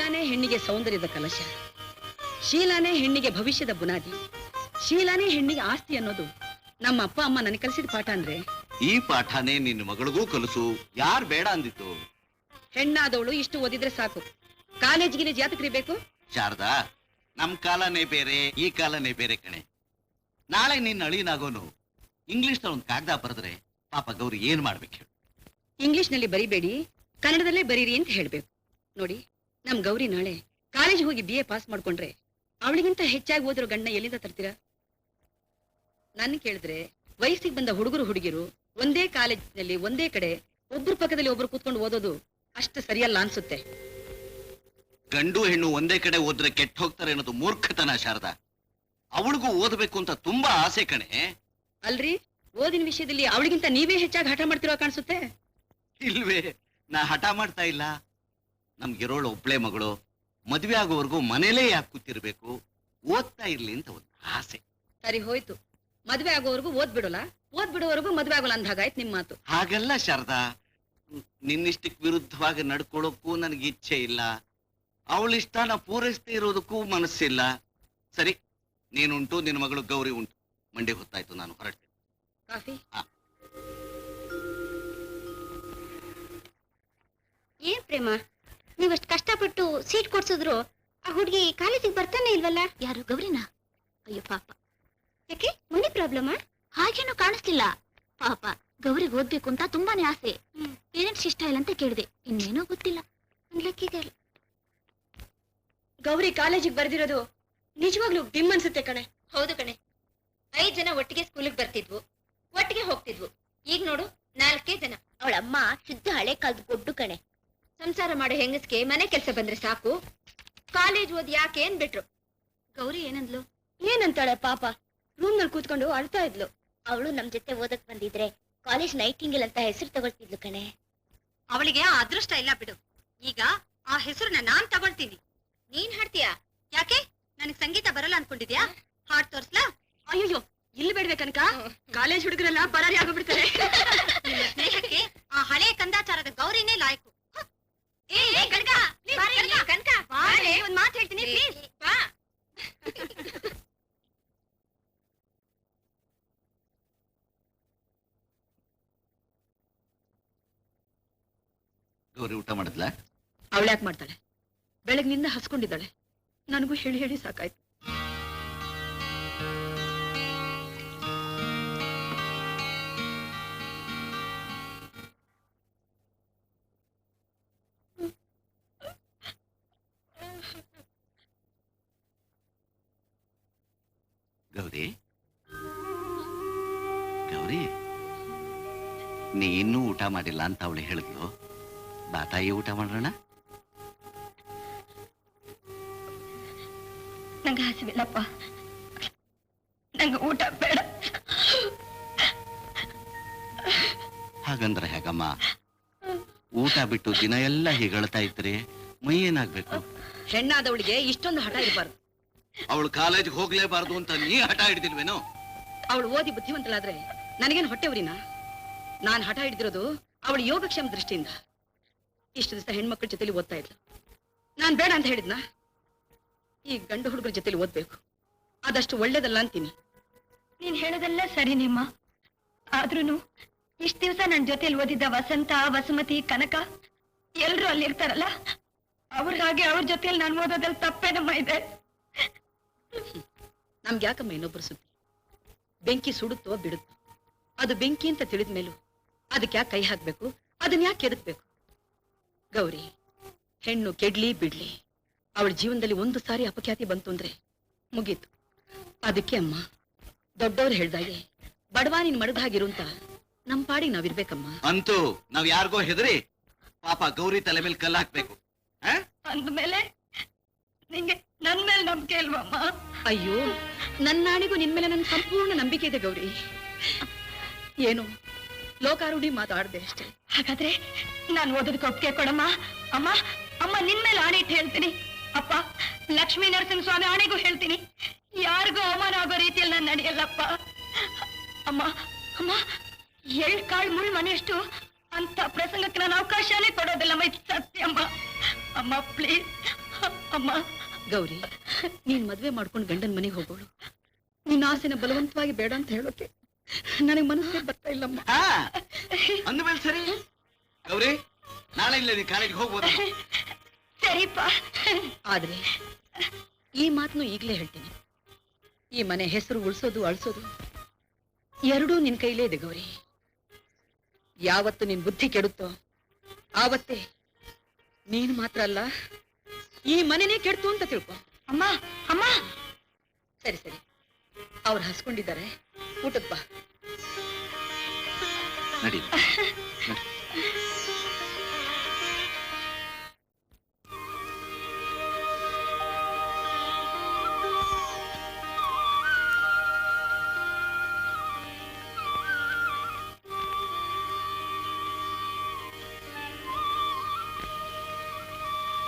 ಶೀಲಾನೇ ಹೆಣ್ಣಿಗೆ ಸೌಂದರ್ಯದ ಕಲಶ, ಶೀಲಾನೇ ಹೆಣ್ಣಿಗೆ ಭವಿಷ್ಯದ ಬುನಾದಿ, ಶೀಲಾನೇ ಹೆಣ್ಣಿಗೆ ಆಸ್ತಿ ಅನ್ನೋದು ನಮ್ಮ ಅಪ್ಪ ಅಮ್ಮ ನನಗೆ ಕಲಿಸಿದ ಪಾಠ ಅಂದ್ರೆ ಈ ಪಾಠನೇ ನಿನ್ನ ಮಗಳಿಗೂ ಕಲಿಸು. ಯಾರ್ ಬೇಡ ಅಂದಿತ್ತು? ಹೆಣ್ಣಾದವಳು ಇಷ್ಟು ಓದಿದ್ರೆ ಸಾಕು, ಕಾಲೇಜ್ಗಿನ ಜಾತಕ್ರಿ ಬೇಕು. ಶಾರದಾ, ನಮ್ ಕಾಲನೇ ಬೇರೆ, ಈ ಕಾಲನೇ ಬೇರೆ ಕಣೆ. ನಾಳೆ ನಿನ್ನ ಅಳಿನಾಗೋನು ಇಂಗ್ಲಿಷ್ ಒಂದು ಕಾಗದ ಬರೆದ್ರೆ ಪಾಪ ಗೌರಿ ಏನ್ ಮಾಡ್ಬೇಕು ಹೇಳು? ಇಂಗ್ಲಿಷ್ ನಲ್ಲಿ ಬರಿಬೇಡಿ, ಕನ್ನಡದಲ್ಲೇ ಬರೀರಿ ಅಂತ ಹೇಳ್ಬೇಕು. ನೋಡಿ, ನಮ್ ಗೌರಿ ನಾಳೆ ಕಾಲೇಜ್ ಹೋಗಿ BA ಪಾಸ್ ಮಾಡ್ಕೊಂಡ್ರೆ ಅವಳಿಗಿಂತ ಹೆಚ್ಚಾಗಿ ಓದಿರೋ ಗಂಡ ಎಲ್ಲಿಂದ ತರ್ತೀರಾ? ನನ್ ಕೇಳಿದ್ರೆ ವಯಸ್ಸಿಗೆ ಬಂದ ಹುಡುಗರು ಹುಡುಗಿರು ಒಂದೇ ಕಾಲೇಜಿನಲ್ಲಿ ಒಂದೇ ಕಡೆ ಒಬ್ರು ಪಕ್ಕದಲ್ಲಿ ಒಬ್ರು ಕೂತ್ಕೊಂಡು ಓದೋದು ಅಷ್ಟು ಸರಿಯಲ್ಲ ಅನ್ಸುತ್ತೆ. ಗಂಡು ಹೆಣ್ಣು ಒಂದೇ ಕಡೆ ಓದ್ರೆ ಕೆಟ್ಟ ಹೋಗ್ತಾರೆ ಅನ್ನೋದು ಮೂರ್ಖತನ ಶಾರದಾ. ಅವಳಿಗೂ ಓದಬೇಕು ಅಂತ ತುಂಬಾ ಆಸೆ ಕಣೆ. ಅಲ್ರಿ, ಓದಿನ ವಿಷಯದಲ್ಲಿ ಅವಳಿಗಿಂತ ನೀವೇ ಹೆಚ್ಚಾಗಿ ಹಠ ಮಾಡ್ತಿರೋ ಕಾಣಿಸುತ್ತೆ. ಇಲ್ವೇ, ನಾ ಹಠ ಮಾಡ್ತಾ ಇಲ್ಲ. ನಮ್ಗಿರೋಳು ಒಬ್ಳೆ ಮಗಳು, ಮದ್ವೆ ಆಗೋವರೆಗೂ ಮನೇಲೇ ಯಾಕೆ ಕೂತಿರ್ಬೇಕು, ಓದ್ತಾ ಇರ್ಲಿ ಅಂತ ಒಂದು ಆಸೆ. ಸರಿ ಹೋಯ್ತು, ಮದ್ವೆ ಆಗೋವರೆಗೂ ಓದ್ಬಿಡೋಲ್ಲ, ಓದ್ಬಿಡೋವರೆಗೂ ಮದ್ವೆ ಆಗೋಲ್ಲ ಅಂದ ಹಾಗಾಯ್ತು ನಿಮ್ ಮಾತು. ಹಾಗಲ್ಲ ಶಾರದಾ, ನಿನ್ನಿಷ್ಟಕ್ಕೆ ವಿರುದ್ಧವಾಗಿ ನಡ್ಕೊಳ್ಳೋಕ್ಕೂ ನನಗೆ ಇಚ್ಛೆ ಇಲ್ಲ. ಅವಳಿಷ್ಟನ ಪೂರೈಸದೇ ಇರೋದಕ್ಕೂ ಮನಸ್ಸಿಲ್ಲ. ಸರಿ, ನೀನುಂಟು, ನಿನ್ನ ಮಗಳು ಗೌರಿ ಉಂಟು. ಮಂಡೆ ಹೊತ್ತಾಯ್ತು, ನಾನು ಹೊರಡ್ತೀನಿ. ಕಾಫಿ? ಏನ್ ಪ್ರೇಮ, ನೀವಷ್ಟು ಕಷ್ಟಪಟ್ಟು ಸೀಟ್ ಕೊಡ್ಸಿದ್ರು ಆ ಹುಡುಗಿ ಕಾಲೇಜಿಗೆ ಬರ್ತಾನೆ ಇಲ್ವಲ್ಲ? ಯಾರು, ಗೌರಿನಾ? ಅಯ್ಯೋ ಪಾಪ. ಯಾಕೆ, ಮನಿ ಪ್ರಾಬ್ಲಮ್? ಹಾಗೇನು ಕಾಣಿಸ್ಲಿಲ್ಲ. ಪಾಪ ಗೌರಿಗೆ ಓದ್ಬೇಕು ಅಂತ ತುಂಬಾನೇ ಆಸೆ. ಪೇರೆಂಟ್ಸ್ ಇಷ್ಟ ಇಲ್ಲ ಅಂತ ಕೇಳಿದೆ, ಇನ್ನೇನೋ ಗೊತ್ತಿಲ್ಲ. ಅನ್ಲಕ್ಕಿಗಲ್ಲ. ಗೌರಿ ಕಾಲೇಜಿಗೆ ಬರ್ದಿರೋದು ನಿಜವಾಗ್ಲೂ ಬಿಮ್ ಅನ್ಸುತ್ತೆ ಕಣೆ. ಹೌದು ಕಣೆ, 5 ಜನ ಒಟ್ಟಿಗೆ ಸ್ಕೂಲಿಗೆ ಬರ್ತಿದ್ವು, ಒಟ್ಟಿಗೆ ಹೋಗ್ತಿದ್ವು. ಈಗ ನೋಡು, 4 ಜನ. ಅವಳಮ್ಮ ಶುದ್ಧ ಹಳೆ ಕಾಲದ ಗೊಡ್ಡು ಕಣೆ. ಸಂಸಾರ ಮಾಡೋ ಹೆಂಗಸ್ಗೆ ಮನೆ ಕೆಲಸ ಬಂದ್ರೆ ಸಾಕು, ಕಾಲೇಜ್ ಓದಿ ಯಾಕೆ ಏನ್ ಬಿಟ್ರು. ಗೌರಿ ಏನಂದ್ಲು? ಏನಂತಾಳೆ ಪಾಪ, ರೂಮ್ ನಲ್ಲಿ ಕೂತ್ಕೊಂಡು ಅಳ್ತಾ ಇದ್ಲು. ಅವಳು ನಮ್ ಜೊತೆ ಓದಕ್ ಬಂದಿದ್ರೆ ಕಾಲೇಜ್ ನೈಟಿಂಗಲ್ ಅಂತ ಹೆಸರು ತಗೊಳ್ತಿದ್ಲು ಕಣೆ. ಅವಳಿಗೆ ಆ ಅದೃಷ್ಟ ಇಲ್ಲ ಬಿಡು. ಈಗ ಆ ಹೆಸರನ್ನ ನಾನ್ ತಗೊಳ್ತೀನಿ. ನೀನ್ ಹಾಡ್ತೀಯಾ? ಯಾಕೆ, ನನಗ್ ಸಂಗೀತ ಬರಲ್ಲ ಅನ್ಕೊಂಡಿದ್ಯಾ? ಹಾಡ್ ತೋರ್ಸ್ಲಾ? ಅಯ್ಯೋ, ಇಲ್ಲಿ ಬೇಡ್ಬೇಕನಕ, ಕಾಲೇಜ್ ಹುಡುಗರೆಲ್ಲ ಪರಾರಿ ಆಗೋಗ್ಬಿಡ್ತಾರೆ. ಸ್ನೇಹಕ್ಕೆ ಆ ಹಳೆ ಕಂದಾಚಾರದ ಗೌರಿನೇ ಲಾಯ್ಕು. ಒಂದ್ ಮಾತು ಹೇಳ್ತೀನಿ ಪ್ಲೀಸ್. ಗೌರಿ ಊಟ ಮಾಡಿದ್ಲ? ಅವಳ್ಯಾಕ್ ಮಾಡ್ತಾಳೆ? ಬೆಳಗ್ನಿಂದ ಹಸ್ಕೊಂಡಿದ್ದಾಳೆ. ನನಗೂ ಹೇಳಿ ಹೇಳಿ ಸಾಕಾಯ್ತು. ಗೌರಿ, ಗೌರಿ, ನೀ ಇನ್ನೂ ಊಟ ಮಾಡಿಲ್ಲ ಅಂತ ಅವಳು ಹೇಳಿದ್ಲು. ಬಾ ತಾಯಿ, ಊಟ ಮಾಡೋಣ. ನಂಗೆ ಹಸಿವಿಲ್ಲಪ್ಪ, ನಂಗೆ ಊಟ ಬೇಡ. ಹಾಗಂದ್ರೆ ಹೇಗಮ್ಮ? ಊಟ ಬಿಟ್ಟು ದಿನ ಎಲ್ಲ ಹೀಗಳ್ತಾ ಇದ್ರೆ ಮೈ ಏನಾಗ್ಬೇಕು? ಹೆಣ್ಣಾದವಳಿಗೆ ಇಷ್ಟೊಂದು ಹಠ ಇರಬಾರ್ದು. ಅವಳು ಕಾಲೇಜ್ ಹೋಗ್ಲೇಬಾರ್ದು ಅಂತ ನೀ ಹಠ ಹಿಡಿದಿಲ್ವೇನೋ? ಅವಳು ಓದಿ ಬುದ್ಧಿವಂತಳಾದ್ರೆ ನನಗೇನು ಹೊಟ್ಟೆ ಉರಿನಾ? ನಾನ್ ಹಠ ಹಿಡಿದಿರೋದು ಅವಳು ಯೋಗಕ್ಷೇಮ ದೃಷ್ಟಿಯಿಂದ. ಇಷ್ಟು ದಿವಸ ಹೆಣ್ಮಕ್ಳ ಜೊತೆಲಿ ಓದ್ತಾ ಇದ್ಲು, ನಾನ್ ಬೇಡ ಅಂತ ಹೇಳಿದ್ನಾ? ಈ ಗಂಡು ಹುಡುಗರ ಜೊತೆಲಿ ಓದ್ಬೇಕು, ಅದಷ್ಟು ಒಳ್ಳೇದಲ್ಲ ಅಂತೀನಿ. ನೀನ್ ಹೇಳೋದೆಲ್ಲ ಸರಿ ನಿಮ್ಮ, ಆದ್ರೂನು ಇಷ್ಟ ದಿವಸ ನನ್ ಜೊತೆಲಿ ಓದಿದ್ದ ವಸಂತ, ವಸುಮತಿ, ಕನಕ ಎಲ್ರು ಅಲ್ಲಿರ್ತಾರಲ್ಲ, ಅವ್ರ ಹಾಗೆ ಅವ್ರ ಜೊತೆಲಿ ನಾನು ಓದೋದ್ರಲ್ಲಿ ತಪ್ಪೇನಮ್ಮ ಇದೆ? ನಮ್ಗೆ ಯಾಕಮ್ಮ ಇನ್ನೊಬ್ರು ಸುದ್ದಿ? ಬೆಂಕಿ ಸುಡುತ್ತೋ ಬಿಡುತ್ತೋ, ಅದು ಬೆಂಕಿ ಅಂತ ತಿಳಿದ ಮೇಲೂ ಅದಕ್ಕೆ ಯಾಕೆ ಕೈ ಹಾಕ್ಬೇಕು? ಅದನ್ನ ಯಾಕೆ ಕೆದಕ್ಬೇಕು? ಗೌರಿ, ಹೆಣ್ಣು ಕೆಡ್ಲಿ ಬಿಡ್ಲಿ, ಅವಳ ಜೀವನದಲ್ಲಿ ಒಂದು ಸಾರಿ ಅಪಖ್ಯಾತಿ ಬಂತು ಅಂದ್ರೆ ಮುಗೀತು. ಅದಕ್ಕೆ ಅಮ್ಮ ದೊಡ್ಡವ್ರು ಹೇಳ್ದಾಗೆ ಬಡವ ನೀನ್ ಮಡದ ಹಾಗಿರು ಅಂತ ನಮ್ ಪಾಡಿಗೆ ನಾವಿರ್ಬೇಕಮ್ಮ. ಅಂತೂ ನಾವ್ ಯಾರಿಗೋ ಹೆದರಿ ಪಾಪ ಗೌರಿ ತಲೆ ಮೇಲೆ ಕಲ್ಲು ಹಾಕ್ಬೇಕು ಅಂದ್ಮೇಲೆ ನಿಂಗೆ ನನ್ ಮೇಲೆ ನಂಬಿಕೆ ಇಲ್ವಮ್ಮ? ಅಯ್ಯೋ, ನನ್ನಾಣಿಗೂ ನಿನ್ ಮೇಲೆ ನನ್ ಸಂಪೂರ್ಣ ನಂಬಿಕೆ ಇದೆ ಗೌರಿ. ಏನು ಲೋಕಾರೂಢಿ ಮಾತಾಡ್ದೆ ಅಷ್ಟೇ. ಹಾಗಾದ್ರೆ ನಾನು ಓದೋದಕ್ಕೆ ಒಪ್ಪಿಗೆ ಕೊಡಮ್ಮ. ಅಮ್ಮ, ಅಮ್ಮ ನಿನ್ ಮೇಲೆ ಆಣೆ ಇಟ್ಟು ಹೇಳ್ತೀನಿ. ಅಪ್ಪ, ಲಕ್ಷ್ಮೀ ನರಸಿಂಹ ಸ್ವಾಮಿ ಆಣೆಗೂ ಹೇಳ್ತೀನಿ, ಯಾರಿಗೂ ಅವಮಾನ ಆಗೋ ರೀತಿಯಲ್ಲಿ ನಾನು ನಡೆಯಲ್ಲಪ್ಪ. ಅಮ್ಮ, ಅಮ್ಮ, ಕಾಳು ಮುಳ್ಳು ಮನೆಯಷ್ಟು ಅಂತ ಪ್ರಸಂಗಕ್ಕೆ ನಾನು ಅವಕಾಶನೇ ಕೊಡೋದಿಲ್ಲಮ್ಮ. ಇದು ಸತ್ಯ ಅಮ್ಮ. ಅಮ್ಮ ಪ್ಲೀಸ್ ಅಮ್ಮ ಗೌರಿ, ನೀನ್ ಮದ್ವೆ ಮಾಡ್ಕೊಂಡು ಗಂಡನ್ ಮನೆಗೆ ಹೋಗೋಳು. ನಿನ್ನ ಆಸೆನ ಬಲವಂತವಾಗಿ ಬೇಡ ಅಂತ ಹೇಳೋಕೆ ನನಗೆ ಮನಸ್ಸೇ ಬರ್ತಾ ಇಲ್ಲಮ್ಮ. ಅಂದ್ಮೇಲೆ ಸರಿ ಗೌರಿ, ನಾಳೆ ಇಲ್ಲ ನೀ ಕಾಲೇಜಿಗೆ ಹೋಗ್ಬೋದು. ಸರಿಪ್ಪ. ಆದ್ರೆ ಈ ಮಾತನ್ನು ಈಗ್ಲೇ ಹೇಳ್ತೀನಿ, ಈ ಮನೆ ಹೆಸರು ಉಳಿಸೋದು ಅಳಿಸೋದು ಎರಡೂ ನಿನ್ ಕೈಲೇ ಇದೆ ಗೌರಿ. ಯಾವತ್ತು ನಿನ್ ಬುದ್ಧಿ ಕೆಡುತ್ತೋ ಆವತ್ತೇ ನೀನು ಮಾತ್ರ ಅಲ್ಲ, ಈ ಮನೆನೇ ಕೆಡ್ತು ಅಂತ ತಿಳ್ಕೊ. ಅಮ್ಮ ಅಮ್ಮ, ಸರಿ ಸರಿ, ಅವ್ರು ಹಸ್ಕೊಂಡಿದ್ದಾರೆ, ಊಟಕ್ಕೆ ಬಾ. ನಡಿ.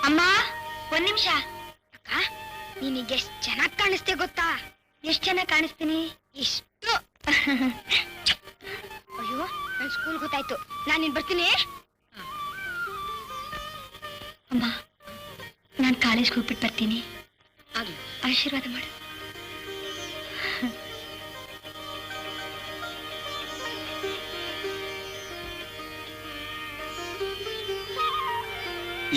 ಅಮ್ಮ ಒಂದ್ ನಿಮಿಷ. ಅಕ್ಕ, ನೀನಿಗೆ ಎಷ್ಟ್ ಚೆನ್ನಾಗ್ ಕಾಣಿಸ್ತೆ ಗೊತ್ತಾ? ಎಷ್ಟ್ ಚೆನ್ನಾಗ್ ಕಾಣಿಸ್ತೀನಿ? ಇಷ್ಟು. ಅಯ್ಯೋ, ನನ್ ಸ್ಕೂಲ್ ಗೊತ್ತಾಯ್ತು. ನಾನ್ ಇನ್ ಬರ್ತೀನಿ. ಅಮ್ಮ, ನಾನ್ ಕಾಲೇಜ್ಗೆ ಹೋಗ್ಬಿಟ್ಟು ಬರ್ತೀನಿ. ಆಗ್ಲಿ. ಆಶೀರ್ವಾದ ಮಾಡು.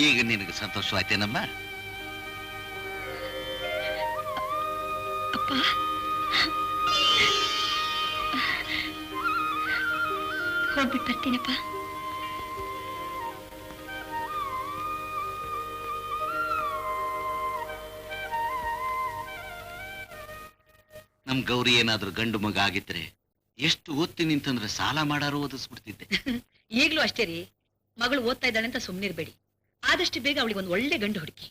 ಈಗ ನಿನಗೆ ಸಂತೋಷವಾಯ್ತೇನಮ್ಮ? ಅಪ್ಪ, ಹೋಗ್ಬಿಟ್ಟು ಬರ್ತೀನಪ್ಪ. ನಮ್ ಗೌರಿ ಏನಾದ್ರೂ ಗಂಡು ಮಗ ಆಗಿದ್ರೆ ಎಷ್ಟು ಓದ್ತೀನಿ ಅಂತಂದ್ರೆ ಸಾಲ ಮಾಡಾರು ಓದಿಸ್ಬಿಡ್ತಿದ್ದೆ. ಈಗ್ಲೂ ಅಷ್ಟೇ ರೀ, ಮಗಳು ಓದ್ತಾ ಇದ್ದಾಳೆ ಅಂತ ಸುಮ್ನಿರ್ಬೇಡಿ. ಆದಷ್ಟು ಬೇಗ ಅವಳಿಗೆ ಒಂದು ಒಳ್ಳೆ ಗಂಡು ಹುಡುಕಿ.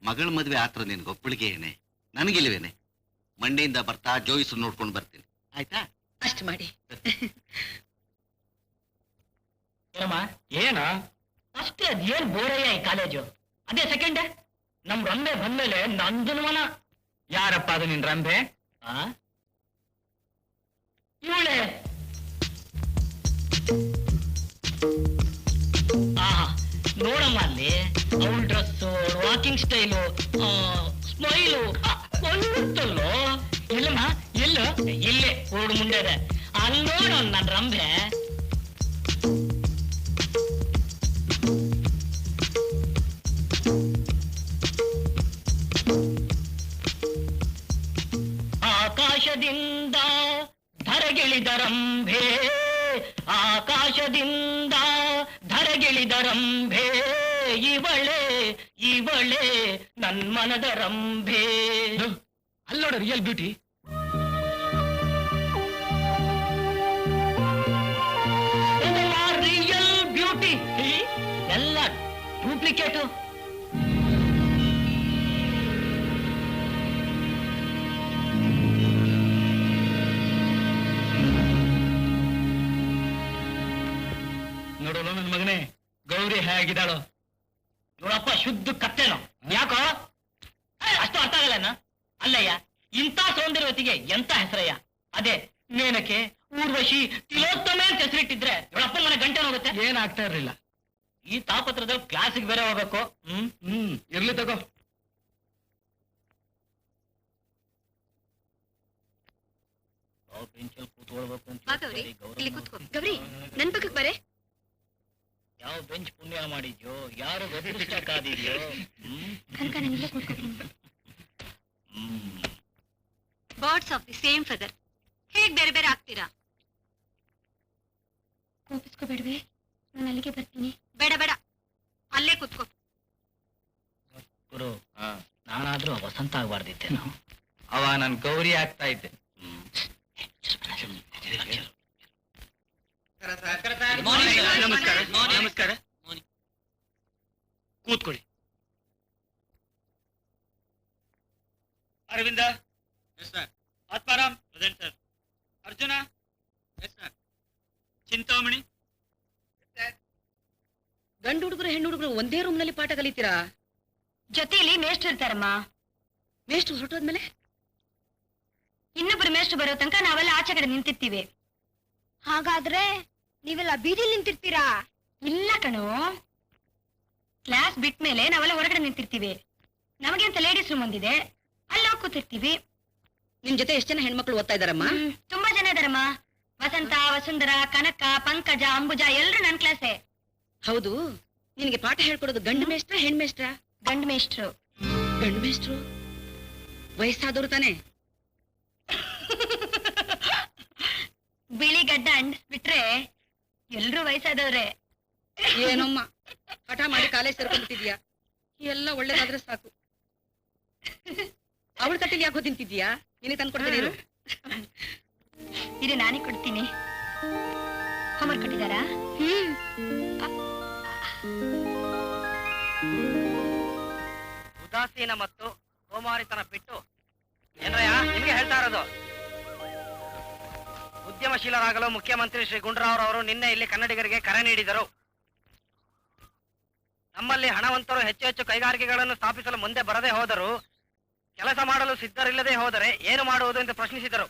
ಮಗಳ ಮದ್ವೆ ಆತ್ರ ನಿನ್ಗೊಬ್ಬಳಿಗೆ ಏನೆ, ನನಗಿಲ್ವೇನೆ. ಮಂಡೆಯಿಂದ ಬರ್ತಾ ಜೋಯಿಸ್ ನೋಡ್ಕೊಂಡು ಬರ್ತೀನಿ, ಆಯ್ತಾ? ಅಷ್ಟು ಮಾಡಿ. ಏನ ಅಷ್ಟೇ, ಅದೇನ್ ಬೋರಯ್ಯ ಈ ಕಾಲೇಜು. ಅದೇ ಸೆಕೆಂಡ್ ನಮ್ ರಂಬೆ ಬಂದ್ಮೇಲೆ ನಂದನವನ. ಯಾರಪ್ಪ ಅದು ನಿನ್ ರಂಬೆ? ಇವಳೆ. ನೋಡಮ್ಮ ಅಲ್ಲಿ ಅವಳ ಡ್ರೆಸ್ಸು, ವಾಕಿಂಗ್ ಸ್ಟೈಲು, ಸ್ಮೈಲು ಕೊಂಡುತ್ತಲ್ಲೋ. ಇಲ್ಲಮ್ಮ, ಇಲ್ಲ ಇಲ್ಲೇ ಕೂಡು ಮುಂದೆ ಇದೆ. ಅಲ್ಲಿ ನೋಡು ನನ್ನ ರಂಬೆ. ಆಕಾಶದಿಂದ ಧರೆಗಿಳಿದ ರಂಭೆ, ಆಕಾಶದಿಂದ ಧರೆಗಿಳಿದ ರಂಭೆ, ಇವಳೆ ಇವಳೆ ನನ್ ಮನದ Rambha. ಅಲ್ಲೋಡ real beauty. Real beauty ಎಲ್ಲ ಡೂಪ್ಲಿಕೇಟು. ನೋಡೋಣ ನನ್ನ ಮಗನೇ, ಗೌರಿ ಹೇಗಿದ್ದಾಳು ನೋಡಪ್ಪ. ಶುದ್ಧ ಕತ್ತೇನೋ. ಯಾಕೋ ಅಷ್ಟು ಅರ್ಥ ಆಗಲ್ಲನ? ಅಲ್ಲಯ್ಯ, ಇಂಥ ಸೌಂದರ್ಯವತಿಗೆ ಎಂತ ಹೆಸರಯ್ಯ. ಅದೇ ಮೇನಕೆ, ಊರ್ವಶಿ, ತಿಲೋತ್ತಮೆ ಅಂತ ಹೆಸರಿಟ್ಟಿದ್ರೆ ನೋಡಪ್ಪ ಮನೆ ಗಂಟೆ ಹೋಗುತ್ತೆ. ಏನಾಗ್ತಾ ಇರ್ಲಿಲ್ಲ. ಈ ತಾಪತ್ರದಲ್ಲಿ ಕ್ಲಾಸಿಗೆ ಬೇರೆ ಹೋಗ್ಬೇಕು. ಇರ್ಲಿ ತಗೋ. ಬೆಂಚಲ್ಲಿ ಕೂತ್ಕೊಳ್ಬೇಕು ಅಂತ. ಗೌರಿ, ನನ್ ಪಕ್ಕಕ್ಕೆ ಬರೇ. ಯಾವ ಬೆಂಚ್ ಪುಣ್ಯ ಮಾಡಿದ್ಯೋ, ಯಾರು ಅದೃಷ್ಟ ಕಾದಿದ್ಯೋ. Birds of the same feather. ಹೇಗ್ ಬೇರೆ ಬೇರೆ ಆಗ್ತೀರಾ? ಕೋಪಿಸ್ಕೋಬೇಡ್ವೆ, ನಾನು ಅಲ್ಲಿಗೆ ಬರ್ತೀನಿ. ಬೇಡ ಬೇಡ, ಅಲ್ಲೇ ಕೂತ್ಕೋ. ಗುರು, ನಾನಾದ್ರೂ ವಸಂತ ಆಗ್ಬಾರ್ದಿತ್ತೇನೋ. ಅವ ನನ್ ಗೌರಿ ಆಗ್ತಾ ಇದ್ದೆ. ನಮಸ್ಕಾರ. ನಮಸ್ಕಾರ. ಕೂತ್ಕೊಳ್ಳಿ. Aravinda, Atmaram, present sir. ಅರ್ಜುನ, ಚಿಂತಾಮಣಿ. ಗಂಡು ಹುಡುಗರು ಹೆಣ್ಣು ಹುಡುಗರು ಒಂದೇ ರೂಮ್ ನಲ್ಲಿ ಪಾಠ ಕಲಿತೀರಾ? ಜೊತೆಯಲ್ಲಿ ಮೇಷ್ಟ್ರು ಇರ್ತಾರಮ್ಮ. ಮೇಷ್ಟ್ರು ಹೊರಟೋದ್ಮೇಲೆ ಇನ್ನೊಬ್ರು ಮೇಷ್ಟ್ರು ಬರೋ ತನಕ ನಾವೆಲ್ಲ ಆಚೆ ಕಡೆ ನಿಂತಿರ್ತೀವಿ. ಹಾಗಾದ್ರೆ ನೀವೆಲ್ಲ ಬೀದಿಲಿ ನಿಂತಿರ್ತೀರಾ? ಇಲ್ಲ ಕಣೋ, ಕ್ಲಾಸ್ ಬಿಟ್ಮೇಲೆ ನಾವೆಲ್ಲ ಹೊರಗಡೆ ನಿಂತಿರ್ತೀವಿ. ನಮಗೆ ಅಂತ ಲೇಡೀಸ್ ರೂಮ್ ಒಂದಿದೆ, ಅಲ್ಲಿ ಹೋಗಿ ಕೂತಿರ್ತೀವಿ. ನಿಮ್ ಜೊತೆ ಎಷ್ಟು ಜನ ಹೆಣ್ಮಕ್ಳು ಓದ್ತಾ ಇದಾರಮ್ಮ? ತುಂಬಾ ಜನ ಇದಾರಮ್ಮ. ವಸಂತ, ವಸುಂಧರ, ಕನಕ, ಪಂಕಜ, ಅಂಬುಜ ಎಲ್ರು ನನ್ ಕ್ಲಾಸೆ. ಹೌದು, ನಿನಗೆ ಪಾಠ ಹೇಳ್ಕೊಡೋದು ಗಂಡು ಮೇಷ್ಟ್ರ ಹೆಣ್ ಮೇಷ್ಟ್ರ? ಗಂಡು ಮೇಷ್ಟ್ರು. ಗಂಡು ಮೇಷ್ಟ್ರು ವಯಸ್ಸಾದವ್ರು ತಾನೆ? ಬಿಳಿ ಗಡ್ಡ ಅಂಡಿಸ್ಬಿಟ್ರೆ ಎಲ್ರು ವಯಸ್ಸಾದವ್ರೆ. ಏನಮ್ಮ ಹಠ ಮಾಡಿ ಕಾಲೇಜ್ ಸೇರ್ಕೊಂಡ್ಬಿಟ್ಟಿದ್ಯಾ? ಎಲ್ಲ ಒಳ್ಳೇದಾದ್ರೆ ಸಾಕು. ಅವಳ ತಟ್ಟಿಗೆ ಯಾಕೋ ತಿಂತಿದ್ಯಾ? ನಿನಗೆ ತಂದ್ಕೊಡ್ತೀನಿ ಇರು. ಇದು ನಾನೇ ಕೊಡ್ತೀನಿ. ಹೋಮ್ವರ್ಕ್ ಕೊಟ್ಟಿದ್ದಾರಾ? ಉದಾಸೀನ ಮತ್ತು ಸೋಮಾರಿತನ ಬಿಟ್ಟು ಏನ್ರಯ್ಯ ನಿಮ್ಗೆ ಹೇಳ್ತಾ ಇರೋದು. ಉದ್ಯಮಶೀಲರಾಗಲು ಮುಖ್ಯಮಂತ್ರಿ ಶ್ರೀ ಗುಂಡೂರಾವ್ ಅವರು ನಿನ್ನೆ ಇಲ್ಲಿ ಕನ್ನಡಿಗರಿಗೆ ಕರೆ ನೀಡಿದರು. ನಮ್ಮಲ್ಲಿ ಹಣವಂತರು ಹೆಚ್ಚು ಹೆಚ್ಚು ಕೈಗಾರಿಕೆಗಳನ್ನು ಸ್ಥಾಪಿಸಲು ಮುಂದೆ ಬರದೇ ಹೋದರೂ ಕೆಲಸ ಮಾಡಲು ಸಿದ್ಧರಿಲ್ಲದೆ ಹೋದರೆ ಏನು ಮಾಡುವುದು ಎಂದು ಪ್ರಶ್ನಿಸಿದರು.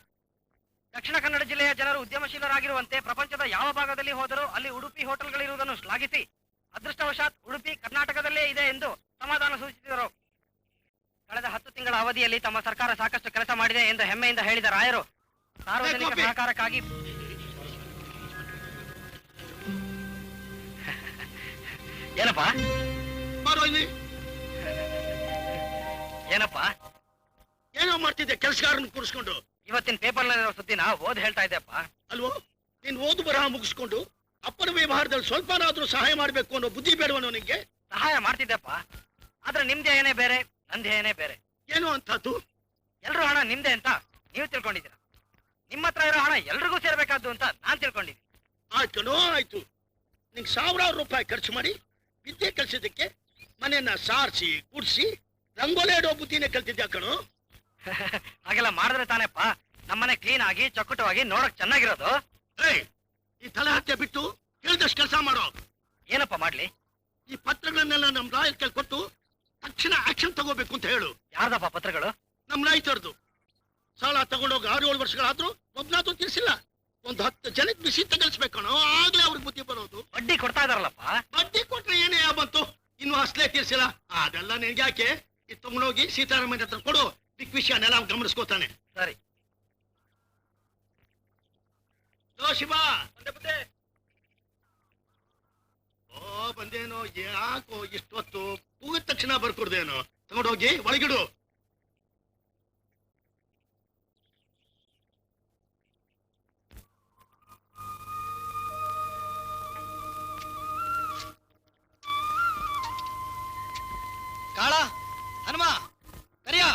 ದಕ್ಷಿಣ ಕನ್ನಡ ಜಿಲ್ಲೆಯ ಜನರು ಉದ್ಯಮಶೀಲರಾಗಿರುವಂತೆ ಪ್ರಪಂಚದ ಯಾವ ಭಾಗದಲ್ಲಿ ಹೋದರೂ ಅಲ್ಲಿ ಉಡುಪಿ ಹೋಟೆಲ್ಗಳಿರುವುದನ್ನು ಶ್ಲಾಘಿಸಿ ಅದೃಷ್ಟವಶಾತ್ ಉಡುಪಿ ಕರ್ನಾಟಕದಲ್ಲೇ ಇದೆ ಎಂದು ಸಮಾಧಾನ ಸೂಚಿಸಿದರು. ಕಳೆದ 10 ತಿಂಗಳ ಅವಧಿಯಲ್ಲಿ ತಮ್ಮ ಸರ್ಕಾರ ಸಾಕಷ್ಟು ಕೆಲಸ ಮಾಡಿದೆ ಎಂದು ಹೆಮ್ಮೆಯಿಂದ ಹೇಳಿದ ರಾಯರು ಸಾರ್ವಜನಿಕ ಸಹಕಾರಕ್ಕಾಗಿ ಏನಪ್ಪ ಏನಪ್ಪ ಏನೋ ಮಾಡ್ತಿದ್ದೆ ಕೆಲಸಗಾರನ ಕೂರಿಸ್ಕೊಂಡು? ಇವತ್ತಿನ ಪೇಪರ್ನಲ್ಲಿರೋ ಸುದ್ದಿನ ಓದ್ ಹೇಳ್ತಾ ಇದ್ದೆಪ್ಪ. ಅಲ್ವೋ, ನೀನ್ ಓದು ಬರಹ ಮುಗಿಸ್ಕೊಂಡು ಅಪ್ಪನ ವ್ಯವಹಾರದಲ್ಲಿ ಸ್ವಲ್ಪನಾದ್ರೂ ಸಹಾಯ ಮಾಡ್ಬೇಕು ಅನ್ನೋ ಬುದ್ಧಿ ಬೇಡವನು ನಿಂಗೆ? ಸಹಾಯ ಮಾಡ್ತಿದ್ದೆಪ್ಪ, ಆದ್ರೆ ನಿಮ್ದೇ ಏನೇ ಬೇರೆ, ನಂದೇ ಏನೇ ಬೇರೆ. ಏನೋ ಅಂತದ್ದು? ಎಲ್ರೂ ಹಣ ನಿಮ್ದೆ ಅಂತ ನೀವು ತಿಳ್ಕೊಂಡಿದ್ದೀರ. ನಿಮ್ಮ ಹತ್ರ ಇರೋ ಹಣ ಎಲ್ರಿಗೂ ಸೇರ್ಬೇಕಾದ್ದು ಅಂತ ನಾನ್ ತಿಳ್ಕೊಂಡಿದ್ದೀನಿ. ಆಯ್ತು ಆಯ್ತು, ನಿಂಗೆ ಸಾವಿರಾರು ರೂಪಾಯಿ ಖರ್ಚು ಮಾಡಿ ವಿದ್ಯೆ ಕಲ್ಸಿದ್ದಕ್ಕೆ ಮನೆಯನ್ನ ಸಾರಿಸಿ ಗುಡ್ಸಿ ರಂಗೋಲಿ ಇಡೋ ಬುದ್ಧಿನೇ ಕಲ್ತಿದ್ಯಾ ಕಣೋ? ಹಾಗೆಲ್ಲ ಮಾಡಿದ್ರೆ ತಾನೇಪ್ಪ ನಮ್ಮನೆ ಕ್ಲೀನ್ ಆಗಿ ಚೊಕ್ಕಟವಾಗಿ ನೋಡಕ್ ಚೆನ್ನಾಗಿರೋದು. ಏಯ್, ಈ ತಲೆ ಹತ್ಯೆ ಬಿಟ್ಟು ಹೇಳಿದಷ್ಟು ಕೆಲಸ ಮಾಡೋ. ಏನಪ್ಪ ಮಾಡ್ಲಿ? ಈ ಪತ್ರಗಳನ್ನೆಲ್ಲ ನಮ್ ರಾಯಲ್ ಕೈ ಕೊಟ್ಟು ತಕ್ಷಣ ಆಕ್ಷನ್ ತಗೋಬೇಕು ಅಂತ ಹೇಳು. ಯಾರ್ದಪ್ಪ ಪತ್ರಗಳು? ನಮ್ ರೈತರದು. ಸಾಲ ತಗೊಂಡೋಗಿ 6-7 ವರ್ಷಗಳಾದ್ರೂ ಒಬ್ನಾದ್ರೂ ತಿಳಿಸಿಲ್ಲ. ಒಂದು 10 ಜನಕ್ಕೆ ಬಿಸಿ ತಗಲ್ಸ್ಬೇಕಣೋ, ಆಗ್ಲೇ ಅವ್ರಿಗೆ ಬುದ್ಧಿ ಬರೋದು. ಬಡ್ಡಿ ಕೊಡ್ತಾ ಇದಾರಲ್ಲಪ್ಪ. ಬಡ್ಡಿ ಕೊಟ್ರೆ ಏನೇ ಬಂತು, ಇನ್ನು ಅಸ್ಲೇ ತೀರ್ಸಿಲ್ಲ. ಅದೆಲ್ಲ ನಿನ್ಗೆ ಯಾಕೆ? ಇದು ತಗೊಂಡೋಗಿ ಸೀತಾರಾಮಯ್ಯ ಹತ್ರ ಕೊಡು, ಬಿಗ್ ವಿಷಯನೆಲ್ಲ ಗಮನಿಸ್ಕೋತಾನೆ. ಸರಿ. ಶಿವ ಓ ಬಂದೇನೋ, ಯಾಕೋ ಇಷ್ಟೊತ್ತು? ಕೂಗಿದ ತಕ್ಷಣ ಬರ್ಕೊಡ್ದೇನೋ? ತಗೊಂಡೋಗಿ ಒಳಗಿಡು. ಕಾಳ, ಹನುಮ, ಕರಿಯ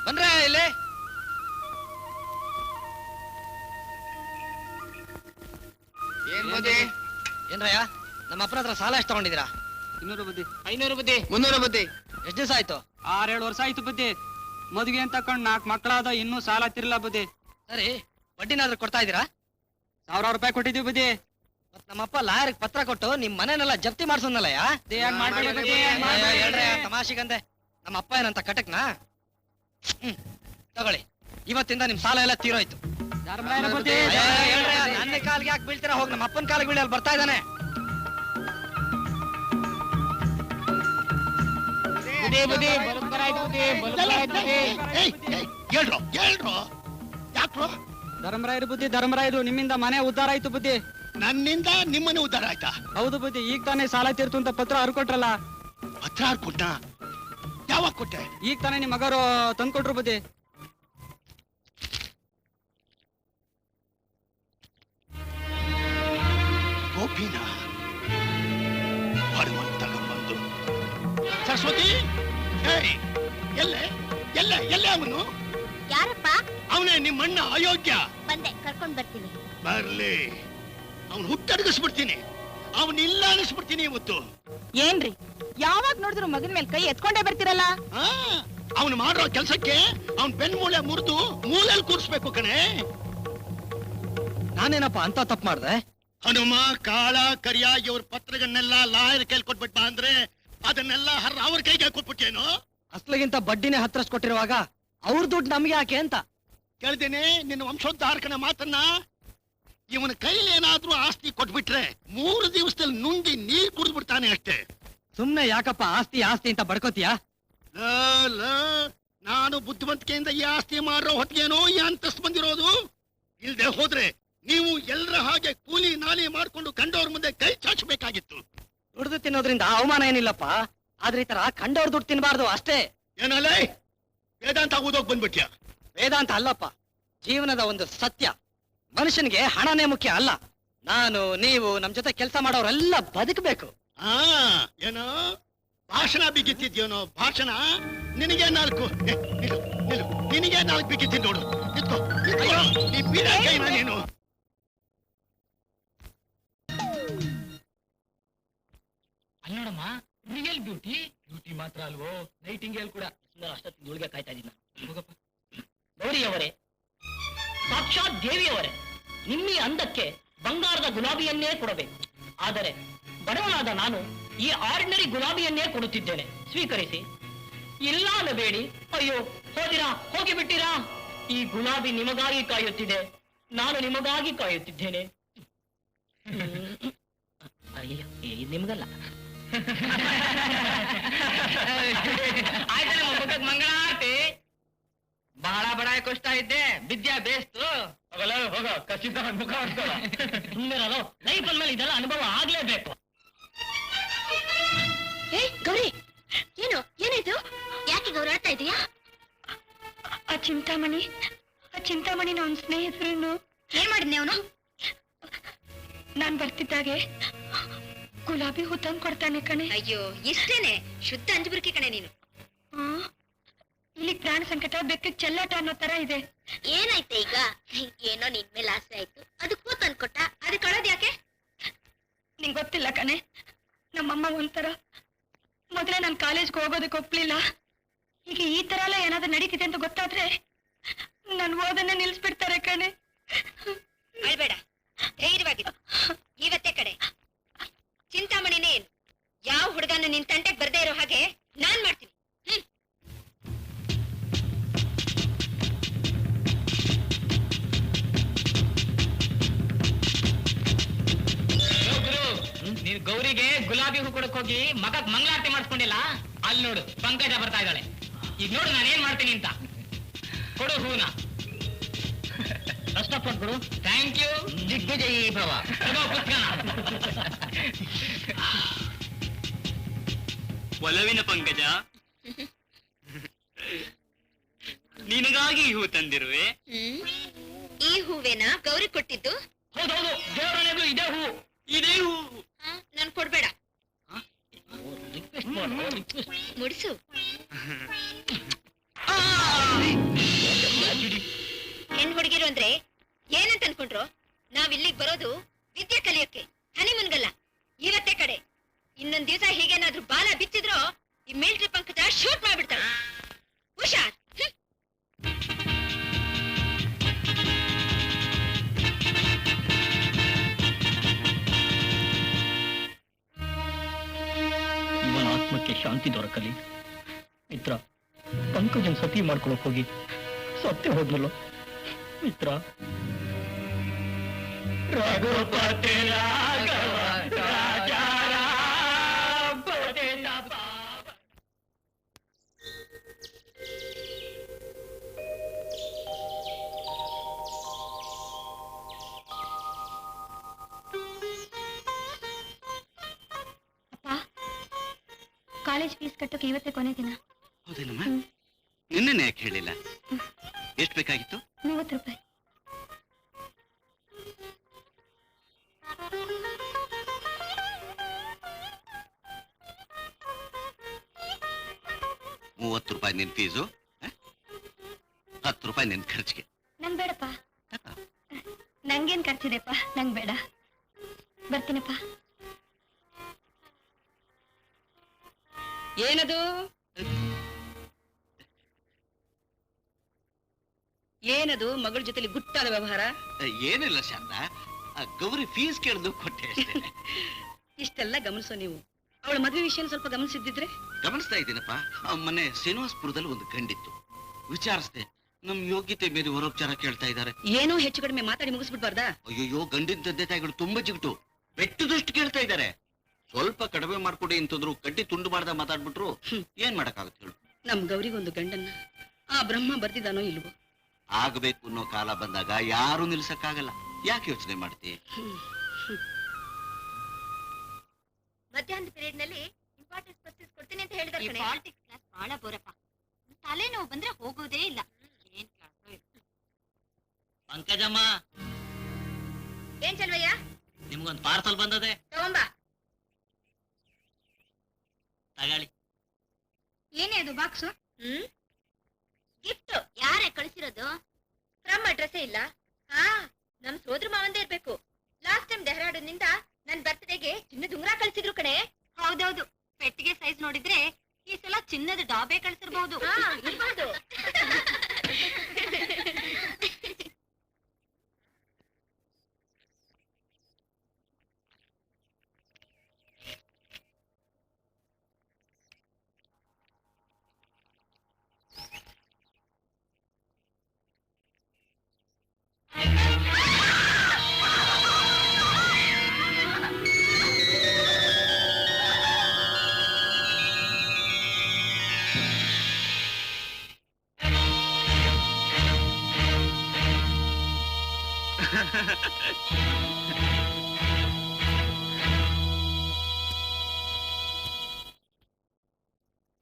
ಬಂದ್ರೆ ಇಲ್ಲಿ. ಏನ್ರಯ್ಯ, ನಮ್ಮ ಅಪ್ಪನ ಹತ್ರ ಸಾಲ ಎಷ್ಟು ತಗೊಂಡಿದ್ದೀರಾ? 200 ಬುದ್ಧಿ, 500 ಬುದ್ಧಿ, 300 ಬುದ್ಧಿ. ಎಷ್ಟು ದಿವಸ ಆಯ್ತು? 6-7 ವರ್ಷ ಆಯ್ತು ಬುದ್ಧಿ. ಮದುವೆ ಅಂತ ತಕೊಂಡ್ 4 ಮಕ್ಕಳಾದ, ಇನ್ನೂ ಸಾಲ ತಿರ್ಲ ಬುದ್ಧಿ. ಸರಿ, ಬಡ್ಡಿನಾದ್ರೂ ಕೊಡ್ತಾ ಇದ್ದೀರಾ? 1000 ರೂಪಾಯಿ ಕೊಟ್ಟಿದ್ದೀವಿ ಬುದ್ಧಿ. ಮತ್ ನಮ್ಮಪ್ಪ ಲಾಯರ್ಗೆ ಪತ್ರ ಕೊಟ್ಟು ನಿಮ್ ಮನೆನೆಲ್ಲ ಜಪ್ತಿ ಮಾಡ್ಸೋನಲ್ಲಯ್ಯ. ತಮಾಷೆಗಂದೆ ನಮ್ಮ ಅಪ್ಪ ಏನಂತ ಕಟಕ್ನಾ? ತಗೊಳ್ಳಿ, ಇವತ್ತಿಂದ ನಿಮ್ ಸಾಲ ಎಲ್ಲ ತೀರೋಯ್ತು. ನನ್ನ ಕಾಲ್ಗೆ ಯಾಕೆ ಬೀಳ್ತೀರಾ? ಹೋಗಿ ನಮ್ಮ ಅಪ್ಪನ ಕಾಲಿಗೆ ಬೀಳಿ, ಅಲ್ಲಿ ಬರ್ತಾ ಇದ್ದಾನೆ. ಹೇಳ್ರೋ ಯಾಕ್ರೋ? ಧರ್ಮರಾಯರು ಬುದ್ಧಿ, ಧರ್ಮರಾಯರು ನಿಮ್ಮಿಂದ ಮನೆ ಉದ್ಧಾರ ಆಯ್ತು ಬುದ್ಧಿ. ನನ್ನಿಂದ ನಿಮ್ಮನೆ ಉದ್ಧಾರ ಆಯ್ತಾ? ಹೌದು ಬುದ್ಧಿ, ಈಗ ತಾನೇ ಸಾಲ ತೀರ್ತು ಅಂತ ಪತ್ರ ಹರ್ಕೊಟ್ರಲ್ಲ. ಪತ್ರ ಕೊಟ್ಟ? ಯಾವಾಗ ಕೊಟ್ಟೆ? ಈಗ ತಾನೇ ನಿಮ್ ಮಗರು ತಂದ್ಕೊಟ್ರು ಬುದ್ಧಿ. ಗೋಪಿನ ತಗೊಂಡ್ಬಂದು ಸರಸ್ವತಿ, ಎಲ್ಲೇ ಎಲ್ಲೇ ಎಲ್ಲೇ ಅವನು? ಯಾರಪ್ಪ? ಅವನೇ ನಿಮ್ಮಣ್ಣ ಅಯೋಗ್ಯ. ಬಂದೆ, ಕರ್ಕೊಂಡ್ ಬರ್ತೀನಿ. ಬರ್ಲಿ, ಅವನು ಹುಟ್ಟಡಗಿಸ್ಬಿಡ್ತೀನಿ, ಅವನಿಲ್ಲ ಅನಿಸ್ಬಿಡ್ತೀನಿ ಇವತ್ತು. ಏನ್ರಿ ಯಾವಾಗ ನೋಡಿದ್ರು ಮಗನ ಮೇಲೆ ಕೈ ಎತ್ಕೊಂಡೇ ಬರ್ತಿರಲ್ಲ? ಅವನು ಮಾಡೋ ಕೆಲ್ಸಕ್ಕೆ ಅವನ್ ಬೆನ್ಮೂಳೆ ಮುರಿದು ಮೂಲೆಯಲ್ಲಿ ಕೂರಿಸ್ಬೇಕು ಕಣೆ. ನಾನೇನಪ್ಪ ಅಂತ ತಪ್ಪು ಮಾಡ್ದೆ? ಹನುಮ, ಕಾಳ, ಕರಿಯ ಇವ್ರ ಪತ್ರಗಳನ್ನೆಲ್ಲ ಲಾಯರ್ ಕೈಲಿ ಕೊಟ್ಬಿಟ್ಟ ಅಂದ್ರೆ ಅದನ್ನೆಲ್ಲ ಅವ್ರ ಕೈಗೆ ಕೊಟ್ಬಿಟ್ಟೇನು? ಅಸ್ಲಿಗಿಂತ ಬಡ್ಡಿನೇ ಹತ್ರಸ್ಕೊಟ್ಟಿರುವಾಗ ಅವ್ರ ದುಡ್ಡು ನಮ್ಗೆ ಯಾಕೆ ಅಂತ ಕೇಳ್ದೇನೆ ನಿನ್ನ ವಂಶೋದ್ಧಾರಕನ ಮಾತನ್ನ. ಇವನ ಕೈಲಿ ಏನಾದ್ರೂ ಆಸ್ತಿ ಕೊಟ್ಬಿಟ್ರೆ 3 ದಿವಸದಲ್ಲಿ ನುಂಗಿ ನೀರ್ ಕುಡಿದು ಬಿಡ್ತಾನೆ ಅಷ್ಟೇ. ಸುಮ್ನೆ ಯಾಕಪ್ಪ ಆಸ್ತಿ ಆಸ್ತಿ ಅಂತ ಬಡ್ಕೋತೀಯಾ? ಅಲ್ಲ, ನಾನು ಬುದ್ಧಿವಂತಿಕೆಯಿಂದ ಈ ಆಸ್ತಿ ಮಾರೋ ಹೊತ್ತಿಗೇನೋ ಈ ಅಂತಸ್ತು ಬಂದಿರೋದು. ಇಲ್ದೆ ಹೋದ್ರೆ ನೀವು ಎಲ್ಲರ ಹಾಗೆ ಕೂಲಿ ನಾಲಿ ಮಾಡ್ಕೊಂಡು ಕಂಡವ್ರ ಮುಂದೆ ಕೈ ಚಾಚಬೇಕಾಗಿತ್ತು. ದುಡ್ದು ತಿನ್ನೋದ್ರಿಂದ ಅವಮಾನ ಏನಿಲ್ಲಪ್ಪ, ಆದ್ರೆ ಈ ತರ ಕಂಡವ್ರ ದುಡ್ಡು ತಿನ್ಬಾರ್ದು ಅಷ್ಟೇ. ಏನಲ್ಲೇ ವೇದಾಂತ ಓದೋಕ್ ಬಂದ್ಬಿಟ್ಯಾ? ವೇದಾಂತ ಅಲ್ಲಪ್ಪ, ಜೀವನದ ಒಂದು ಸತ್ಯ. ಮನುಷ್ಯನಿಗೆ ಹಣನೇ ಮುಖ್ಯ ಅಲ್ಲ. ನಾನು, ನೀವು, ನಮ್ ಜೊತೆ ಕೆಲಸ ಮಾಡೋರೆಲ್ಲ ಬದುಕಬೇಕು. ಆ ಏನೋ ಭಾಷಣ ಬಿಗಿತ್ತಿದ್ಯೋನೋ ಭಾಷಣ. ನಿನಗೆ ನಾಲ್ಕು ನಿನಗೆ ನಾಲ್ಕು ಬಿಗಿತ್ತೀನಿ ನೋಡು. ನಿತ್ಕೋ ನೀ ಬೀಡ ಕೈನ ನೀನು. ಅಲ್ಲಿ ನೋಡಮ್ಮ, ರಿಯಲ್ ಬ್ಯೂಟಿ. ಬ್ಯೂಟಿ ಮಾತ್ರ ಅಲ್ವೋ, ನೈಟಿಂಗೇಲ್ ಕೂಡ. ಅಷ್ಟೊತ್ತಿಗೆ ಇವಳಿಗೆ ಕಾಯ್ತಾ ಇದ್ದೀನಿ. ಹೋಗಪ್ಪ. ಗೌರಿಯವರೇ, ಸಾಕ್ಷಾತ್ ದೇವಿಯವರೇ, ನಿಮ್ಮಿ ಅಂದಕ್ಕೆ ಬಂಗಾರದ ಗುಲಾಬಿಯನ್ನೇ ಕೊಡಬೇಕು. ಆದರೆ ಬಡವನಾದ ನಾನು ಈ ಆರ್ಡಿನರಿ ಗುಲಾಬಿಯನ್ನೇ ಕೊಡುತ್ತಿದ್ದೇನೆ, ಸ್ವೀಕರಿಸಿ. ಇಲ್ಲ ಅನ್ನಬೇಡಿ. ಅಯ್ಯೋ, ಹೋದಿರಾ, ಹೋಗಿಬಿಟ್ಟಿರಾ? ಈ ಗುಲಾಬಿ ನಿಮಗಾಗಿ ಕಾಯುತ್ತಿದೆ, ನಾನು ನಿಮಗಾಗಿ ಕಾಯುತ್ತಿದ್ದೇನೆ. ಅಯ್ಯೋ, ನಿಮಗಲ್ಲ. ಆಯ್ತು, ನಮ್ಮ ಮುಖಕ್ಕೆ ಮಂಗಳಾರತಿ. ಬಹಳ ಬಡಾಯಿ ಕಷ್ಟ ಇದ್ದೆ, ವಿದ್ಯಾ ಬೇಸ್ತು. ಹೋಗಲ್ಲ, ಹೋಗ ಕಸಿದ ಮುಖ ಸುಮ್ಮನೆ ಲೈಫ್ ಅಂದ್ಮೇಲೆ ಇದೆಲ್ಲ ಅನುಭವ ಆಗ್ಲೇಬೇಕು. ಏ ಗೌರಿ, ಏನು ಏನಾಯ್ತು? ಯಾಕೆ ಗೌರಿ ಆಡ್ತಾ ಇದೀಯಾ? ಆ ಚಿಂತಾಮಣಿ ಅವನ ಸ್ನೇಹಿತರನ್ನು ಏನ್ ಮಾಡಿದ್ನಿ ಅವನು? ನಾನ್ ಬರ್ತಿದ್ದಾಗೆ ಗುಲಾಬಿ ಹೂ ತಂದು ಕೊಡ್ತಾನೆ ಕಣೆ. ಅಯ್ಯೋ, ಇಷ್ಟೇನೆ? ಶುದ್ಧ ಅಂಜಬುರ್ಕಿ ಕಣೆ ನೀನು. ಇಲ್ಲಿ ಪ್ರಾಣ ಸಂಕಟ, ಬೆಕ್ಕಕ್ಕೆ ಚೆಲ್ಲಾಟ ಅನ್ನೋ ತರ ಇದೆ. ಏನಾಯ್ತೆ ಈಗ? ಏನೋ ನಿನ್ ಮೇಲೆ ಆಸೆ ಆಯ್ತು, ಅದಕ್ಕೆ ಹೂ ತಂದ್ಕೊಟ್ಟ. ಅದಕ್ಕೆ ಅಳೋದ್ ಯಾಕೆ? ನಿಂಗ್ ಗೊತ್ತಿಲ್ಲ ಕಣೆ, ನಮ್ಮಮ್ಮ ಒಂಥರ. ಮೊದಲೇ ನಾನು ಕಾಲೇಜ್ಗೆ ಹೋಗೋದಕ್ಕೆ ಒಪ್ಲಿಲ್ಲ. ಈಗ ಈ ತರ ಎಲ್ಲ ಏನಾದ್ರು ನಡೀತಿದೆ ಅಂತ ಗೊತ್ತಾದ್ರೆ ನನ್ ಓದನ್ನ ನಿಲ್ಸ್ಬಿಡ್ತಾರೆ ಕಣೆ. ಅಳ್ಬೇಡ, ಧೈರ್ಯವಾಗಿರು. ಇವತ್ತೇ ಕಡೆ ಚಿಂತಾಮಣಿನೇ ಏನು, ಯಾವ ಹುಡುಗನ ನಿನ್ ತಂಟೆಗೆ ಬರ್ದೇ ಇರೋ ಹಾಗೆ ನಾನ್ ಮಾಡ್ತೀನಿ. ನೀನ್ ಗೌರಿಗೆ ಗುಲಾಬಿ ಹೂ ಕೊಡಕ್ ಹೋಗಿ ಮಗಕ್ ಮಂಗಳಾರತಿ ಮಾಡಿಸ್ಕೊಂಡಿಲ್ಲ. ಅಲ್ಲಿ ನೋಡು, ಪಂಕಜ ಬರ್ತಾ ಇದ್ದಾಳೆ. ಈಗ ನೋಡು ನಾನು ಏನ್ ಮಾಡ್ತೀನಿ ಅಂತ. ಕೊಡು ಹೂನ. ಕಷ್ಟಪಟ್ಬಿಡು. Thank you. ದಿಗ್ವಿಜಯೀ ಭವ. ಪುಸ್ತಕನ ಒಲವಿನ ಪಂಕಜ, ನಿನಗಾಗಿ ಹೂ ತಂದಿರುವೆ. ಈ ಹೂವೇನ ಗೌರಿ ಕೊಟ್ಟಿದ್ದು? ಹೌದೌದು, ದೇವರನೆಗೂ ಇದೇ ಹೂ. ಇದೇ ಹೂ ನನ್ ಕೊಡ್ಬೇಡ, ಮುಡ್ಸು. ಹೆಣ್ ಹುಡುಗಿರು ಅಂದ್ರೆ ಏನಂತ ಅನ್ಕೊಂಡ್ರು? ನಾವ್ ಇಲ್ಲಿಗ್ ಬರೋದು ವಿದ್ಯೆ ಕಲಿಯೋಕೆ, ಹನಿಮುನ್ಗಲ್ಲ. ಇವತ್ತೇ ಕಡೆ. ಇನ್ನೊಂದ್ ದಿವಸ ಹೀಗೇನಾದ್ರೂ ಬಾಲ ಬಿಚ್ಚಿದ್ರು ಈ ಮಿಲ್ಟ್ರಿ ಪಂಕಜ ಶೂಟ್ ಮಾಡ್ಬಿಡ್ತಾಳೆ. ಹುಷಾರ್. ಇವನ ಆತ್ಮಕ್ಕೆ ಶಾಂತಿ ದೊರಕಲಿ. ಮಿತ್ರ, ಪಂಕಜನ್ ಸತಿ ಮಾಡ್ಕೊಳಕ್ ಹೋಗಿ ಸತ್ಯ ಹೋದ್ನಲ್ಲ ಮಿತ್ರ. ರಘುಪತಿ ರಾಘವ ರಾಜಾ ರಾಮ ಭಜನ ಪಾವ. ಕಾಲೇಜ್ ಫೀಸ್ ಕಟ್ಟೋಕೆ ಇವತ್ತೇ ಕೊನೆ ದಿನ. ಹೌದೇನಮ್ಮ? ನಿನ್ನೆ ಯಾಕೆ ಹೇಳಿಲ್ಲ? ಎಷ್ಟು ಬೇಕಾಗಿತ್ತು? 30 ರೂಪಾಯಿ. ₹30 ನಿನ್ ಫೀಸು, 10 ರೂಪಾಯಿ ನಿನ್ ಖರ್ಚಿಗೆ. ನಂಗ್ ಬೇಡಪ್ಪ. ನಂಗೇನ್ ಖರ್ಚಿದೆಪ್ಪ, ನಂಗ್ ಬೇಡ. ಬರ್ತೀನಪ್ಪ. ಏನದು? ಏನದು ಮಗಳ ಜೊತೆಲಿ ಗುಟ್ಟಾದ ವ್ಯವಹಾರ? ಏನಿಲ್ಲ ಶಾಂತ, ಗೌರಿ ಫೀಸ್ ಕೇಳಿದು ಕೊಟ್ಟೆ ಅಷ್ಟೇ. ಇಷ್ಟೆಲ್ಲ ಗಮನಿಸೋ ನೀವು ಅವಳ ಮದುವೆ ವಿಷಯ ಸ್ವಲ್ಪ ಗಮನಿಸಿದ್ದಿದ್ರೆ? ಗಮನಿಸ್ತಾ ಇದ್ದೀನಪ್ಪ. ಮೊನ್ನೆ ಶ್ರೀನಿವಾಸಪುರದಲ್ಲಿ ಒಂದು ಗಂಡಿತ್ತು, ವಿಚಾರಿಸ್ದೆ. ನಮ್ ಯೋಗ್ಯತೆ ಮೇಲೆ ವರೋಪಚಾರ ಕೇಳ್ತಾ ಇದ್ದಾರೆ. ಏನೋ ಹೆಚ್ಚು ಕಡಿಮೆ ಮಾತಾಡಿ ಮುಗಿಸ್ಬಿಡ್ಬಾರ್ದಾ? ಅಯ್ಯೋ, ಗಂಡಿನ ತಂದೆ ತಾಯಿಗಳು ತುಂಬಾ ಜಿಗುಟು, ಬೆಟ್ಟದಷ್ಟು ಕೇಳ್ತಾ ಇದ್ದಾರೆ. ಸ್ವಲ್ಪ ಕಡಿಮೆ ಮಾಡ್ಕೊಡಿ ಅಂತಂದ್ರು, ಕಡ್ಡಿ ತುಂಡು ಮಾಡ್ದ ಮಾತಾಡ್ಬಿಟ್ರು. ಏನ್ ಮಾಡಕ್ಕಾಗುತ್ತೆ ಹೇಳು? ನಮ್ ಗೌರಿಗೊಂದು ಗಂಡನ್ನ ಆ ಬ್ರಹ್ಮ ಬರ್ದಿದಾನೋ ಇಲ್ವೋ? ಆಗ್ಬೇಕು ಅನ್ನೋ ಕಾಲ ಬಂದಾಗ ಯಾರು ನಿಲ್ಸಕ್ಕಾಗಲ್ಲ. ಯಾಕೆ ಯೋಚನೆ ಮಾಡ್ತಿ? ಮಧ್ಯಾಹ್ನದ ಪೀರಿಯಡ್ ನಲ್ಲಿ ಇಂಪಾರ್ಟೆನ್ಸ್ ಪರ್ಸಸ್ ಕೊಡ್ತೀನಿ ಅಂತ ಹೇಳಿದಾರೆ. ಪಾಲಿಟಿಕ್ಸ್ ಕ್ಲಾಸ್ ಬಹಳ ಬೋರಪ್ಪ. ತಲೆನೋವು ಬಂದ್ರೆ ಹೋಗೋದೇ ಇಲ್ಲ. ಏನ್ ಕ್ಲಾಸ್ ಪಂಕಜಮ್ಮ, ಏನ್ ಚಲ್ವಯ್ಯ? ನಿಮ್ಗೊಂದು ಪಾರ್ಸಲ್ ಬಂದದೆ, ತಗೊಂಬಾ. ತಗೊಳ್ಳಿ. ಏನೇ ಅದು ಬಾಕ್ಸು? ಗಿಫ್ಟ್. ಯಾರೇ ಕಳಿಸಿರೋದು? ಫ್ರಮ್ ಅಡ್ರೆಸ್ಸೇ ಇಲ್ಲ. ಹಾ, ನಮ್ ಸೋದ್ರ ಮಾವಂದೇ ಇರ್ಬೇಕು. ಲಾಸ್ಟ್ ಟೈಮ್ ಡೆಹ್ರಾಡೂನ್ನಿಂದ ನನ್ ಬರ್ತ್ಡೇಗೆ ಚಿನ್ನದ ಉಂಗ್ರ ಕಳಿಸಿದ್ರು ಕಣೆ. ಹೌದೌದು, ಪೆಟ್ಟಿಗೆ ಸೈಜ್ ನೋಡಿದ್ರೆ ಈ ಸಲ ಚಿನ್ನದ ಡಾಬೆ ಕಳಿಸಿರ್ಬಹುದು.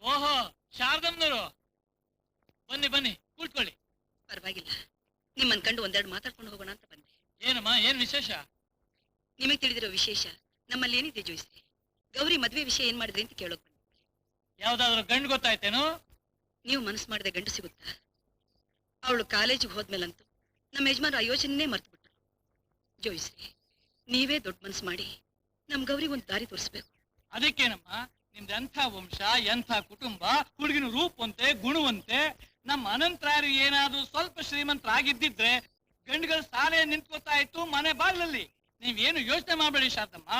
ಓಹೋ, ಶಾರದಮ್ಮನವರು, ಬನ್ನಿ ಬನ್ನಿ, ಕೂತ್ಕೊಳ್ಳಿ. ಪರವಾಗಿಲ್ಲ, ನಿಮ್ಮನ್ ಕಂಡು ಒಂದೆರಡು ಮಾತಾಡ್ಕೊಂಡು ಹೋಗೋಣ ಅಂತ ಬಂದೆ. ಏನಮ್ಮ, ಏನ್ ವಿಶೇಷ? ನಿಮಗ್ ತಿಳಿದಿರೋ ವಿಶೇಷ ನಮ್ಮಲ್ಲಿ ಏನಿದೆ ಜೋಯಿಸ್ರಿ? ಗೌರಿ ಮದ್ವೆ ವಿಷಯ ಏನ್ ಮಾಡಿದ್ರಿ ಅಂತ ಕೇಳೋಕ್ ಬಂದೆ. ಯಾವ್ದಾದ್ರು ಗಂಡು ಗೊತ್ತಾಯ್ತೇನು? ನೀವು ಮನಸ್ಸು ಮಾಡದೆ ಗಂಡು ಸಿಗುತ್ತಾ? ಅವಳು ಕಾಲೇಜಿಗೆ ಹೋದ್ಮೇಲಂತೂ ನಮ್ಮ ಯಜಮಾನ್ರ ಆ ಯೋಚನೆ ಮರ್ತು ಬಿಟ್ರು. ಜೋಯಿಸ್ರಿ, ನೀವೇ ದೊಡ್ಡ ಮನಸ್ಸು ಮಾಡಿ ನಮ್ ಗೌರಿಗೆ ಒಂದು ದಾರಿ ತೋರಿಸ್ಬೇಕು. ಅದಕ್ಕೇನಮ್ಮ, ನಿಮ್ದು ಎಂಥ ವಂಶ, ಎಂಥ ಕುಟುಂಬ, ಹುಡುಗಿನ ರೂಪವಂತೆ ಗುಣವಂತೆ. ನಮ್ಮ ಅನಂತರಾಯರು ಏನಾದ್ರೂ ಸ್ವಲ್ಪ ಶ್ರೀಮಂತರಾಗಿದ್ದಿದ್ರೆ ಗಂಡುಗಳ ಸಾಲೆ ನಿಂತ್ಕೋತಾ ಇತ್ತು ಮನೆ ಬಾಗ್ಲಲ್ಲಿ. ನೀವೇನು ಯೋಚನೆ ಮಾಡ್ಬೇಡಿ ಶಾರದಮ್ಮ,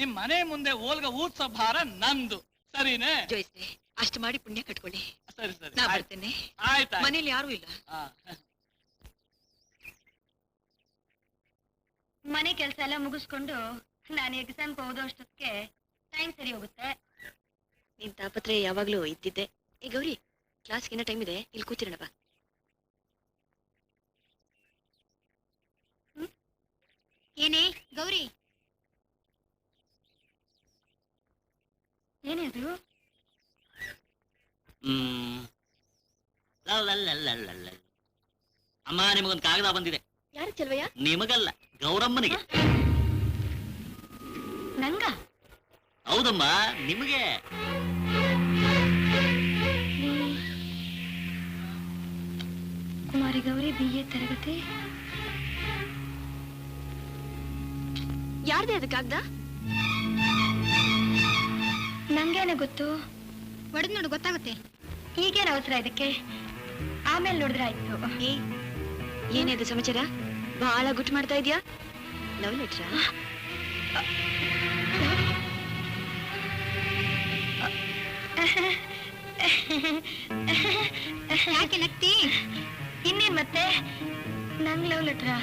ನಿಮ್ ಮನೆ ಮುಂದೆ ಓಲ್ಗ ಊದ್ಸೋ ಭಾರ ನಂದು, ಸರಿನೇ? ಜೋಯಿಸ್ರಿ, ಅಷ್ಟು ಮಾಡಿ ಪುಣ್ಯ ಕಟ್ಕೊಳ್ಳಿ. ಸರಿ ಸರಿ, ನಾ ಬರ್ತೇನೆ. ಆಯ್ತಾ? ಮನೇಲಿ ಯಾರು ಇಲ್ಲ. ಮನೆ ಕೆಲಸ ಎಲ್ಲ ಮುಗಿಸ್ಕೊಂಡು ನಾನು ಎಕ್ಸಾಮ್ಗೆ ಓದೋಷ್ಟೊತ್ತಿಗೆ ಟೈಮ್ ಸರಿ ಹೋಗುತ್ತೆ. ನಿನ್ ತಾಪತ್ರೆ ಯಾವಾಗ್ಲೂ ಇದ್ದಿದ್ದೆ. ಏ ಗೌರಿ, ಕ್ಲಾಸ್ಗೆ ಏನೋ ಟೈಮ್ ಇದೆ, ಇಲ್ಲಿ ಕೂತಿರೋಣ ಬಾ. ಏನೇ ಗೌರಿ? ಏನೇ ಅದು? ಅಮ್ಮ, ನಿಮಗೊಂದು ಕಾಗದ ಬಂದಿದೆ. ಯಾರು ಚೆಲ್ವಯ್ಯ? ನಿಮಗಲ್ಲ, ಗೌರಮ್ಮನಿಗೆ. ನಂಗ? ಹೌದಮ್ಮ, ನಿಮಗೆ. ಕುಮಾರಿ ಗೌರಿ, BA ತರಗತಿ. ಯಾರ್ದೇ ಅದು ಕಾಗ್ದ? ನಂಗೇನೆ ಗೊತ್ತು. ಒಡೆದ್ ನೋಡು, ಗೊತ್ತಾಗುತ್ತೆ. ಈಗೇನು ಅವಸರ ಇದಕ್ಕೆ? ಆಮೇಲೆ ನೋಡಿದ್ರೆ ಆಯ್ತು. ಏನೇ ಅದು ಸಮಾಚಾರ? ಬಹಳ ಗುಟ್ಟು ಮಾಡ್ತಾ ಇದೀಯಾ? ಲವ್ ಲೆಟ್ರಾ? ಯಾಕೆ ನಗ್ತಿ? ಇನ್ನೇನ್ ಮತ್ತೆ? ನಂಗ್ ಲವ್ ಲೆಟ್ರಾ?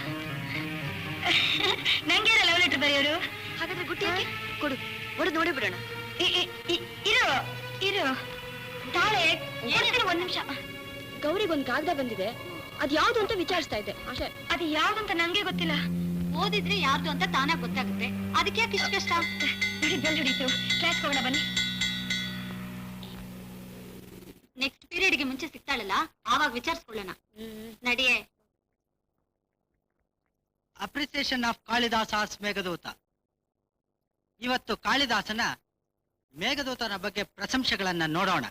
ನಂಗೇನ ಲವ್ ಲೆಟರ್ ಬರೆಯೋರು? ಹಾಗಾದ್ರೆ ಗುಟ್ಟಿ ಯಾಕೆ? ಕೊಡು, ಹೊಡೆದು ನೋಡೇ ಬಿಡೋಣ. ಇರು ಇರು, ತಾಳೆ ಒಂದ್ ನಿಮಿಷ. ಗೌರಿಗೊಂದು ಕಾಗದ ಬಂದಿದೆ, ಅದ್ ಯಾವ್ದು ಅಂತ ವಿಚಾರಿಸ್ತಾ ಇದ್ದೆ ಅಷ್ಟೇ. ಅದು ಯಾವ್ದಂತ ನಂಗೆ ಗೊತ್ತಿಲ್ಲ. ಓದಿದ್ರೆ ಯಾರ್ದು ಅಂತ ತಾನಾಗ್ ಗೊತ್ತಾಗುತ್ತೆ. ಅದಕ್ಕೆ ಯಾಕೆ ಇಷ್ಟು ಕಷ್ಟ? ಬೆಲ್ ಹಿಡಿತು. ಕ್ಲಾಸ್ ಹೋಗೋಣ ಬನ್ನಿ. ನೆಕ್ಸ್ಟ್ ಪೀರಿಯಡ್ಗೆ ಮುಂಚೆ ಸಿಗ್ತಾಳಲ್ಲ, ಆವಾಗ ವಿಚಾರಿಸ್ಕೊಳ್ಳೋಣ. ನಡಿಯೇ. Appreciation of Kalidasa's Meghaduta. ಇವತ್ತು ಕಾಳಿದಾಸನ ಮೇಘದೂತನ ಬಗ್ಗೆ ಪ್ರಶಂಸೆಗಳನ್ನ ನೋಡೋಣ.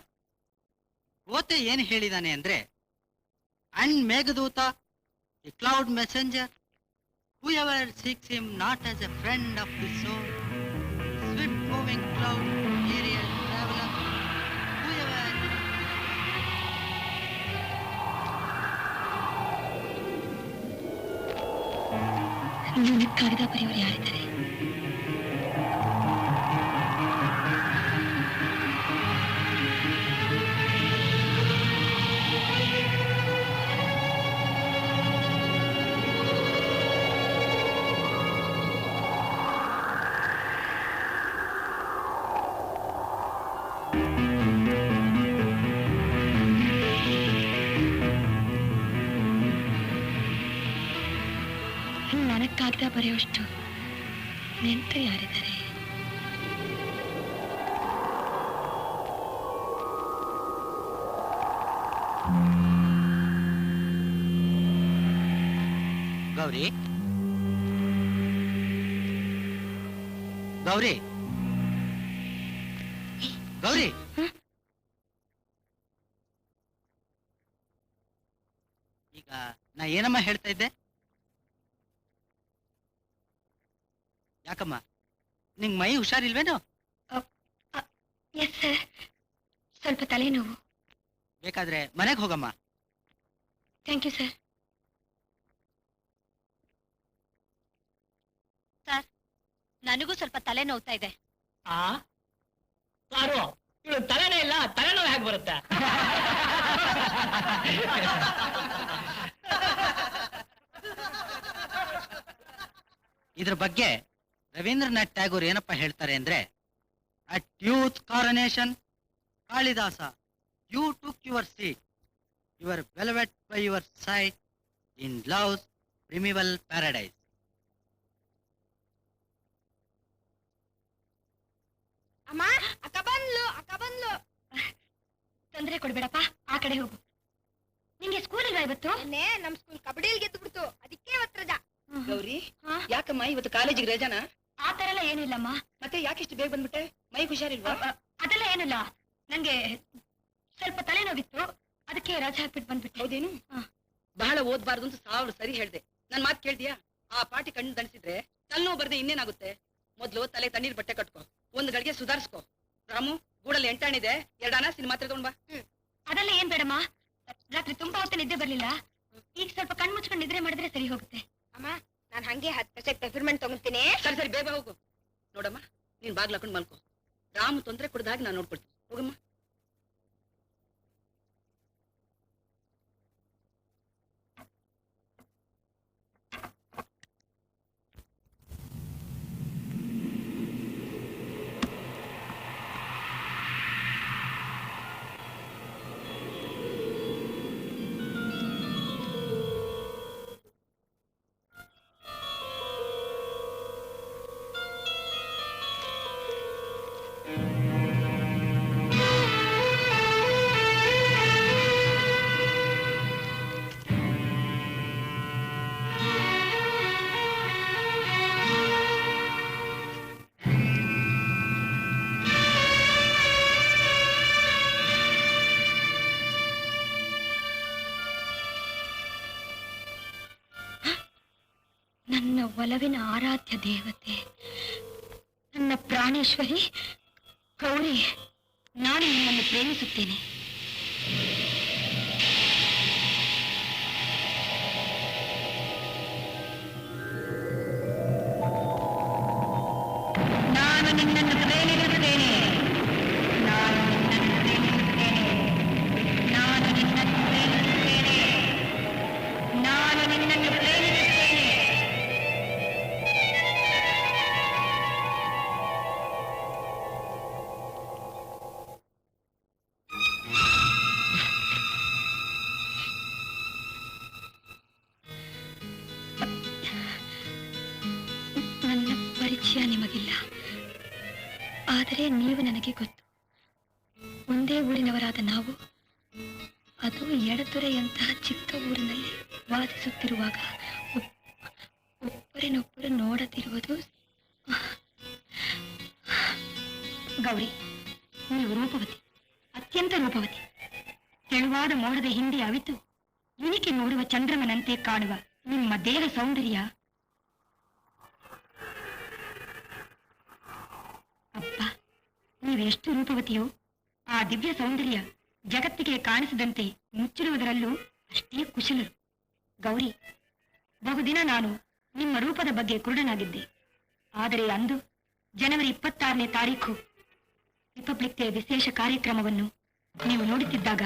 ಓತೆ ಏನು ಹೇಳಿದಾನೆ ಅಂದ್ರೆ, and Meghdoot, A cloud messenger, whoever seeks him not as a friend of his soul, swift moving cloud, aerial traveler, whoever. ನನಗೆ ಕಾಗದ ಬರೆಯೋರು ಯಾರಿದ್ದಾರೆ? ಕಾಗ್ದ ಬರೆಯೋಷ್ಟು ನೆಂಟರು ಯಾರಿದ್ದಾರೆ? ಗೌರಿ ಗೌರಿ ಗೌರಿ ಈಗ ನಾ ಏನಮ್ಮ ಹೇಳ್ತಾ ಇದ್ದೆ? ಯಾಕಮ್ಮ ನಿಂಗ್ ಮೈ ಹುಷಾರಿಲ್ವೇನೋ? ಎಸ್ ಸರ್, ಸ್ವಲ್ಪ ತಲೆನೋವು. ಬೇಕಾದ್ರೆ ಮನೆಗೆ ಹೋಗಮ್ಮ. Thank you sir. ಸರ್, ನನಗೂ ಸ್ವಲ್ಪ ತಲೆ ನೋವ್ತಾ ಇದೆ. ಸಾರು, ಇವಳು ತಲೆನೇ ಇಲ್ಲ, ತಲೆನೋವು ಹೇಗೆ ಬರುತ್ತೆ? ಇದ್ರ ಬಗ್ಗೆ ರವೀಂದ್ರನಾಥ್ ಟ್ಯಾಗೋರ್ ಏನಪ್ಪ ಹೇಳ್ತಾರೆ ಅಂದ್ರೆ, at youth coronation Kalidasa you took your seat, your velvet by your side in love's primeval paradise. ಅಮ್ಮ, ಅಕ್ಕ ಬಂದ್ಲು. ತೊಂದರೆ ಕೊಡ್ಬೇಡಪ್ಪ, ಆ ಕಡೆ ಹೋಗು. ನಿಂಗೆ ಸ್ಕೂಲ್ ಇಲ್ವಾ ಇವತ್ತು? ನಮ್ ಸ್ಕೂಲ್ ಕಬಡ್ಡಿಯಲ್ಲಿ ಗೆದ್ದು ಬಿಡ್ತು, ಅದಕ್ಕೆ ಇವತ್ತು ರಜಾ. ಗೌರಿ, ಹಾ? ಯಾಕಮ್ಮ ಇವತ್ತು ಕಾಲೇಜಿಗೆ ರಜಾನ? ಆ ತರ ಎಲ್ಲ ಏನಿಲ್ಲಮ್ಮ. ಮತ್ತೆ ಯಾಕಿಷ್ಟು ಬೇಗ ಬಂದ್ಬಿಟ್ಟೆ? ಮೈ ಹುಷಾರಿಲ್ವಾ? ಅದೆಲ್ಲ ಏನಿಲ್ಲ, ನಂಗೆ ಸ್ವಲ್ಪ ತಲೆನೋವಿತ್ತು, ಅದಕ್ಕೆ ರಜೆ ಹಾಕ್ಬಿಟ್ಟು ಬಂದ್ಬಿಟ್ಟೆ. ಹೌದೇನು? ಹಾ. ಬಹಳ ಓದ್ಬಾರ್ದು ಅಂತ 1000 ಸರಿ ಹೇಳ್ದೆ. ನನ್ ಮಾತು ಕೇಳ್ದಿಯಾ? ಆ ಪಾಟಿ ಕಣ್ಣು ದಣಿಸಿದ್ರೆ ತಲೆನೋವು ಬರ್ದೆ ಇನ್ನೇನಾಗುತ್ತೆ? ಮೊದ್ಲು ತಲೆ ತಣ್ಣೀರ್ ಬಟ್ಟೆ ಕಟ್ಕೋ, ಒಂದ್ ಗಳಿಗೆ ಸುಧಾರಿಸ್ಕೋ. ರಾಮು, ಗೂಡಲ್ಲಿ 8 ಹಣ್ಣಿದೆ, 2 ಅನಾಸಿನ ಮಾತ್ರೆ ತಗೊಂಡ್ ಬಾ. ಅದೆಲ್ಲ ಏನ್ ಬೇಡಮ್ಮ, ರಾತ್ರಿ ತುಂಬಾ ಹೊತ್ತು ನಿದ್ದೆ ಬರ್ಲಿಲ್ಲ, ಈಗ ಸ್ವಲ್ಪ ಕಣ್ ಮುಚ್ಕೊಂಡು ನಿದ್ರೆ ಮಾಡಿದ್ರೆ ಸರಿ ಹೋಗುತ್ತೆ. ಅಮ್ಮ, ನಾನ್ ಹಂಗೆ 10% ಪೆಪರ್ಮೆಂಟ್ ತಗೊಂತೀನಿ. ಸರಿ ಬೇಗ ಹೋಗು. ನೋಡಮ್ಮ, ನೀನ್ ಬಾಗ್ಲ ಹಾಕೊಂಡು ಮಲ್ಕೋ. ರಾಮು ತೊಂದ್ರೆ ಕೊಡ್ದಾಗ ನಾನು ನೋಡ್ಕೊಳ್ತೀನಿ. ಹೋಗಮ್ಮ. ನನ್ನ ಒಲವಿನ ಆರಾಧ್ಯ ದೇವತೆ, ನನ್ನ ಪ್ರಾಣೇಶ್ವರಿ ಗೌರಿ, ನಾನು ನಿನ್ನನ್ನು ಪ್ರೇಮಿಸುತ್ತೇನೆ. ನಾನು ನಿನ್ನನ್ನು ಪ್ರೇಮಿಸುತ್ತೇನೆ. ನಾನು ನಿನ್ನನ್ನು ಪ್ರೇಮಿಸುತ್ತೇನೆ. ನಾನು ನಿನ್ನನ್ನು ಪ್ರೇಮಿಸುತ್ತೇನೆ. ನಾನು ನಿನ್ನನ್ನು ಪ್ರೇಮಿಸುತ್ತೇನೆ. ನನ್ನ ಪರಿಚಯ ನಿಮಗಿಲ್ಲ, ಆದರೆ ನೀವು ನನಗೆ ಗೊತ್ತು. ಒಂದೇ ಊರಿನವರಾದ ನಾವು, ಅದು ಎಡದೊರೆಯಂತಹ ಚಿಕ್ಕ ಊರಿನಲ್ಲಿ ವಾಸಿಸುತ್ತಿರುವಾಗ ಒಬ್ಬರನ್ನೊಬ್ಬರು ನೋಡದಿರುವುದು. ಗೌರಿ, ನೀವು ರೂಪವತಿ, ಅತ್ಯಂತ ರೂಪವತಿ. ತೆಳುವಾದ ಮೋಡದ ಹಿಂದೆ ಅವಿತು ಇಣಿಕೆ ನೋಡುವ ಚಂದ್ರಮನಂತೆ ಕಾಣುವ ನಿಮ್ಮ ದೇಹ ಸೌಂದರ್ಯ, ಅಪ್ಪ, ನೀವೆಷ್ಟು ರೂಪವತಿಯೋ ಆ ದಿವ್ಯ ಸೌಂದರ್ಯ ಜಗತ್ತಿಗೆ ಕಾಣಿಸದಂತೆ ಮುಚ್ಚಿರುವುದರಲ್ಲೂ ಅಷ್ಟೇ ಕುಶಲರು. ಗೌರಿ, ಬಹುದಿನ ನಾನು ನಿಮ್ಮ ರೂಪದ ಬಗ್ಗೆ ಕುರುಡನಾಗಿದ್ದೆ. ಆದರೆ ಅಂದು ಜನವರಿ 26ನೇ ತಾರೀಖು ರಿಪಬ್ಲಿಕ್ ಡೇ ವಿಶೇಷ ಕಾರ್ಯಕ್ರಮವನ್ನು ನೀವು ನೋಡುತ್ತಿದ್ದಾಗ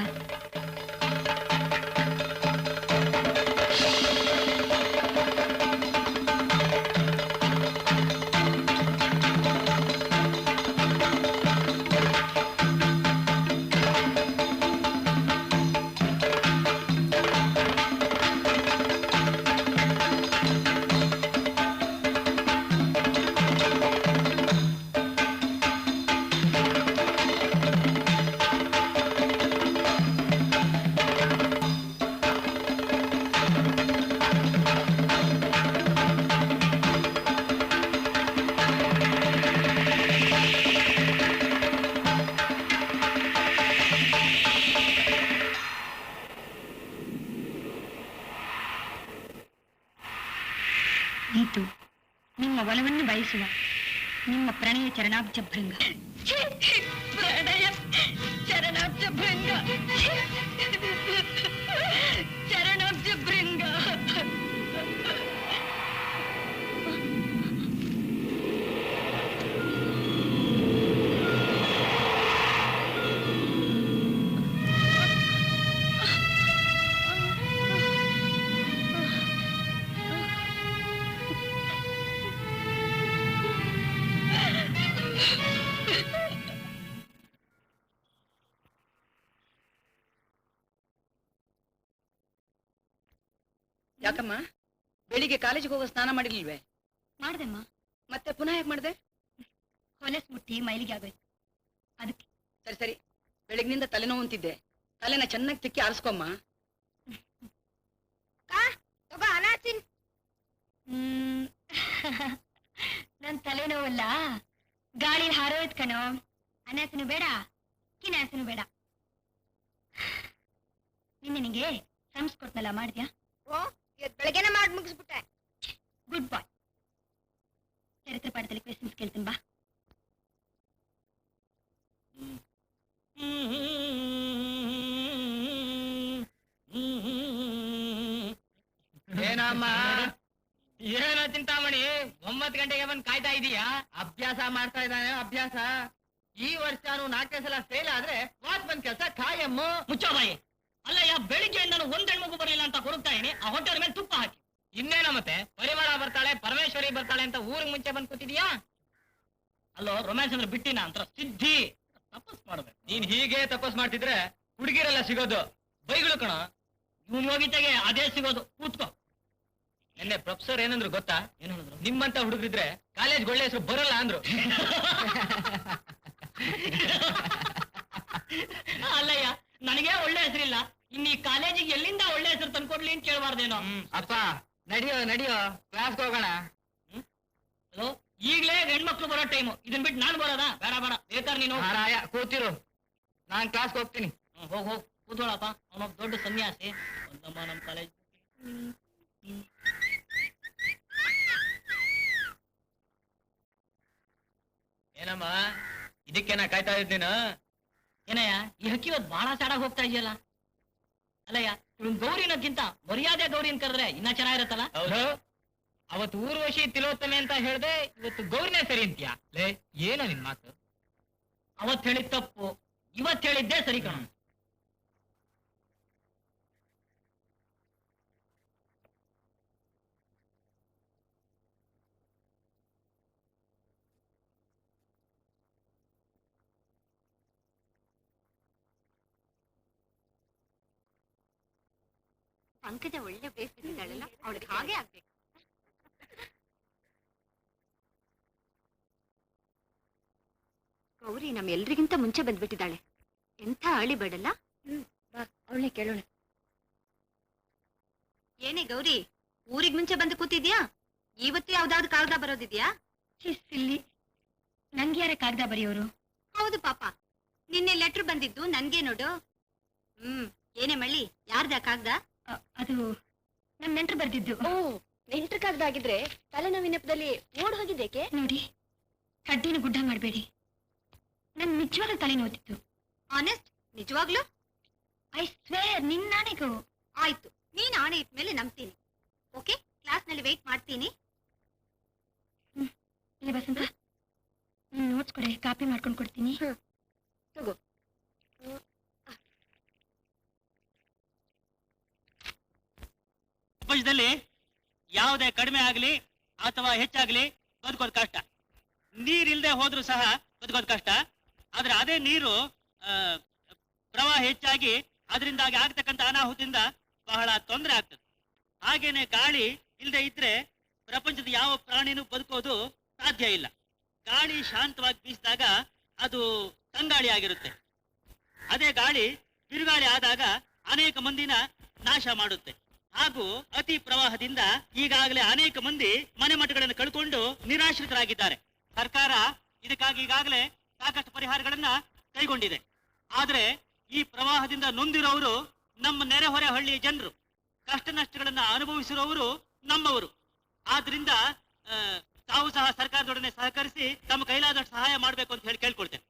ತೋರಿಸುವ ನಿಮ್ಮ ಪ್ರಣಯ ಚರಣಾಬ್ಜ ಭೃಂಗ. ಪ್ರಣಯ ಚರಣಾಬ್ಜ ಭೃಂಗ, ಚರಣಾಬ್ಜ ಭೃಂಗ. ಯಾಕಮ್ಮ ಬೆಳಿಗ್ಗೆ ಕಾಲೇಜಿಗೆ ಹೋಗೋ ಸ್ನಾನ ಮಾಡಿರ್ಲಿಲ್ವೇ? ಮಾಡ್ದಮ್ಮ. ಮತ್ತೆ ಪುನಃ ಯಾಕೆ ಮಾಡ್ದೆ? ಹೊಲಸ್ ಮುಟ್ಟಿ ಮೈಲಿಗೆ ಆಗೋಯ್ತು ಅದಕ್ಕೆ. ಸರಿ ಸರಿ, ಬೆಳಗ್ನಿಂದ ತಲೆನೋವು ಅಂತಿದ್ದೆ, ತಲೆನ ಚೆನ್ನಾಗಿ ತಿಕ್ಕಿ ಆರಿಸ್ಕೊಮ್ಮ. ನನ್ ತಲೆನೋವಲ್ಲ, ಗಾಳಿ ಹಾರೋಯ್ತು ಕಣೋ. ಅನಾಸನು ಬೇಡ, ಕಿನಾಸನು ಬೇಡ. ನಿನ್ನೆ ಸಂಸ್ಕೊಡ್ತಲ್ಲ, ಮಾಡಿದ್ಯಾ? ಬೆಳಗ್ಗೆನೆ ಮಾಡಿ ಮುಗಿಸ್ಬಿಟ್ಟೆ. ಗುಡ್ ಬಾಯ್. ಚರಿತ್ರೆ ಪಾಠದಲ್ಲಿ ಕ್ವೆಶನ್ಸ್ ಕೇಳ್ತೀನಿ ಬಾ. ಏನಮ್ಮ ಏನೋ ಚಿಂತಾಮಣಿ, 9 ಗಂಟೆಗೆ ಬಂದು ಕಾಯ್ತಾ ಇದೀಯಾ? ಅಭ್ಯಾಸ ಮಾಡ್ತಾ ಇದ್ದಾನೆ, ಅಭ್ಯಾಸ. ಈ ವರ್ಷ ನಾಲ್ಕನೇ ಸಲ ಫೇಲ್ ಆದ್ರೆ ವಾಚ್ಮನ್ ಕೆಲಸ ಖಾಯಮ್ಮು. ಮುಚ್ಚೋ ಬಾಯಿ. ಅಲ್ಲಯ್ಯ, ಬೆಳಿಗ್ಗೆ ನಾನು ಒಂದ್ ಹೆಣ್ಮಗು ಬರಲಿಲ್ಲ ಅಂತ ಕೊರಗ್ತಾ ಇದೀನಿ, ಆ ಹೊಟ್ಟೆ ಮೇಲೆ ತುಪ್ಪ ಹಾಕಿ. ಇನ್ನೇನ ಮತ್ತೆ ಪರಿಮಳ ಬರ್ತಾಳೆ, ಪರಮೇಶ್ವರಿ ಬರ್ತಾಳೆ ಅಂತ ಊರಿಗೆ ಮುಂಚೆ ಬಂದ್ ಕೂತಿದ್ಯಾ? ಅಲ್ಲೋ, ರೊಮ್ಯಾನ್ಸ್ ಅಂದ್ರೆ ಬಿಟ್ಟಿನ ಅಂತ ಸಿದ್ಧಿ ತಪಸ್ ಮಾಡ್ಬೇಕು. ನೀನ್ ಹೀಗೆ ತಪಸ್ ಮಾಡ್ತಿದ್ರೆ ಹುಡುಗಿರೆಲ್ಲ ಸಿಗೋದು ಬೈಗಳು ಕಣ. ಇವನ್ ಯೋಗಿತೆಗೆ ಅದೇ ಸಿಗೋದು. ಕೂತ್ಕೋ. ನಿನ್ನೆ ಪ್ರೊಫೆಸರ್ ಏನಂದ್ರು ಗೊತ್ತಾ? ಏನ್ ಹೇಳಿದ್ರು? ನಿಮ್ಮಂತ ಹುಡುಗರಿದ್ರೆ ಕಾಲೇಜ್ ಒಳ್ಳೆ ಹೆಸರು ಬರಲ್ಲ ಅಂದ್ರು. ಅಲ್ಲಯ್ಯ, ನನಗೆ ಒಳ್ಳೆ ಹೆಸರಿಲ್ಲ, ಇನ್ನು ಈ ಕಾಲೇಜಿಗೆ ಎಲ್ಲಿಂದ ಒಳ್ಳೆ ಹೆಸರು ತಂದ್ಕೊಡ್ಲಿ ಅಂತ ಕೇಳಬಾರ್ದೇನೋ. ಅಪ್ಪ ನಡಿಯೋ ನಡಿಯೋ, ಕ್ಲಾಸ್ಗೆ ಹೋಗೋಣ. ಹಲೋ, ಈಗ್ಲೇ ಹೆಣ್ಮಕ್ಳು ಬರೋ ಟೈಮು, ಇದನ್ ಬಿಟ್ಟು ನಾನು ಬರೋದಾ? ಬೇಡ ಬೇಡ, ಬೇಕಾದ್ರೆ ನೀನು ಕೂತಿರು, ನಾನ್ ಕ್ಲಾಸ್ಗೆ ಹೋಗ್ತೀನಿ. ಹೋಗ್ ಹೋಗ್ ಕೂತ್ಕೊಳ್ಳಪ್ಪ. ಅವನೊಬ್ಬ ದೊಡ್ಡ ಸನ್ಯಾಸಿ. ಒಂದಮ್ಮ ನಮ್ ಕಾಲೇಜ್. ಏನಮ್ಮ ಇದಕ್ಕೇನ ಕಾಯ್ತಾ ಇದ್ದೀನ? ಏನಯ್ಯ, ಈ ಹಕ್ಕಿ ಇವತ್ತು ಬಹಳ ಸಾಡಾಗಿ ಹೋಗ್ತಾ ಇದೆಯಲ್ಲ. ಅಲ್ಲಯ್ಯ, ಇವನ್ ಗೌರಿನಕ್ಕಿಂತ ಮರ್ಯಾದೆ ಗೌರಿನ ಕರೆದ್ರೆ ಇನ್ನ ಚೆನ್ನಾಗಿರತ್ತಲ್ಲ. ಹೌದು, ಅವತ್ತು ಊರ್ವಶಿ ತಿಲೋತ್ತಮೆ ಅಂತ ಹೇಳ್ದೆ, ಇವತ್ತು ಗೌರಿನೇ ಸರಿ ಅಂತೀಯ? ಲೇ, ಏನೋ ನಿನ್ ಮಾತು? ಅವತ್ ಹೇಳಿದ್ ತಪ್ಪು, ಇವತ್ ಹೇಳಿದ್ದೆ ಸರಿ ಕಣ. ಪಂಕಜ ಒಳ್ಳೆ ಬೇಯಿಸ್ತಿದ್ದಾಳಲ್ಲ, ಅವಳಿಗೆ ಹಾಗೆ ಆಗ್ಬೇಕು. ಗೌರಿ ನಮ್ಮ ಎಲ್ರಿಗಿಂತ ಮುಂಚೆ ಬಂದ್ಬಿಟ್ಟಿದ್ದಾಳೆ. ಎಂಥ ಅಳಿ ಬೇಡಲ್ಲ. ಅವಳನ್ನೇ ಕೇಳೋಣ. ಏನೇ ಗೌರಿ, ಊರಿಗೆ ಮುಂಚೆ ಬಂದು ಕೂತಿದ್ಯಾ? ಇವತ್ತು ಯಾವ್ದಾವ್ದು ಕಾಗದ ಬರೋದಿದ್ಯಾ? ಇಲ್ಲಿ ನಂಗೆ ಯಾರ ಕಾಗದ ಬರೆಯೋರು? ಹೌದು ಪಾಪ, ನಿನ್ನೆ ಲೆಟರ್ ಬಂದಿದ್ದು ನನ್ಗೆ ನೋಡು. ಏನೇ ಮಳ್ಳಿ, ಯಾರ್ದ ಕಾಗದ? ಅದು ನಮ್ ನೆಂಟ್ರು ಬರ್ದಿದ್ದು. ಓ, ನೆಂಟ್ರ ಕಾಗದ ಆಗಿದ್ರೆ ತಲೆನೋವಿನ ನೆಪದಲ್ಲಿ ಓಡ್ ಹೋಗಿದ್ದೇಕೆ? ನೋಡಿ, ಕಡ್ಡಿನ ಗುಡ್ಡ ಮಾಡಬೇಡಿ. ನನ್ ನಿಜವಾಗ್ಲೂ ತಲೆ ನೋತಿತ್ತು. ಆನೆಸ್ಟ್? ನಿಜವಾಗ್ಲು? ಐ ಸ್ವೇರ್, ನಿನ್ನಾನೆಗೂ. ಆಯ್ತು, ನೀನ್ ಆಣೆ ಇಟ್ಮೇಲೆ ನಂಬ್ತೀನಿ. ಓಕೆ, ಕ್ಲಾಸ್ ನಲ್ಲಿ ವೇಟ್ ಮಾಡ್ತೀನಿ. ಇಲ್ಲಿ ವಸಂತ, ನೋಟ್ಸ್ ಕೊಡೆ, ಕಾಪಿ ಮಾಡ್ಕೊಂಡು ಕೊಡ್ತೀನಿ. ತಗೋ. ಪ್ರಪಂಚದಲ್ಲಿ ಯಾವುದೇ ಕಡಿಮೆ ಆಗ್ಲಿ ಅಥವಾ ಹೆಚ್ಚಾಗ್ಲಿ ಬದುಕೋದು ಕಷ್ಟ. ನೀರಿಲ್ದೆ ಹೋದ್ರೂ ಸಹ ಬದುಕೋದು ಕಷ್ಟ. ಆದ್ರೆ ಅದೇ ನೀರು ಪ್ರವಾಹ ಹೆಚ್ಚಾಗಿ ಅದರಿಂದಾಗಿ ಆಗ್ತಕ್ಕಂಥ ಅನಾಹುತಿಯಿಂದ ಬಹಳ ತೊಂದರೆ ಆಗ್ತದೆ. ಹಾಗೇನೆ ಗಾಳಿ ಇಲ್ಲದೆ ಇದ್ರೆ ಪ್ರಪಂಚದ ಯಾವ ಪ್ರಾಣಿನೂ ಬದುಕೋದು ಸಾಧ್ಯ ಇಲ್ಲ. ಗಾಳಿ ಶಾಂತವಾಗಿ ಬೀಸಿದಾಗ ಅದು ತಂಗಾಳಿ ಆಗಿರುತ್ತೆ. ಅದೇ ಗಾಳಿ ಬಿರುಗಾಳಿ ಆದಾಗ ಅನೇಕ ಮಂದಿನ ನಾಶ ಮಾಡುತ್ತೆ. ಹಾಗೂ ಅತಿ ಪ್ರವಾಹದಿಂದ ಈಗಾಗಲೇ ಅನೇಕ ಮಂದಿ ಮನೆ ಮಠಗಳನ್ನು ಕಳ್ಕೊಂಡು ನಿರಾಶ್ರಿತರಾಗಿದ್ದಾರೆ. ಸರ್ಕಾರ ಇದಕ್ಕಾಗಿ ಈಗಾಗಲೇ ಸಾಕಷ್ಟು ಪರಿಹಾರಗಳನ್ನ ಕೈಗೊಂಡಿದೆ. ಆದ್ರೆ ಈ ಪ್ರವಾಹದಿಂದ ನೊಂದಿರೋರು ನಮ್ಮ ನೆರೆಹೊರೆ ಹಳ್ಳಿಯ ಜನರು, ಕಷ್ಟ ನಷ್ಟಗಳನ್ನ ಅನುಭವಿಸಿರೋರು ನಮ್ಮವರು. ಆದ್ರಿಂದ ತಾವು ಸಹ ಸರ್ಕಾರದೊಡನೆ ಸಹಕರಿಸಿ ತಮ್ಮ ಕೈಲಾದಷ್ಟು ಸಹಾಯ ಮಾಡ್ಬೇಕು ಅಂತ ಹೇಳಿ ಕೇಳ್ಕೊಳ್ತೇನೆ.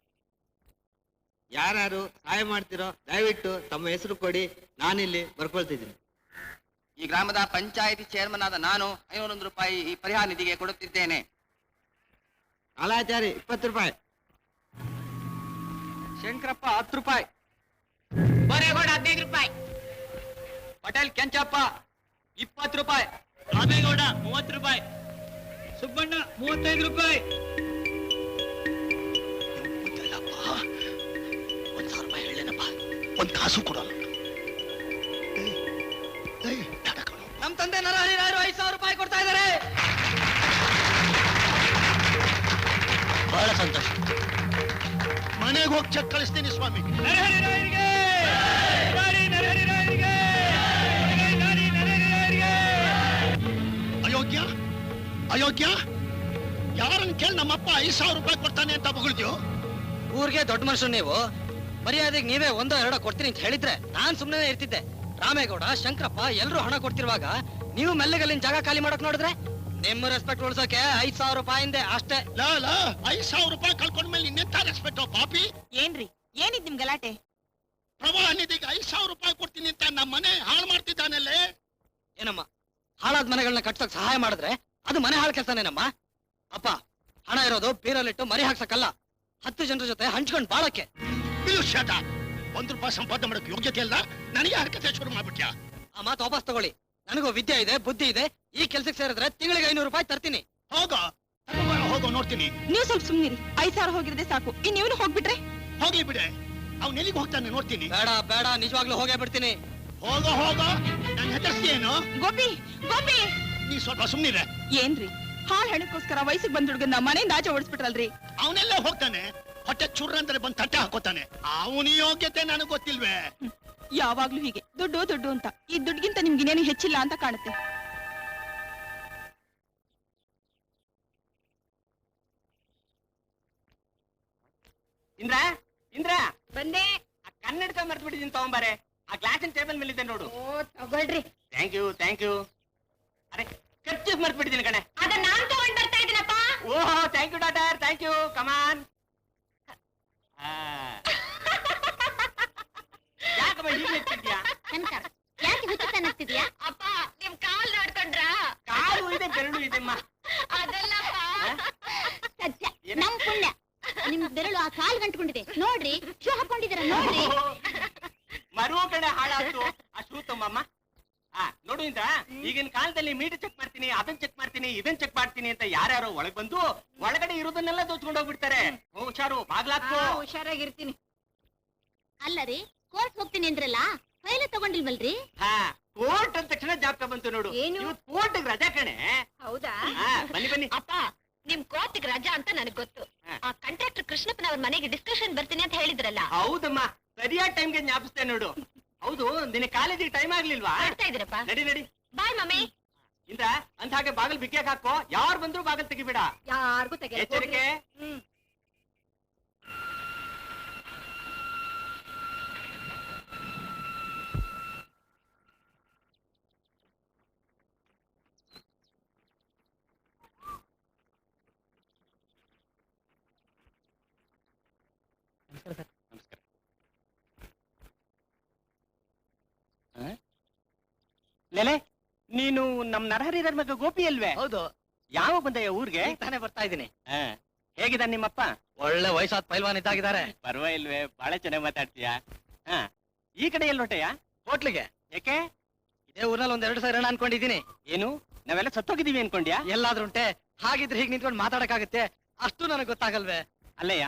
ಯಾರು ಸಹಾಯ ಮಾಡ್ತಿರೋ ದಯವಿಟ್ಟು ತಮ್ಮ ಹೆಸರು ಕೊಡಿ, ನಾನಿಲ್ಲಿ ಬರ್ಕೊಳ್ತಿದ್ದೀನಿ. ಈ ಗ್ರಾಮದ ಪಂಚಾಯಿತಿ ಚೇರ್ಮನ್ ಆದ ನಾನು 501 ರೂಪಾಯಿ ಈ ಪರಿಹಾರ ನಿಧಿಗೆ ಕೊಡುತ್ತಿದ್ದೇನೆ. ಕಾಲಾಚಾರಿ 20 ರೂಪಾಯಿ, ಶಂಕರಪ್ಪ 10 ರೂಪಾಯಿ, ಬರೇಗೌಡ 15 ರೂಪಾಯಿ, ಪಟೇಲ್ ಕೆಂಚಪ್ಪ 20 ರೂಪಾಯಿ, ರಾಮೇಗೌಡ 30 ರೂಪಾಯಿ, ಸುಬ್ಬಣ್ಣ 35 ರೂಪಾಯಿ. ₹1,000 ಹೇಳೇನಪ್ಪ, ಒಂದ್ ಕಾಸು ಕೊಡಲ್ಲ. ನಮ್ ತಂದೆ ನರಹರಿರಾಯರು 5,000 ರೂಪಾಯಿ ಕೊಡ್ತಾ ಇದ್ದಾರೆ. ಬಹಳ ಸಂತೋಷ. ಮನೆಗೆ ಹೋಗಿ ಚೆಕ್ ಕಳಿಸ್ತೀನಿ ಸ್ವಾಮಿ. ನರಹರಿರಾಯರಿಗೆ! ಅಯೋಗ್ಯ ಅಯೋಗ್ಯ, ಯಾರನ್ನ ಕೇಳಿ ನಮ್ಮಪ್ಪ 5,000 ರೂಪಾಯಿ ಕೊಡ್ತಾನೆ ಅಂತ ಬಗಳ್ತೀಯೋ? ಊರಿಗೆ ದೊಡ್ಡ ಮನುಷ್ಯರು ನೀವು, ಮರ್ಯಾದೆಗೆ ನೀವೇ 1-2 ಕೊಡ್ತೀನಿ ಅಂತ ಹೇಳಿದ್ರೆ ನಾನ್ ಸುಮ್ಮನೆ ಇರ್ತಿದ್ದೆ. ರಾಮೇಗೌಡ, ಶಂಕರಪ್ಪ ಎಲ್ರು ಹಣ ಕೊಡ್ತಿರುವಾಗ ನೀವು ಮೆಲ್ಲಗಲ್ಲಿನ ಜಾಗ ಖಾಲಿ ಮಾಡಕ್ ನೋಡಿದ್ರೆ ನಿಮ್ಮ ರೆಸ್ಪೆಕ್ಟ್ ಉಳ್ಸೋಕೆ 5,000 ರೂಪಾಯಿಂದೆ ಅಷ್ಟೇ. ಲಾ 5,000 ರೂಪಾಯಿ ಕಳ್ಕೊಂಡ್ಮೇಲೆ ಇನ್ನೆಂತ ರೆಸ್ಪೆಕ್ಟ್ ಪಾಪಿ? ಏನ್ರಿ ಏನಿದ್ ನಿಮ್ ಗಲಾಟೆ? ಪ್ರವಾಹ ನಿಧಿಗೆ 5,000 ರೂಪಾಯಿ ಕೊಡ್ತೀನಿ ಅಂತ ನಮ್ಮ ಮನೆ ಹಾಳು ಮಾಡ್ತಿದ್ದಾನಲ್ಲೇ. ಏನಮ್ಮ, ಹಾಳಾದ ಮನೆಗಳನ್ನ ಕಟ್ಸಕ್ ಸಹಾಯ ಮಾಡಿದ್ರೆ ಅದು ಮನೆ ಹಾಳು ಕೆಲಸನೇನಮ್ಮ? ಅಪ್ಪ, ಹಣ ಇರೋದು ಬೀರಲ್ಲಿಟ್ಟು ಮರಿ ಹಾಕ್ಸಕ್ಕಲ್ಲ, 10 ಜನರ ಜೊತೆ ಹಂಚ್ಕೊಂಡ್ ಬಾಳಕ್ಕೆ. ಶಾಟ, ₹1 ಸಂಪಾದನೆ ಮಾಡಕ್ ಯೋಗ್ಯತೆ ಅಲ್ಲ, ನನಗೆ ಹರಕತೆ ಶುರು ಮಾಡ್ಬಿಟ್ಯಾ? ಆ ಮಾತು ವಾಪಸ್ ತಗೊಳ್ಳಿ. ನನಗೂ ವಿದ್ಯೆ ಇದೆ, ಬುದ್ಧಿ ಇದೆ. ಈ ಕೆಲ್ಸಕ್ಕೆ ಸೇರಿದ್ರೆ ತಿಂಗಳಿಗೆ 500 ರೂಪಾಯಿ ತರ್ತೀನಿ. ಹೋಗೋ ನೋಡ್ತೀನಿ. ನೀವು ಸ್ವಲ್ಪ ಸುಮ್ನಿರಿ. 5,000 ಹೋಗಿರದೆ ಸಾಕು. ಇನ್ ನೀವು ಹೋಗ್ಬಿಟ್ರೆ ಹೋಗ್ಲಿ ಬಿಡೆ, ಅವ್ನು ಎಲ್ಲಿಗೆ ಹೋಗ್ತಾನೆ ನೋಡ್ತೀನಿ. ಬೇಡ ಬೇಡ, ನಿಜವಾಗ್ಲೂ ಹೋಗೇ ಬಿಡ್ತೀನಿ. ಹೋಗ ನನ್ ಹೆದರ್ಸ್ತೀಯೇನು? ಗೋಪಿ ಗೋಪಿ ನೀ ಸ್ವಲ್ಪ ಸುಮ್ನಿರೆ. ಏನ್ರಿ ಹಾಲ್ ಹೆಣಕ್ಕೋಸ್ಕರ ವಯಸ್ಸಿಗೆ ಬಂದ ಹುಡುಗನ್ನ ಮನೆಯಿಂದ ಆಚೆ ಓಡಿಸ್ಬಿಟ್ರಲ್ರಿ? ಅವನೆಲ್ಲ ಹೋಗ್ತಾನೆ, ಹೊಟ್ಟೆ ಚುರ್ರ ಅಂದ್ರೆ ಬಂದ್ ತಟ್ಟೆ ಹಾಕೋತಾನೆ. ಅವನ ಯೋಗ್ಯತೆ ನನಗ್ ಗೊತ್ತಿಲ್ವೇ? ಯಾವಾಗ್ಲೂ ಹೀಗೆ ದುಡ್ಡು ದುಡ್ಡು ಅಂತ. ಈ ದುಡ್ಗಿಂತ ನಿಮ್ಗಿನೇನು ಹೆಚ್ಚಿಲ್ಲ ಅಂತ ಕಾಣುತ್ತೆ. ಇಂದ್ರ ಬಂದೆ. ಆ ಕನ್ನಡಕ ಮರ್ತು ಬಿಟ್ಟಿದ್ದೀನಿ, ತಗೊಂಬಾರೆ. ಆ ಗ್ಲಾಸಿನ ಟೇಬಲ್ ಮೇಲೆ ಇದೆ ನೋಡು. ತಗೊಳ್ರಿ. Thank you. ಅರೆ, ಖರ್ಚು ಮರ್ತು ಬಿಟ್ಟಿದ್ದೀನಿ ಕಣೆ. ಅದನ್ನ ನಾನ್ ತಗೊಂಡ್ ಬರ್ತಾ ಇದೀನಪ್ಪ. ಓಹೋ, thank you daughter, thank you. Come on. ಯಾಕಮ್ಮ ಹೀಗೆ ಇರ್ತಿದ್ಯಾ? ಯಾಕೆ ಹುಚ್ಚುತ್ತಾನಗ್ತಿದ್ಯಾ? ಅಪ್ಪ, ನಿಮ್ ಕಾಲ್ ನೋಡ್ಕೊಂಡ್ರ? ಕಾಲು ಇದೆ, ಬೆರಳು ಇದೆಮ್ಮ. ಅದಲ್ಲಪ್ಪ, ಸತ್ಯ ನಮ್ ಪುಣ್ಯ. ನಿಮ್ ಬೆರಳು ಆ ಕಾಲ್ ಗಂಟ್ಕೊಂಡಿದೆ ನೋಡ್ರಿ. ಶೂ ಹಾಕೊಂಡಿದ್ದೀರ ನೋಡ್ರಿ. ಮರುವ ಕಡೆ ಹಾಳಾಯ್ತು. ಆ ಶೂ ತಮ್ಮಮ್ಮ. ನೋಡು ಇಂದ್ರ, ಈಗಿನ ಕಾಲದಲ್ಲಿ ಮೀಟರ್ ಚೆಕ್ ಮಾಡ್ತೀನಿ, ಅದನ್ನ ಚೆಕ್ ಮಾಡ್ತೀನಿ, ಇದನ್ನ ಚೆಕ್ ಮಾಡ್ತೀನಿ ಅಂತ ಯಾರ್ಯಾರೋ ಒಳಗ್ ಬಂದು ಒಳಗಡೆ ಇರೋದನ್ನೆಲ್ಲ ದೋಚ್ಕೊಂಡು ಹೋಗ್ಬಿಡ್ತಾರೆ. ಹುಷಾರು, ಬಾಗ್ಲಾಕು. ಹುಷಾರಾಗಿರ್ತೀನಿ. ಅಲ್ಲರಿ, ಕೋರ್ಟ್ ಹೋಗ್ತೀನಿ ಅಂದ್ರಲ್ಲ, ಫೈಲ್ ತಗೊಂಡಿಲ್ವಲ್ರಿ? ಕೋರ್ಟ್ ಅಂದ ತಕ್ಷಣ ಜಾಬ್ ಬಂತು ನೋಡು. ಏನು? ಕೋರ್ಟ್ ರಜಾ ಕಣೆ. ಹೌದಾ? ಬನ್ನಿ. ಅಪ್ಪ, ನಿಮ್ ಕೋರ್ಟ್ಗೆ ರಜಾ ಅಂತ ನನಗ್ ಗೊತ್ತು. ಆ ಕಾಂಟ್ರಾಕ್ಟರ್ ಕೃಷ್ಣಪ್ಪನವ್ರ ಮನೆಗೆ ಡಿಸ್ಕಷನ್ ಬರ್ತೀನಿ ಅಂತ ಹೇಳಿದ್ರಲ್ಲ? ಹೌದಮ್ಮ, ಸರಿಯಾದ ಟೈಮ್ಗೆ ಜ್ಞಾಪಿಸ್ತೇ ನೋಡು. ಹೌದು, ನಿನ್ನ ಕಾಲೇಜಿಗೆ ಟೈಮ್ ಆಗ್ಲಿಲ್ವಾ? ಮಾಡ್ತಾ ಇದೀರಪ್ಪ. ನಡಿ. ಬಾಯ್ ಮಮ್ಮಿ. ಇಂದ್ರ, ಅಂತ ಹಾಗೆ ಬಾಗಿಲು ಬಿಗ್ಯಾಕ್ ಹಾಕೋ. ಯಾರು ಬಂದ್ರು ಬಾಗಿಲು ತೆಗಿಬೇಡ. ಯಾರಿಗೂ ತೆಗೆಯಲ್ಲ. ಎಚ್ಚರಿಕೆ. ನಮಸ್ಕಾರ. ಲೇಲೆ, ನೀನು ನಮ್ ನರಹರಿರ ಮಗ ಗೋಪಿ ಅಲ್ವೇ? ಹೌದು. ಯಾವಾಗ ಬಂದಯ್ಯ ಊರ್ಗೆ? ತಾನೇ ಬರ್ತಾ ಇದ್ದೀನಿ. ಹೇಗಿದ ನಿಮ್ಮಪ್ಪ? ಒಳ್ಳೆ ವಯಸ್ಸಾದ ಪೈಲ್ವಾನ್ ಇದ್ದಾಗಿದ್ದಾರೆ. ಪರವಾಗಿಲ್ವೇ, ಬಹಳ ಚೆನ್ನಾಗಿ ಮಾತಾಡ್ತೀಯ. ಈ ಕಡೆ ಎಲ್ಲಿ ಹೊಟ್ಟೆಯ? ಹೋಟ್ಲಿಗೆ. ಯಾಕೆ? ಇದೇ ಊರಲ್ಲಿ 1-2 ಸಾವಿರ ಅನ್ಕೊಂಡಿದ್ದೀನಿ. ಏನು, ನಾವೆಲ್ಲ ಸತ್ತೋಗಿದೀವಿ ಅನ್ಕೊಂಡ್ಯಾ? ಎಲ್ಲಾದ್ರೂ ಉಂಟೆ? ಹಾಗಿದ್ರೆ ಹೀಗೆ ನಿಂತ್ಕೊಂಡು ಮಾತಾಡಕ್ಕಾಗತ್ತೆ? ಅಷ್ಟು ನನಗೆ ಗೊತ್ತಾಗಲ್ವೇ? ಅಲ್ಲಯ್ಯ,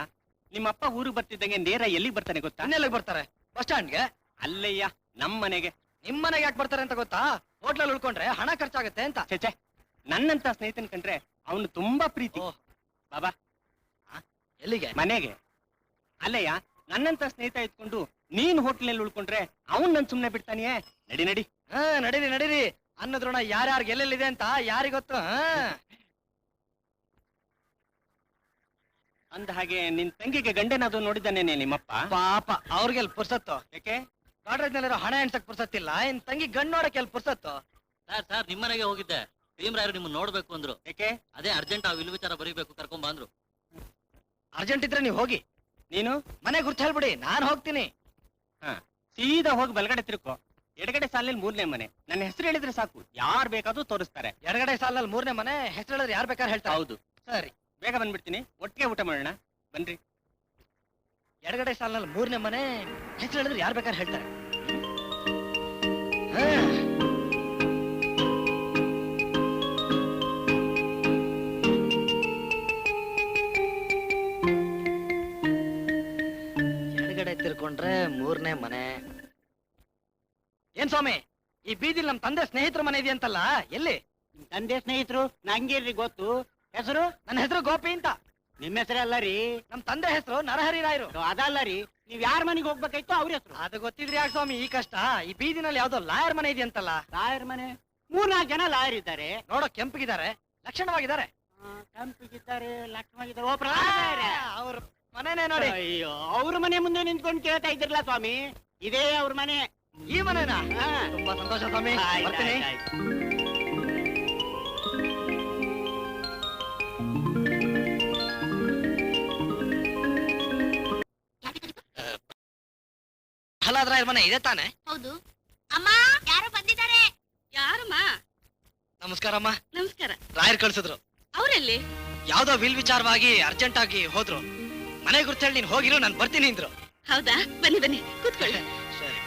ನಿಮ್ಮಪ್ಪ ಊರಿಗೆ ಬರ್ತಿದ್ದಂಗೆ ನೇರ ಎಲ್ಲಿಗೆ ಬರ್ತಾನೆ ಗೊತ್ತಾ? ಅನ್ನೆಲ್ಲಿಗೆ ಬರ್ತಾರೆ? ಬಸ್ ಸ್ಟ್ಯಾಂಡ್ಗೆ? ಅಲ್ಲಯ್ಯ, ನಮ್ ಮನೆಗೆ. ನಿಮ್ ಮನೆಗೆ ಯಾಕೆ ಬರ್ತಾರೆ ಅಂತ ಗೊತ್ತಾ? ಹೋಟ್ಲಲ್ಲಿ ಉಳ್ಕೊಂಡ್ರೆ ಹಣ ಖರ್ಚಾಗತ್ತೆ ಅಂತ. ಛೆ, ನನ್ನಂತ ಸ್ನೇಹಿತನ್ ಕಂಡ್ರೆ ಅವನು ತುಂಬಾ ಪ್ರೀತಿ. ಓಹ್. ಬಾಬಾ, ಎಲ್ಲಿಗೆ? ಮನೆಗೆ. ಅಲ್ಲಯ್ಯ, ನನ್ನಂತ ಸ್ನೇಹಿತ ಇದ್ಕೊಂಡು ನೀನ್ ಹೋಟ್ಲಲ್ಲಿ ಉಳ್ಕೊಂಡ್ರೆ ಅವನ್ ನನ್ ಸುಮ್ನೆ ಬಿಡ್ತಾನಿಯೇ? ನಡಿ. ನಡೀರಿ. ಅನ್ನದ್ರೋಣ ಯಾರ್ಯಾರಿಗೆ ಎಲ್ಲೆಲ್ಲಿದೆ ಅಂತ ಯಾರಿಗೊತ್ತು? ಅಂದ ಹಾಗೆ ನಿನ್ ತಂಗಿಗೆ ಗಂಡನಾದ್ರು ನೋಡಿದ್ದಾನೇನೆ ನಿಮ್ಮಪ್ಪ? ಪಾಪ, ಅವ್ರಿಗೆಲ್ ಪುರ್ಸತ್ತು? ಯಾಕೆ? ಗಾಡ್ರೇಜ್ನಲ್ಲಿರೋ ಹಣ ಎಣ್ಸಕ್ ಪುರ್ಸತ್ತಿಲ್ಲ, ಇನ್ ತಂಗಿ ಗಂಡ್ ನೋಡಕ್ಕೆ ಎಲ್ ಪುರ್ಸತ್ತು? ಸರ್ ನಿಮ್ಮನೆಗೆ ಹೋಗಿದ್ದೆ. ಭೀಮರಾಯರು ನಿಮ್ಮನ್ನ ನೋಡ್ಬೇಕು ಅಂದ್ರು. ಯಾಕೆ? ಅದೇ ಅರ್ಜೆಂಟ್ ಆ ವಿಲ್ ವಿಚಾರ ಬರೀಬೇಕು, ಕರ್ಕೊಂಡ್ ಬಂದ್ರು. ಅರ್ಜೆಂಟ್ ಇದ್ರೆ ನೀವು ಹೋಗಿ, ನೀನು ಮನೆ ಗುರ್ತು ಹೇಳ್ಬಿಡಿ, ನಾನು ಹೋಗ್ತೀನಿ. ಸೀದಾ ಹೋಗಿ ಬಲಗಡೆ ತಿರ್ಕೋ. ಎಡಗಡೆ ಸಾಲಲ್ಲಿ 3ನೇ ಮನೆ. ನನ್ನ ಹೆಸರು ಹೇಳಿದ್ರೆ ಸಾಕು, ಯಾರು ಬೇಕಾದ್ರೂ ತೋರಿಸ್ತಾರೆ. ಎಡಗಡೆ ಸಾಲಲ್ಲಿ 3ನೇ ಮನೆ, ಹೆಸರು ಹೇಳಿದ್ರೆ ಯಾರು ಬೇಕಾದ್ರೆ ಹೇಳ್ತಾರೆ. ಹೌದು. ಸರಿ, ಬೇಗ ಬಂದ್ಬಿಡ್ತೀನಿ, ಒಟ್ಟಿಗೆ ಊಟ ಮಾಡೋಣ. ಬನ್ರಿ. ಎಡಗಡೆ ಸಾಲಿನಲ್ಲಿ 3ನೇ ಮನೆ, ಹೆಸರು ಹೇಳಿದ್ರೆ ಯಾರು ಬೇಕಾದ್ರೆ ಹೇಳ್ತಾರೆ. ಹಾ. ಎಡಗಡೆ ತಿರ್ಕೊಂಡ್ರೆ 3ನೇ ಮನೆ. ಏನ್ ಸ್ವಾಮಿ, ಈ ಬೀದಿಲ್ ನಮ್ ತಂದೆ ಸ್ನೇಹಿತರ ಮನೆ ಇದೆಯಂತಲ್ಲ, ಎಲ್ಲಿ? ತಂದೆ ಸ್ನೇಹಿತರು ನಂಗೇನ್ರಿ ಗೊತ್ತು. ಹೆಸರು? ನನ್ನ ಹೆಸರು ಗೋಪಿ ಅಂತ. ನಿಮ್ಮ ಹೆಸರಲ್ಲ ರೀ, ನಮ್ ತಂದೆ ಹೆಸರು ನರಹರಿ ರಾಯರು. ಅದಲ್ಲ ರೀ, ನೀವ್ ಯಾರ ಮನೆಗೆ ಹೋಗ್ಬೇಕಾಯ್ತು ಅವ್ರ ಹೆಸರು. ಅದು ಗೊತ್ತಿದ್ರಿ ಯಾಕೆ ಸ್ವಾಮಿ ಈ ಕಷ್ಟ? ಈ ಬೀದಿನಲ್ಲಿ ಯಾವ್ದೋ ಲಾಯರ್ ಮನೆ ಇದೆಯಂತಲ್ಲ. ಲಾಯರ್ ಮನೆ? 3-4 ಜನ ಲಾಯರ್ ಇದ್ದಾರೆ. ನೋಡೋ ಕೆಂಪಗಿದ್ದಾರೆ, ಲಕ್ಷಣವಾಗಿದ್ದಾರೆ. ಕಂಪಿಗಿದ್ದಾರೆ, ಲಕ್ಷಣವಾಗಿದ್ದಾರೆ. ಓ ಪ್ರಧಾನ, ಅವ್ರ ಮನೆನೇ ನೋಡಿ. ಅಯ್ಯೋ, ಅವ್ರ ಮನೆ ಮುಂದೆ ನಿಂತ್ಕೊಂಡು ಕೇಳ್ತಾ ಇದ್ರಲ್ಲ ಸ್ವಾಮಿ, ಇದೇ ಅವ್ರ ಮನೆ. ಈ ಮನೆನಾ? ತುಂಬಾ ಸಂತೋಷ ಸ್ವಾಮಿ, ಬರ್ತೀನಿ. ಪ್ರಹ್ಲಾದರಾಯರ ಮನೆ ಇದೆ ತಾನೆ? ಹೌದು. ಅಮ್ಮ, ಯಾರೋ ಬಂದಿದ್ದಾರೆ. ಯಾರಮ್ಮ? ನಮಸ್ಕಾರಮ್ಮ. ನಮಸ್ಕಾರ. ರಾಯರ್ ಕಳ್ಸಿದ್ರು. ಅವರೆಲ್ಲಿ? ಯಾವ್ದೋ ವಿಲ್ ವಿಚಾರವಾಗಿ ಅರ್ಜೆಂಟ್ ಆಗಿ ಹೋದ್ರು. ಮನೆ ಗುರ್ತು ಹೇಳಿ ನೀನ್ ಹೋಗಿರು, ನಾನು ಬರ್ತೀನಿ ಅಂದ್ರು. ಹೌದಾ? ಬನ್ನಿ ಬನ್ನಿ, ಕೂತ್ಕೊಳ್ಳಿ. ಸರಿ.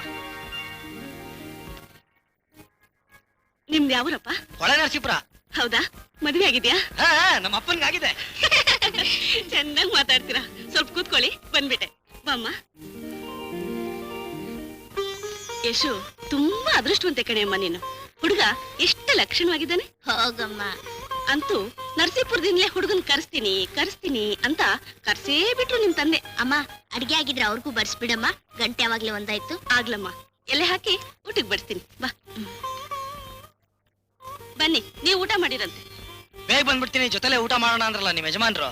ನಿಮ್ದು ಯಾವೂರಪ್ಪ? ಹೊಳೆ ನರಸೀಪುರ. ಹೌದಾ? ಮದುವೆ ಆಗಿದ್ಯಾ? ಹಾ, ನಮ್ಮ ಅಪ್ಪನ್ಗಾಗಿದೆ. ಚೆನ್ನಾಗಿ ಮಾತಾಡ್ತೀರಾ. ಸ್ವಲ್ಪ ಕೂತ್ಕೊಳ್ಳಿ, ಬಂದ್ಬಿಟ್ಟೆ. ಬಾಮ್ಮ. ಯಶು, ತುಂಬಾ ಅದೃಷ್ಟವಂತೆ ಕಣೆಯಮ್ಮ ನೀನು. ಹುಡುಗ ಎಷ್ಟು ಲಕ್ಷಣವಾಗಿದ್ದಾನೆ. ಹೋಗಮ್ಮ. ಅಂತೂ ನರಸೀಪುರದಿಂದಲೇ ಹುಡುಗನ್ ಕರೆಸ್ತೀನಿ ಅಂತ ಕರ್ಸೇ ಬಿಟ್ರು ನಿಮ್ ತಂದೆ. ಅಮ್ಮ, ಅಡ್ಗೆ ಆಗಿದ್ರೆ ಅವ್ರಿಗೂ ಬರ್ಸ್ಬಿಡಮ್ಮ, ಗಂಟೆ ಯಾವಾಗ್ಲೇ ಒಂದಾಯ್ತು. ಆಗ್ಲಮ್ಮ, ಎಲೆ ಹಾಕಿ ಊಟಕ್ಕೆ ಬಡಿಸ್ತೀನಿ. ಬಾ. ಬನ್ನಿ, ನೀವು ಊಟ ಮಾಡಿರಂತೆ. ಬೇಗ ಬಂದ್ಬಿಡ್ತೀನಿ, ಜೊತೆಲೆ ಊಟ ಮಾಡೋಣ ಅಂದ್ರಲ್ಲ ನಿಮ್ ಯಜಮಾನ್ರು.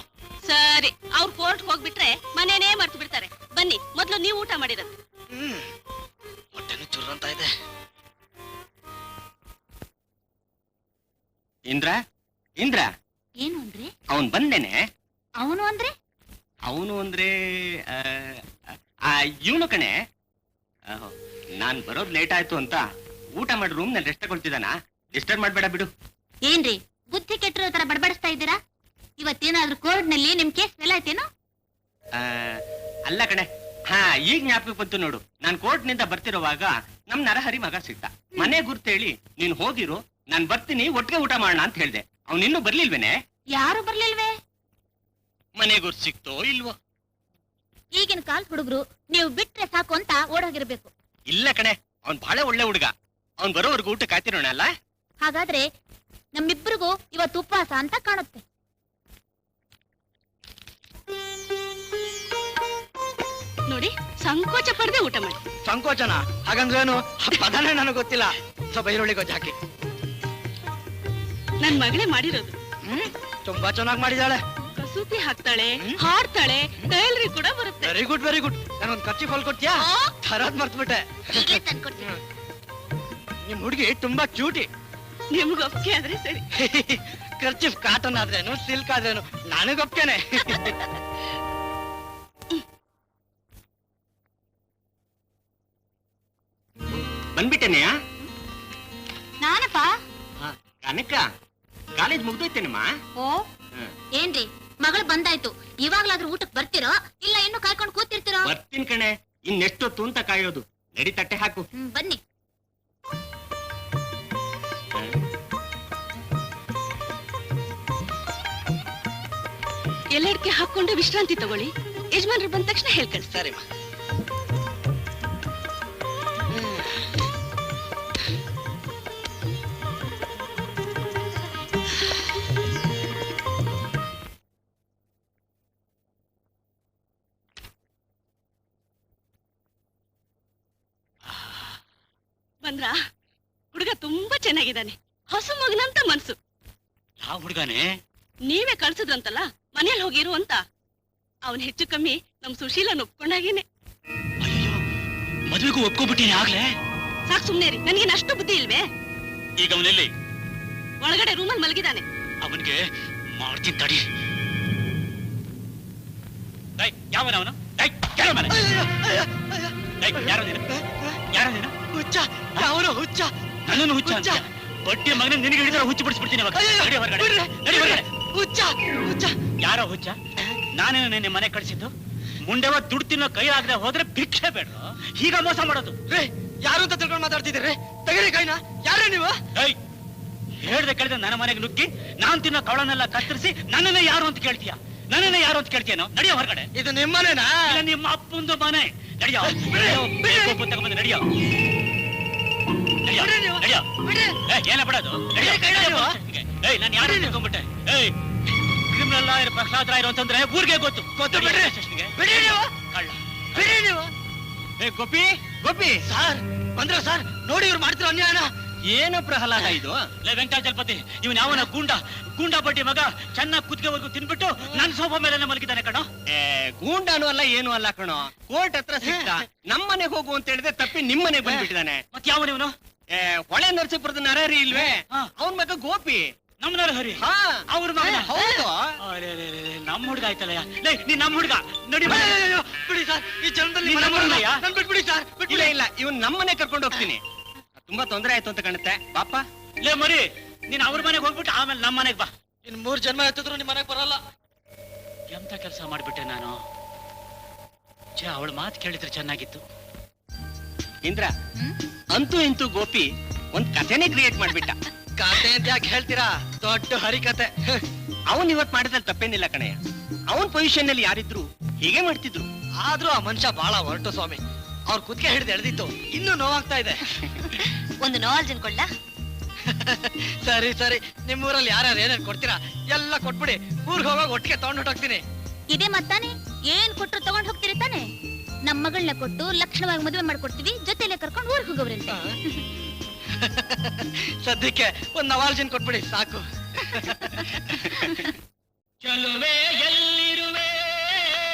ಸರಿ, ಅವ್ರು ಕೋರ್ಟ್ ಹೋಗ್ಬಿಟ್ರೆ ಮನೇನೇ ಮರ್ತು ಬಿಡ್ತಾರೆ. ಬನ್ನಿ, ಮೊದ್ಲು ನೀವು ಊಟ ಮಾಡಿರಂತೆ. ಹೊಟ್ಟೆನು ಚುರ್ರಂತ ಇದೆ. ಇಂದ್ರ ಏನು ಅಂದ್ರೆ? ಅವನ್ ಬಂದೇನೆ. ಅವನು ಅಂದ್ರೆ? ಅವನು ಅಂದ್ರೆ ಇವನು ಕಣೆ. ನಾನ್ ಬರೋದ್ ಲೇಟ್ ಆಯ್ತು ಅಂತ ಊಟ ಮಾಡಿ ರೂಮ್ ನಲ್ಲಿ ರೆಸ್ಟ್ ತಗೊಳ್ತಿದ್ದಾನ. ಡಿಸ್ಟರ್ಬ್ ಮಾಡ್ಬೇಡ ಬಿಡು. ಏನ್ರಿ ಬುದ್ಧಿ ಕೆಟ್ಟಿರೋ ತರ ಬಡಬಡಿಸ್ತಾ ಇದ್ದೀರಾ? ಇವತ್ತೇನಾದ್ರೂ ಕೋರ್ಟ್ ನಲ್ಲಿ ನಿಮ್ ಕೇಸ್ ಫೇಲ್ ಆಯ್ತೇನೋ? ಅಲ್ಲ ಕಣೆ, ಈಗ ಜ್ಞಾಪಕ ಬಂತು ನೋಡು. ನಾನ್ ಕೋರ್ಟ್ ನಿಂದ ಬರ್ತಿರುವಾಗ ನಮ್ ನರಹರಿ ಮಗ ಸಿಗ್ತ. ಮನೆ ಗುರ್ತೇಳಿ ನೀನ್ ಹೋಗಿರು, ನಾನ್ ಬರ್ತೀನಿ, ಒಟ್ಟಿಗೆ ಊಟ ಮಾಡೋಣ ಅಂತ ಹೇಳ್ದೆ. ಅವ್ನ್ ಇನ್ನೂ ಬರ್ಲಿಲ್ವೇನೆ? ಯಾರು ಬರ್ಲಿಲ್ವೇ? ಮನೆ ಗುರ್ತು ಸಿಕ್ತೋ ಇಲ್ವೋ? ಈಗಿನ ಕಾಲ್ ಹುಡುಗರು ನೀವು ಬಿಟ್ರೆ ಸಾಕು ಅಂತ ಓಡೋಗಿರ್ಬೇಕು. ಇಲ್ಲ ಕಣೆ, ಅವ್ನ್ ಬಹಳ ಒಳ್ಳೆ ಹುಡುಗ. ಅವ್ನ್ ಬರೋವರೆಗೂ ಊಟ ಕಾಯ್ತಿರೋಣ ಅಲ್ಲ. ಹಾಗಾದ್ರೆ ನಮ್ಮಿಬ್ಬರಿಗೂ ಇವತ್ತು ಉಪವಾಸ ಅಂತ ಕಾಣುತ್ತೆ. ನೋಡಿ, ಸಂಕೋಚ ಪಡೆದೆ ಊಟ ಮಾಡಿ. ಸಂಕೋಚನ ಹಾಗಂದ್ರೇನು? ಪದನೇ ನನಗೆ ಗೊತ್ತಿಲ್ಲ. ಸ್ವಲ್ಪ ಈರುಳ್ಳಿ ಗೊಜ್ಜು ಹಾಕಿ. ನನ್ ಮಗಳೇ ಮಾಡಿರೋದು. ತುಂಬಾ ಚೆನ್ನಾಗಿ ಮಾಡಿದಾಳೆ. ಕಸೂತಿ ಹಾಕ್ತಾಳೆ, ಹಾಡ್ತಾಳೆ, ಟೈಲರಿ ಕೂಡ ಬರುತ್ತೆ. Very good very good. ನಾನೊಂದ್ ಖರ್ಚಿ ಫಾಲ್ ಕೊಡ್ತೀಯಾ? ತರದ್ ಮರ್ತ್ಬಿಟ್ಟೆ. ನಿಮ್ ಹುಡುಗಿ ತುಂಬಾ ಕ್ಯೂಟಿ. ನಿಮ್ಗೆ ಒಪ್ಪಿಗೆ ಆದ್ರೆ ಸರಿ. ಖರ್ಚಿಫ್ ಕಾಟನ್ ಆದ್ರೇನು, ಸಿಲ್ಕ್ ಆದ್ರೇನು ನನಗೊಪ್ಕೆನೆ. ಬಂದ್ಬಿಟ್ಟೆನೆಯಾ? ನಾನಪ್ಪ. ಕನಕ, ಕಾಲೇಜ್ ಮುಗ್ದೋಯ್ತೇನಮ್ಮ? ಓ, ಏನ್ರಿ ಮಗಳು ಬಂದಾಯ್ತು, ಇವಾಗ್ಲಾದ್ರೂ ಊಟಕ್ ಬರ್ತಿರೋ ಇಲ್ಲ ಇನ್ನು ಕಾಯ್ಕೊಂಡು ಕೂತಿರ್ತಿರೋ? ಬರ್ತೀನಿ ಕಣೆ, ಇನ್ನೆಷ್ಟೊತ್ತು ಅಂತ ಕಾಯೋದು. ನಡಿ, ತಟ್ಟೆ ಹಾಕು. ಬನ್ನಿ. ಎಲ್ಲೆಡ್ಕೆ ಹಾಕೊಂಡು ವಿಶ್ರಾಂತಿ ತಗೊಳ್ಳಿ. ಯಜಮಾನ್ರು ಬಂದ ತಕ್ಷಣ ಹೇಳ್ಕಳ್ಸಿ. ಸರಿಮ್ಮ. ಬಂದ್ರಾ? ಹುಡುಗ ತುಂಬಾ ಚೆನ್ನಾಗಿದ್ದಾನೆ, ಹೊಸ ಮಗನಂತ ಮನ್ಸು. ಯಾವ ಹುಡುಗನೇ? ನೀವೇ ಕಳ್ಸಿದ್ರಂತಲ್ಲ ಮನೇಲಿ ಹೋಗಿರು ಅಂತ. ಅವನ್ ಹೆಚ್ಚು ಕಮ್ಮಿ ನಮ್ ಸುಶೀಲನ್ ಒಪ್ಕೊಂಡಾಗೇನೆ. ಅಯ್ಯೋ, ಮದುವೆಗೂ ಒಪ್ಕೊಬಿಟ್ಟಿನಿ ಆಗ್ಲೇ. ಸಾಕ್ ಸುಮ್ನೆ ರೀ, ನನ್ಗೇನ್ ಅಷ್ಟು ಬುದ್ಧಿ ಇಲ್ವೇ? ಈಗ ಅವನೆಲ್ಲಿ? ಒಳಗಡೆ ರೂಮಲ್ಲಿ ಮಲಗಿದಾನೆ. ಅವನಿಗೆ ಮಾಡ್ತೀನಿ ತಡಿ. ಯಾವನವನು? ಯಾರೋ ನೀನು? ಯಾರೋ ನೀನು? ಹುಚ್ಚ ಯಾವನು ಹುಚ್ಚ? ನನ್ನನ್ನು ಹುಚ್ಚ ಅಂತ ಬಡ್ಡಿ ಮಗನ ನಿನಗೆ ಹಿಡಿದ್ರೆ ಹುಚ್ಚು ಬಿಡಿಸ್ಬಿಡ್ತೀನಿ ಅವಾಗ. ನಡಿ ಹೊರಗಡೆ, ನಡಿ ಹೊರಗಡೆ. ಹುಚ್ಚ ಹುಚ್ಚ ಯಾರೋ ಹುಚ್ಚ? ನಾನೇನು ನಿನ್ನೆ ಮನೆ ಕಳಿಸಿದ್ದು? ಮುಂಡೆವ ದುಡ್ಡು ತಿನ್ನೋ ಕೈ ಆಗದೆ ಹೋದ್ರೆ ಭಿಕ್ಷೆ ಬೇಡ್ರು. ಈಗ ಮೋಸ ಮಾಡೋದು. ರೇ ಯಾರು ಅಂತ ತಿಳ್ಕೊಂಡು ಮಾತಾಡ್ತಿದ್ದೀರಿ? ತೆಗೀರಿ ಕೈನ. ಯಾರೇ ನೀವು? ಹೇಳ್ದೆ ಕೇಳಿದ್ರೆ ನನ್ನ ಮನೆಗೆ ನುಗ್ಗಿ ನಾನ್ ತಿನ್ನೋ ಕವಳನ್ನೆಲ್ಲ ಕತ್ತರಿಸಿ ನನ್ನನ್ನೇ ಯಾರು ಅಂತ ಕೇಳ್ತೀಯ? ನನ್ನನ್ನೇ ಯಾರು ಅಂತ ಕೇಳ್ತೀಯನೋ? ನಡಿಯೋ ಹೊರಗಡೆ. ಇದು ನಿಮ್ಮನೇನಾ? ಇಲ್ಲ ನಿಮ್ಮ ಅಪ್ಪಂದು ಮನೆ. ನಡಿಯೋ ತಗೊಂಬಂದು ನಡಿಯೋ. ಏನ ಬಿಡೋದು? ನಾನು ಯಾರು ತಿಳ್ಕೊಂಡ್ಬಿಟ್ಟೆ? ಕ್ರಿಮಿನಲ್ ಲಾಯರ್ ಪ್ರಹ್ಲಾದ್ ರಾಯರು ಅಂತಂದ್ರೆ ಊರಿಗೆ ಗೊತ್ತು. ಕಳ್ಳ. ಗೋಪಿ ಗೋಪಿ ಸರ್ ಬಂದ್ರ ಸರ್? ನೋಡಿ ಇವ್ರು ಮಾಡ್ತಿರೋ ಅನ್ಯಾಯನ. ಏನು ಪ್ರಹ್ಲಾದ ಇದು? ವೆಂಕಟಾಚಲಪತಿ ಇವನ್ ಯಾವನ ಗೂಂಡಾ ಬಡ್ಡಿ ಮಗ ಚೆನ್ನಾಗಿ ಕುತ್ತಿಗೆವರೆಗೂ ತಿನ್ಬಿಟ್ಟು ನನ್ನ ಸೋಫಾ ಮೇಲೆ ಮಲಗಿದ್ದಾನೆ ಕಣೋ. ಗೂಂಡಾನು ಅಲ್ಲ ಏನು ಅಲ್ಲ ಕಣೋ. ಕೋರ್ಟ್ ಹತ್ರ ಸಿಕ್ತ ನಮ್ಮನೆಗೆ ಹೋಗು ಅಂತ ಹೇಳಿದ್ರೆ ತಪ್ಪಿ ನಿಮ್ಮನೆಗೆ ಬಂದ್ಬಿಟ್ಟಿದ್ದಾನೆ. ಮತ್ ಯಾವನ ಇವನು? ಹೊಳೆ ನರಸೀಪುರದ ನರಹರಿ ಇಲ್ವೇ? ಅವನ್ ಮಗ ಗೋಪಿ. ನಮ್ಮ ನರಹರಿ ಅವ್ರ ಮಗ? ಹೌದು. ನಮ್ಮ ಹುಡುಗ ಆಯ್ತಲ್ಲ. ನೀನ್ ನಮ್ಮ ಹುಡುಗ. ನೋಡಿ ಬಿಡಿ ಸರ್, ಈ ಜನದಲ್ಲಿ ಬಿಟ್ಬಿಡಿ ಸರ್. ಇಲ್ಲ ಇಲ್ಲ, ಇವನ್ ನಮ್ಮನೆ ಕರ್ಕೊಂಡು ಹೋಗ್ತೀನಿ. ತುಂಬಾ ತೊಂದರೆ ಆಯ್ತು ಅಂತ ಕಾಣುತ್ತೆ. ಪಾಪ ಲೇ ಮರಿ, ನೀನ್ ಅವ್ರ ಮನೆಗೆ ಹೋಗ್ಬಿಟ್ಟು ಆಮೇಲೆ ನಮ್ಮ ಮನೆಗೆ ಬಾ. ಇನ್ 3 ಜನ್ಮ ಎತ್ತಿದ್ರು ನಿಮ್ ಮನೆಗೆ ಬರಲ್ಲ. ಎಂತ ಕೆಲಸ ಮಾಡ್ಬಿಟ್ಟೆ ನಾನು. ಅವಳ ಮಾತು ಕೇಳಿದ್ರೆ ಚೆನ್ನಾಗಿತ್ತು. ಇಂದ್ರ ಅಂತೂ ಇಂತೂ ಗೋಪಿ ಒಂದ್ ಕಥೆನೇ ಕ್ರಿಯೇಟ್ ಮಾಡ್ಬಿಟ್ಟ. ಕತೆ ಅಂತ ಯಾಕೆ ಹೇಳ್ತೀರಾ? ದೊಡ್ಡ ಹರಿಕತೆ. ಅವನ್ ಇವತ್ ಮಾಡಿದ್ರಲ್ಲಿ ತಪ್ಪೇನಿಲ್ಲ ಕಣಯ್ಯ. ಅವನ್ ಪೊಸಿಷನ್ ನಲ್ಲಿ ಯಾರಿದ್ರು ಹೀಗೆ ಮಾಡ್ತಿದ್ರು. ಆದ್ರೂ ಆ ಮನುಷ್ಯ ಬಹಳ ಹೊರಟು ಸ್ವಾಮಿ. ಅವ್ರ ಕುತ್ತಿಗೆ ಹಿಡಿದು ಎಳೆದಿತ್ತು, ಇನ್ನೂ ನೋವಾಗ್ತಾ ಇದೆ. ಒಂದು ನೋವಾಲ್ ಜನ್ಕೊಳ್ಳ. ಸರಿ ಸರಿ, ನಿಮ್ಮೂರಲ್ಲಿ ಯಾರ್ಯಾರು ಏನೇನ್ ಕೊಡ್ತೀರಾ ಎಲ್ಲ ಕೊಟ್ಬಿಡಿ. ಊರ್ಗ್ ಹೋಗಾಗ ಒಟ್ಟಿಗೆ ತಗೊಂಡ್ ಹೊಟ್ಟೋಗ್ತೀನಿ. ಇದೇ ಮತ್ತಾನೆ, ಏನ್ ಕೊಟ್ರು ತಗೊಂಡ್ ಹೋಗ್ತೀರಿ ತಾನೆ? ನಮ್ ಮಗಳನ್ನ ಕೊಟ್ಟು ಲಕ್ಷಣವಾಗಿ ಮದುವೆ ಮಾಡ್ಕೊಡ್ತೀವಿ, ಜೊತೆಲೆ ಕರ್ಕೊಂಡು ಊರ್ಗ್ ಹೋಗೋವ್ರಂತ. ಸದ್ಯಕ್ಕೆ ಒಂದ್ ನವಾಲ್ಜಿನ್ ಕೊಟ್ಬಿಡಿ ಸಾಕು. ಚಲುವೆ ಎಲ್ಲಿರುವೆ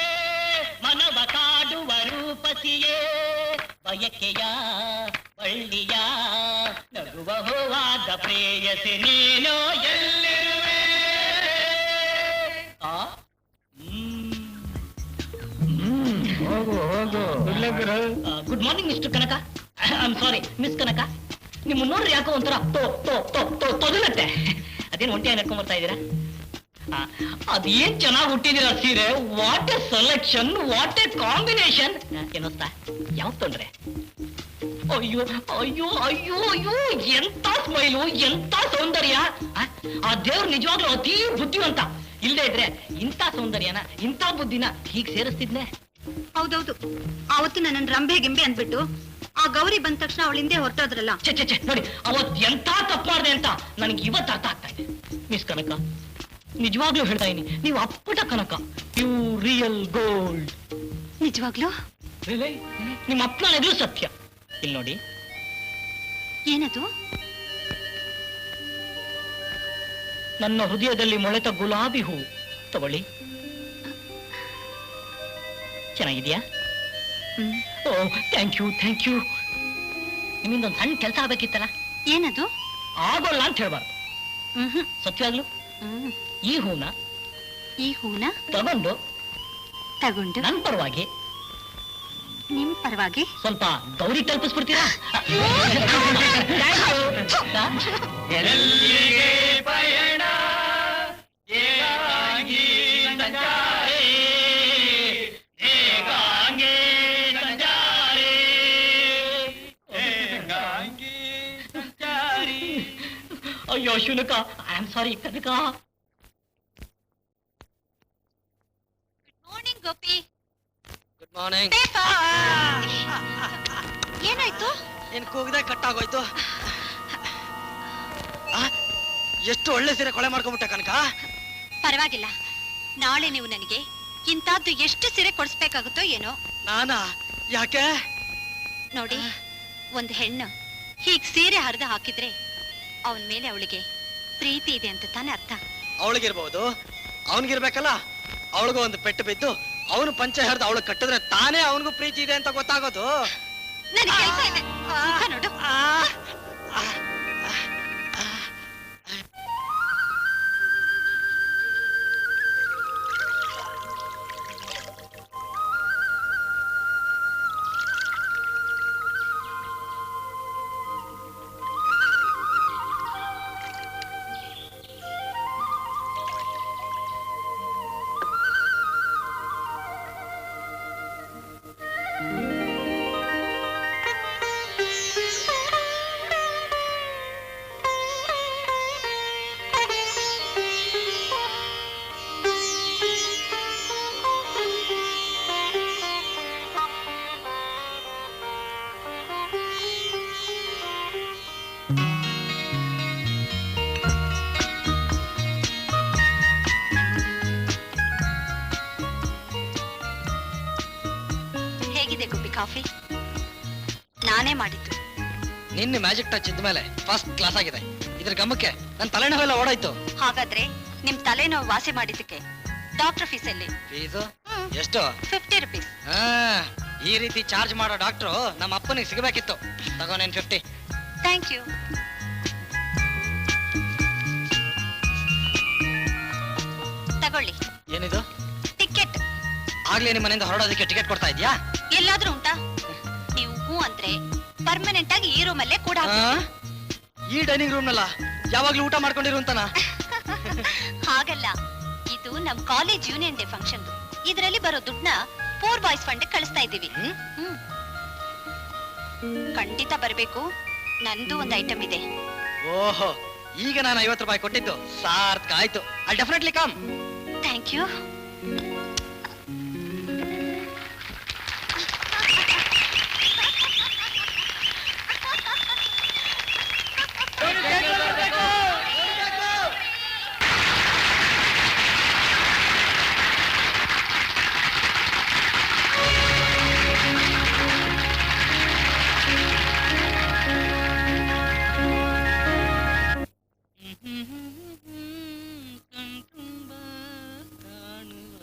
ಮನವ ಕಾಡುವ ರೂಪಸಿಯೇ, ಬಯಕೆಯ ಬಳ್ಳಿಯ ನಗುವ ಹೋವಾದ ಪ್ರೇಯಸಿ ನೀನೋ ಎಲ್ಲಿರುವೆ. Good morning mister Kanaka. I am sorry miss Kanaka. ನಿಮ್ಮ ನೋಡ್ರಿ ಯಾಕೋ ಒಂಥರ ತೊದಲತ್ತೆ. ಅದೇನು ಒಂಟಿ ನಡ್ಕೊಂಡ್ ಬರ್ತಾ ಇದ್ದೀರಾ? ಅದೇನ್ ಚೆನ್ನಾಗಿ ಹುಟ್ಟಿದಿರ ಸೀರೆ. What a selection, what a combination. ಏನೋಸ್ತಾ ಯಾವ ತೊಂದ್ರೆ? ಅಯ್ಯೋ ಅಯ್ಯೋ ಅಯ್ಯೋ ಅಯ್ಯೋ, ಎಂತ ಸ್ಮೈಲು, ಎಂತ ಸೌಂದರ್ಯ. ಆ ದೇವ್ರು ನಿಜವಾಗ್ಲೂ ಅತೀ ಬುದ್ಧಿವಂತ. ಇಲ್ಲದೆ ಇದ್ರೆ ಇಂಥ ಸೌಂದರ್ಯನ ಇಂಥ ಬುದ್ಧಿನ ಹೀಗ್ ಸೇರಿಸ್ತಿದ್ನೆ. ಹೌದೌದು, ಅವತ್ತು ನನ್ನ ರಂಬೆ ಗಿಂಬೆ ಅಂದ್ಬಿಟ್ಟು ಆ ಗೌರಿ ಬಂದ ತಕ್ಷಣ ಅವಳ ಹಿಂದೆ ಹೊರಟೋದ್ರಲ್ಲ. ಚೆ ನೋಡಿ, ಅವತ್ ಎಂತ ತಪ್ಪು ಮಾಡಿದೆ ಅಂತ ನನಗೆ ಇವತ್ತು ಅರ್ಥ ಆಗ್ತಾ ಇದೆ. ಮಿಸ್ ಕನಕ, ನಿಜವಾಗ್ಲೂ ಹೇಳ್ತಾ ಇದೀನಿ, ನೀವು ಅಪ್ಪಟ ಕನಕ, ಯು ರಿಯಲ್ ಗೋಲ್ಡ್. ನಿಜವಾಗ್ಲೂ? ನಿಮ್ಮ ಅಪ್ಪನಾಗ್ಲೂ ಸತ್ಯ. ಇಲ್ಲಿ ನೋಡಿ. ಏನದು? ನನ್ನ ಹೃದಯದಲ್ಲಿ ಮೊಳೆತ ಗುಲಾಬಿ ಹೂ. ತಗೊಳ್ಳಿ. ಚೆನ್ನಾಗಿದ್ಯಾ? ಓ ಥ್ಯಾಂಕ್ ಯು ಥ್ಯಾಂಕ್ ಯು. ನಿಮ್ಮಿಂದ ಒಂದು ಸಣ್ಣ ಕೆಲಸ ಆಗ್ಬೇಕಿತ್ತಲ್ಲ. ಏನದು? ಆಗೋಲ್ಲ ಅಂತ ಹೇಳ್ಬಾರ್ದು. ಸತ್ಯವಾಗ್ಲು ಈ ಹೂನ ತಗೊಂಡು ನನ್ನ ಪರವಾಗಿ ನಿಮ್ ಪರವಾಗಿ ಸ್ವಲ್ಪ ಗೌರಿ ತಲುಪಿಸ್ಬಿಡ್ತೀರಾ? ಪಯಣ ಅಯ್ಯೋ ಶುನಕ, I am sorry Kanaka. Good morning Gopi. Good morning. ಏನಾಯ್ತು? ಏನ್ ಕೂಗದೆ ಕಟ್ಟಾಗೋಯ್ತು. ಎಷ್ಟು ಒಳ್ಳೆ ಸೀರೆ ಕೊಳೆ ಮಾಡ್ಕೊಂಬಿಟ್ಟೆ ಕನಕ. ಪರವಾಗಿಲ್ಲ, ನಾಳೆ ನೀವು ನನಗೆ ಇಂತಹದ್ದು ಎಷ್ಟು ಸೀರೆ ಕೊಡಿಸ್ಬೇಕಾಗುತ್ತೋ ಏನೋ. ನಾನಾ? ಯಾಕೆ? ನೋಡಿ, ಒಂದು ಹೆಣ್ಣು ಹೀಗ್ ಸೀರೆ ಹರಿದು ಹಾಕಿದ್ರೆ ಅವನ ಮೇಲೆ ಅವಳಿಗೆ ಪ್ರೀತಿ ಇದೆ ಅಂತ ತಾನೇ ಅರ್ಥ. ಅವಳಿಗಿರ್ಬಹುದು, ಅವನಿಗಿರ್ಬೇಕಲ್ಲ. ಅವಳಿಗೂ ಒಂದು ಪೆಟ್ಟು ಬಿದ್ದು ಅವನು ಪಂಚೆ ಹರಿದು ಅವಳು ಕಟ್ಟಿದ್ರೆ ತಾನೇ ಅವನಿಗೂ ಪ್ರೀತಿ ಇದೆ ಅಂತ ಗೊತ್ತಾಗೋದು. ನನಗೆ ಕೆಲಸ ಇದೆ, ಮುಖ ನೋಡು. ಕಾಫಿ ನಾನೇ ಮಾಡಿದ್ದು. ನಿನ್ನೆ ಮ್ಯಾಜಿಕ್ ಟಚ್ ಇದ್ಮೇಲೆ ಫಸ್ಟ್ ಕ್ಲಾಸ್ ಆಗಿದೆ. ಇದ್ರ ಗಮಕ್ಕೆ ನನ್ನ ತಲೆನೋವೆಲ್ಲ ಓಡಾಯ್ತು. ಹಾಗಾದ್ರೆ ನಿಮ್ ತಲೆನೋವು ವಾಸಿ ಮಾಡಿದ್ದಕ್ಕೆ ಡಾಕ್ಟರ್ ಫೀಸ್ ಅಲ್ಲಿ ಫೀಸು ಎಷ್ಟು? 50 rupees. ಈ ರೀತಿ ಚಾರ್ಜ್ ಮಾಡೋ ಡಾಕ್ಟ್ರು ನಮ್ಮ ಅಪ್ಪನಿಗೆ ಸಿಗಬೇಕಿತ್ತು. ತಗೋ ನೀನ್ 50. Thank you. ತಗೊಳ್ಳಿ. ಏನಿದು? ಟಿಕೆಟ್. ಆಗ್ಲೇ ನಿಮ್ಮ ಮನೆಯಿಂದ ಹೊರಡೋದಕ್ಕೆ ಟಿಕೆಟ್ ಕೊಡ್ತಾ ಇದ್ಯಾ? ಎಲ್ಲಾದ್ರೂ ಉಂಟಾ? ನೀವು ಹೂ ಅಂದ್ರೆ ಪರ್ಮನೆಂಟ್ ಆಗಿ ಈ ರೂಮ್ ಅಲ್ಲೇ ಕೂಡ ಈ ಡೈನಿಂಗ್ ರೂಮ್ ನಲ್ಲ ಯಾವಾಗ್ಲೂ ಊಟ ಮಾಡ್ಕೊಂಡಿರುವಂತನಾ? ಹಾಗಲ್ಲ, ಇದು ನಮ್ ಕಾಲೇಜ್ ಯೂನಿಯನ್ ಡೇ ಫಂಕ್ಷನ್. ಇದರಲ್ಲಿ ಬರೋ ದುಡ್ಡನ್ನ ಪೂರ್ ಬಾಯ್ಸ್ ಫಂಡ್ ಕಳಿಸ್ತಾ ಇದ್ದೀವಿ. ಖಂಡಿತ ಬರ್ಬೇಕು. ನಂದು ಒಂದು ಐಟಮ್ ಇದೆ. ಓಹೋ, ಈಗ ನಾನು 50 ರೂಪಾಯಿ ಕೊಟ್ಟಿದ್ದು ಸಾರ್ಥಕ ಆಯ್ತು. I definitely come. Thank you.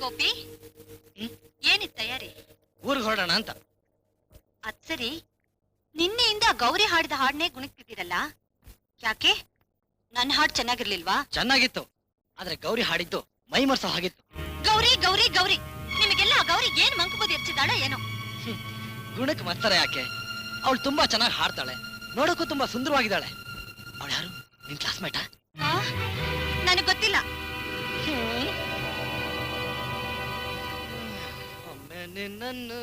Gopi, ಏನಿದ್ ತಯಾರಿ? ಊರಿಗೆ ಹೊರಡೋಣ ಅಂತ. ಅದ್ ಸರಿ, ನಿನ್ನೆಯಿಂದ ಗೌರಿ ಹಾಡಿದ ಹಾಡನ್ನೇ ಗುಣಕ್ತಿದ್ದೀರಲ್ಲ, ಯಾಕೆ? ನನ್ನ ಹಾಡು ಚೆನ್ನಾಗಿರ್ಲಿಲ್ವಾ? ಚೆನ್ನಾಗಿತ್ತು, ಆದ್ರೆ ಗೌರಿ ಹಾಡಿದ್ದು ಮೈ ಮರ್ಸೋ ಹಾಗಿತ್ತು. ಗೌರಿ ಗೌರಿ ಗೌರಿ, ನಿಮಗೆಲ್ಲ ಗೌರಿ ಏನ್ ಮಂಕುಬೂದಿ ಎರ್ಚಿದಾಳ ಏನೋ? ಗುಣಕ್ ಮರ್ತಾರೆ ಯಾಕೆ? ಅವಳು ತುಂಬಾ ಚೆನ್ನಾಗಿ ಹಾಡ್ತಾಳೆ, ನೋಡಕ್ಕೂ ತುಂಬಾ ಸುಂದರವಾಗಿದ್ದಾಳೆ. ಅವಳು ಯಾರು? ನಿನ್ ಕ್ಲಾಸ್ಮೇಟಾ? ನನಗ್ ಗೊತ್ತಿಲ್ಲ. ಒಮ್ಮೆ ನಿನ್ನನ್ನು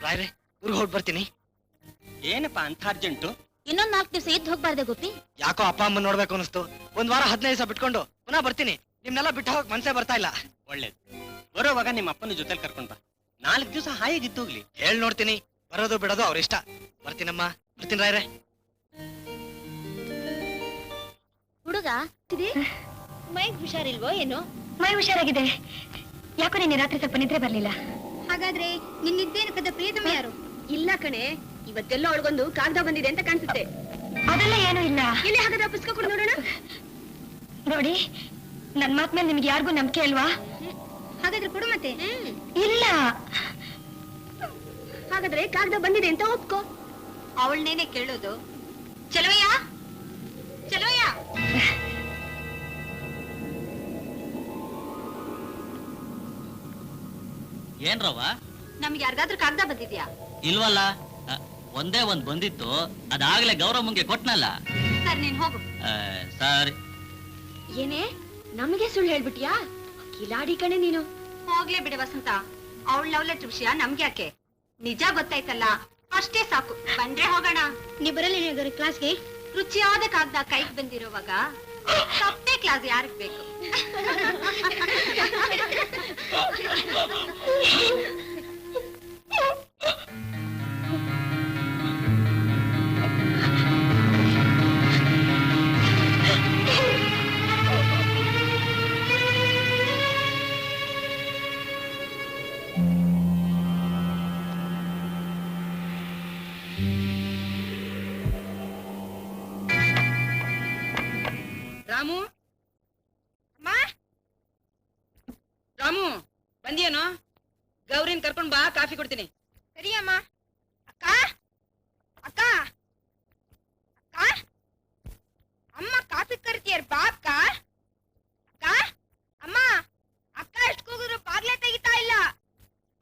ರಾಯ್ರೆ, ಊರಿಗೆ ಹೊರಟ್ ಬರ್ತೀನಿ. ಏನಪ್ಪಾ ಅಂತ ಅರ್ಜೆಂಟು? ಇನ್ನೊಂದ್ 4 ದಿವಸ ಇದ್ದು ಹೋಗ್ಬಾರ್ದೆ ಗೋಪಿ? ಯಾಕೋ ಅಪ್ಪ ಅಮ್ಮ ನೋಡ್ಬೇಕು ಅನಿಸ್ತು. ಒಂದ್ ವಾರ 15 ದಿವಸ ಬಿಟ್ಕೊಂಡು ಪುನಃ ಬರ್ತೀನಿ. ನಿಮ್ನೆಲ್ಲ ಬಿಟ್ಟು ಹೋಗಕ್ ಮನ್ಸೇ ಬರ್ತಾ ಇಲ್ಲ. ಒಳ್ಳೇದು, ಬರೋವಾಗ ನಿಮ್ಮ ಅಪ್ಪನ ಜೊತೆಲಿ ಕರ್ಕೊಂಡ್ ಬಾ. 4 ದಿವಸ ಹಾಯಾಗಿದ್ದೋಗ್ಲಿ. ಹೇಳ್ ನೋಡ್ತೀನಿ, ಬರೋದು ಬಿಡೋದು ಅವ್ರ ಇಷ್ಟ. ಬರ್ತೀನಮ್ಮ, ಬರ್ತೀನಿ ರಾಯ್ರೆ. ಹುಡುಗ ಮೈಗ್ ಹುಷಾರಿಲ್ವೋ ಏನೋ? ಮೈ ಹುಷಾರಾಗಿದೆ. ಯಾಕೋ ನಿನ್ನೆ ರಾತ್ರಿ ಸ್ವಲ್ಪ ನಿದ್ರೆ ಬರ್ಲಿಲ್ಲ. ಹಾಗಾದ್ರೆ ನಿನ್ನಿದ್ದೇನು ಕದ ಪ್ರಿಯತಮ ಯಾರು? ಇಲ್ಲ ಕಣೆ, ಇವತ್ತೆಲ್ಲ ಒಳಗೊಂದು ಕಾಗದ ಬಂದಿದೆ ಅಂತ ಕಾಣಿಸುತ್ತೆ. ಅದೆಲ್ಲ ಏನೂ ಇಲ್ಲ. ಇಲ್ಲಿ ಹಾಗಾದ್ರೆ ಪುಸ್ತಕ ಕೊಡು ನೋಡೋಣ. ನೋಡಿ, ನನ್ ಮಾತ್ ಮೇಲೆ ನಿಮ್ಗೆ ಯಾರಿಗೂ ನಂಬಿಕೆ ಅಲ್ವಾ? ಹಾಗಾದ್ರೆ ಕೊಡು ಮತ್ತೆ. ಇಲ್ಲ, ಹಾಗಾದ್ರೆ ಕಾಗದ ಬಂದಿದೆ ಅಂತ ಒಪ್ಕೋ. ಅವಳನ್ನೇನೆ ಕೇಳೋದು. ಚಲವಯ್ಯ, ಚಲವಯ್ಯ. ಏನ್ರವ? ನಮ್ಗೆ ಯಾರಿಗಾದ್ರೂ ಕಾಗದ ಬಂದಿದ್ಯಾ? ಇಲ್ವಲ್ಲ, ಒಂದೇ ಒಂದ್ ಬಂದಿತ್ತು, ಅದಾಗ್ಲೇ ಗೌರಮ್ಮಂಗೆ ಕೊಟ್ನಲ್ಲ. ಸರ್ ನೀನ್ ಹೋಗು. ಸರಿ. ಏನೇ ನಮಗೆ ಸುಳ್ಳು ಹೇಳ್ಬಿಟ್ಯಾ? ಕಿಲಾಡಿ ಕಣೆ ನೀನು. ಹೋಗ್ಲೇ ಬಿಡಿ ವಸಂತ, ಅವಳ ಲವ್ ಲೆಟರ್ ವಿಷಯ ನಮ್ಗೆ ಯಾಕೆ? ನಿಜ ಗೊತ್ತಾಯ್ತಲ್ಲ, ಅಷ್ಟೇ ಸಾಕು. ಬಂದ್ರೆ ಹೋಗೋಣ. ನೀ ಬರಲ್ಲ ಕ್ಲಾಸ್ಗೆ? ರುಚಿಯಾದ ಕಾಗದ ಕೈಗೆ ಬಂದಿರುವಾಗ ಸಪ್ಪೆ ಕ್ಲಾಸ್ ಯಾರಿಗ್ ಬೇಕು? ರಾಮು, ರಾಮು ಬಂದಿಯೇನೋ? ಗೌರಿನ್ ಕರ್ಕೊಂಡ್ ಬಾ, ಕಾಫಿ ಕೊಡ್ತೀನಿ. ಸರಿ ಅಮ್ಮ. ಅಕ್ಕ, ಅಕ್ಕ, ಅಕ್ಕ, ಅಮ್ಮ ಕಾಫಿ ಕರಿತೀಯರ್ ಬಾ ಅಕ್ಕ. ಅಕ್ಕ, ಅಮ್ಮ, ಅಕ್ಕ ಎಷ್ಟು ಕೂಗಿದ್ರು ಬಾಗ್ಲೇ ತೆಗಿತಾ ಇಲ್ಲ.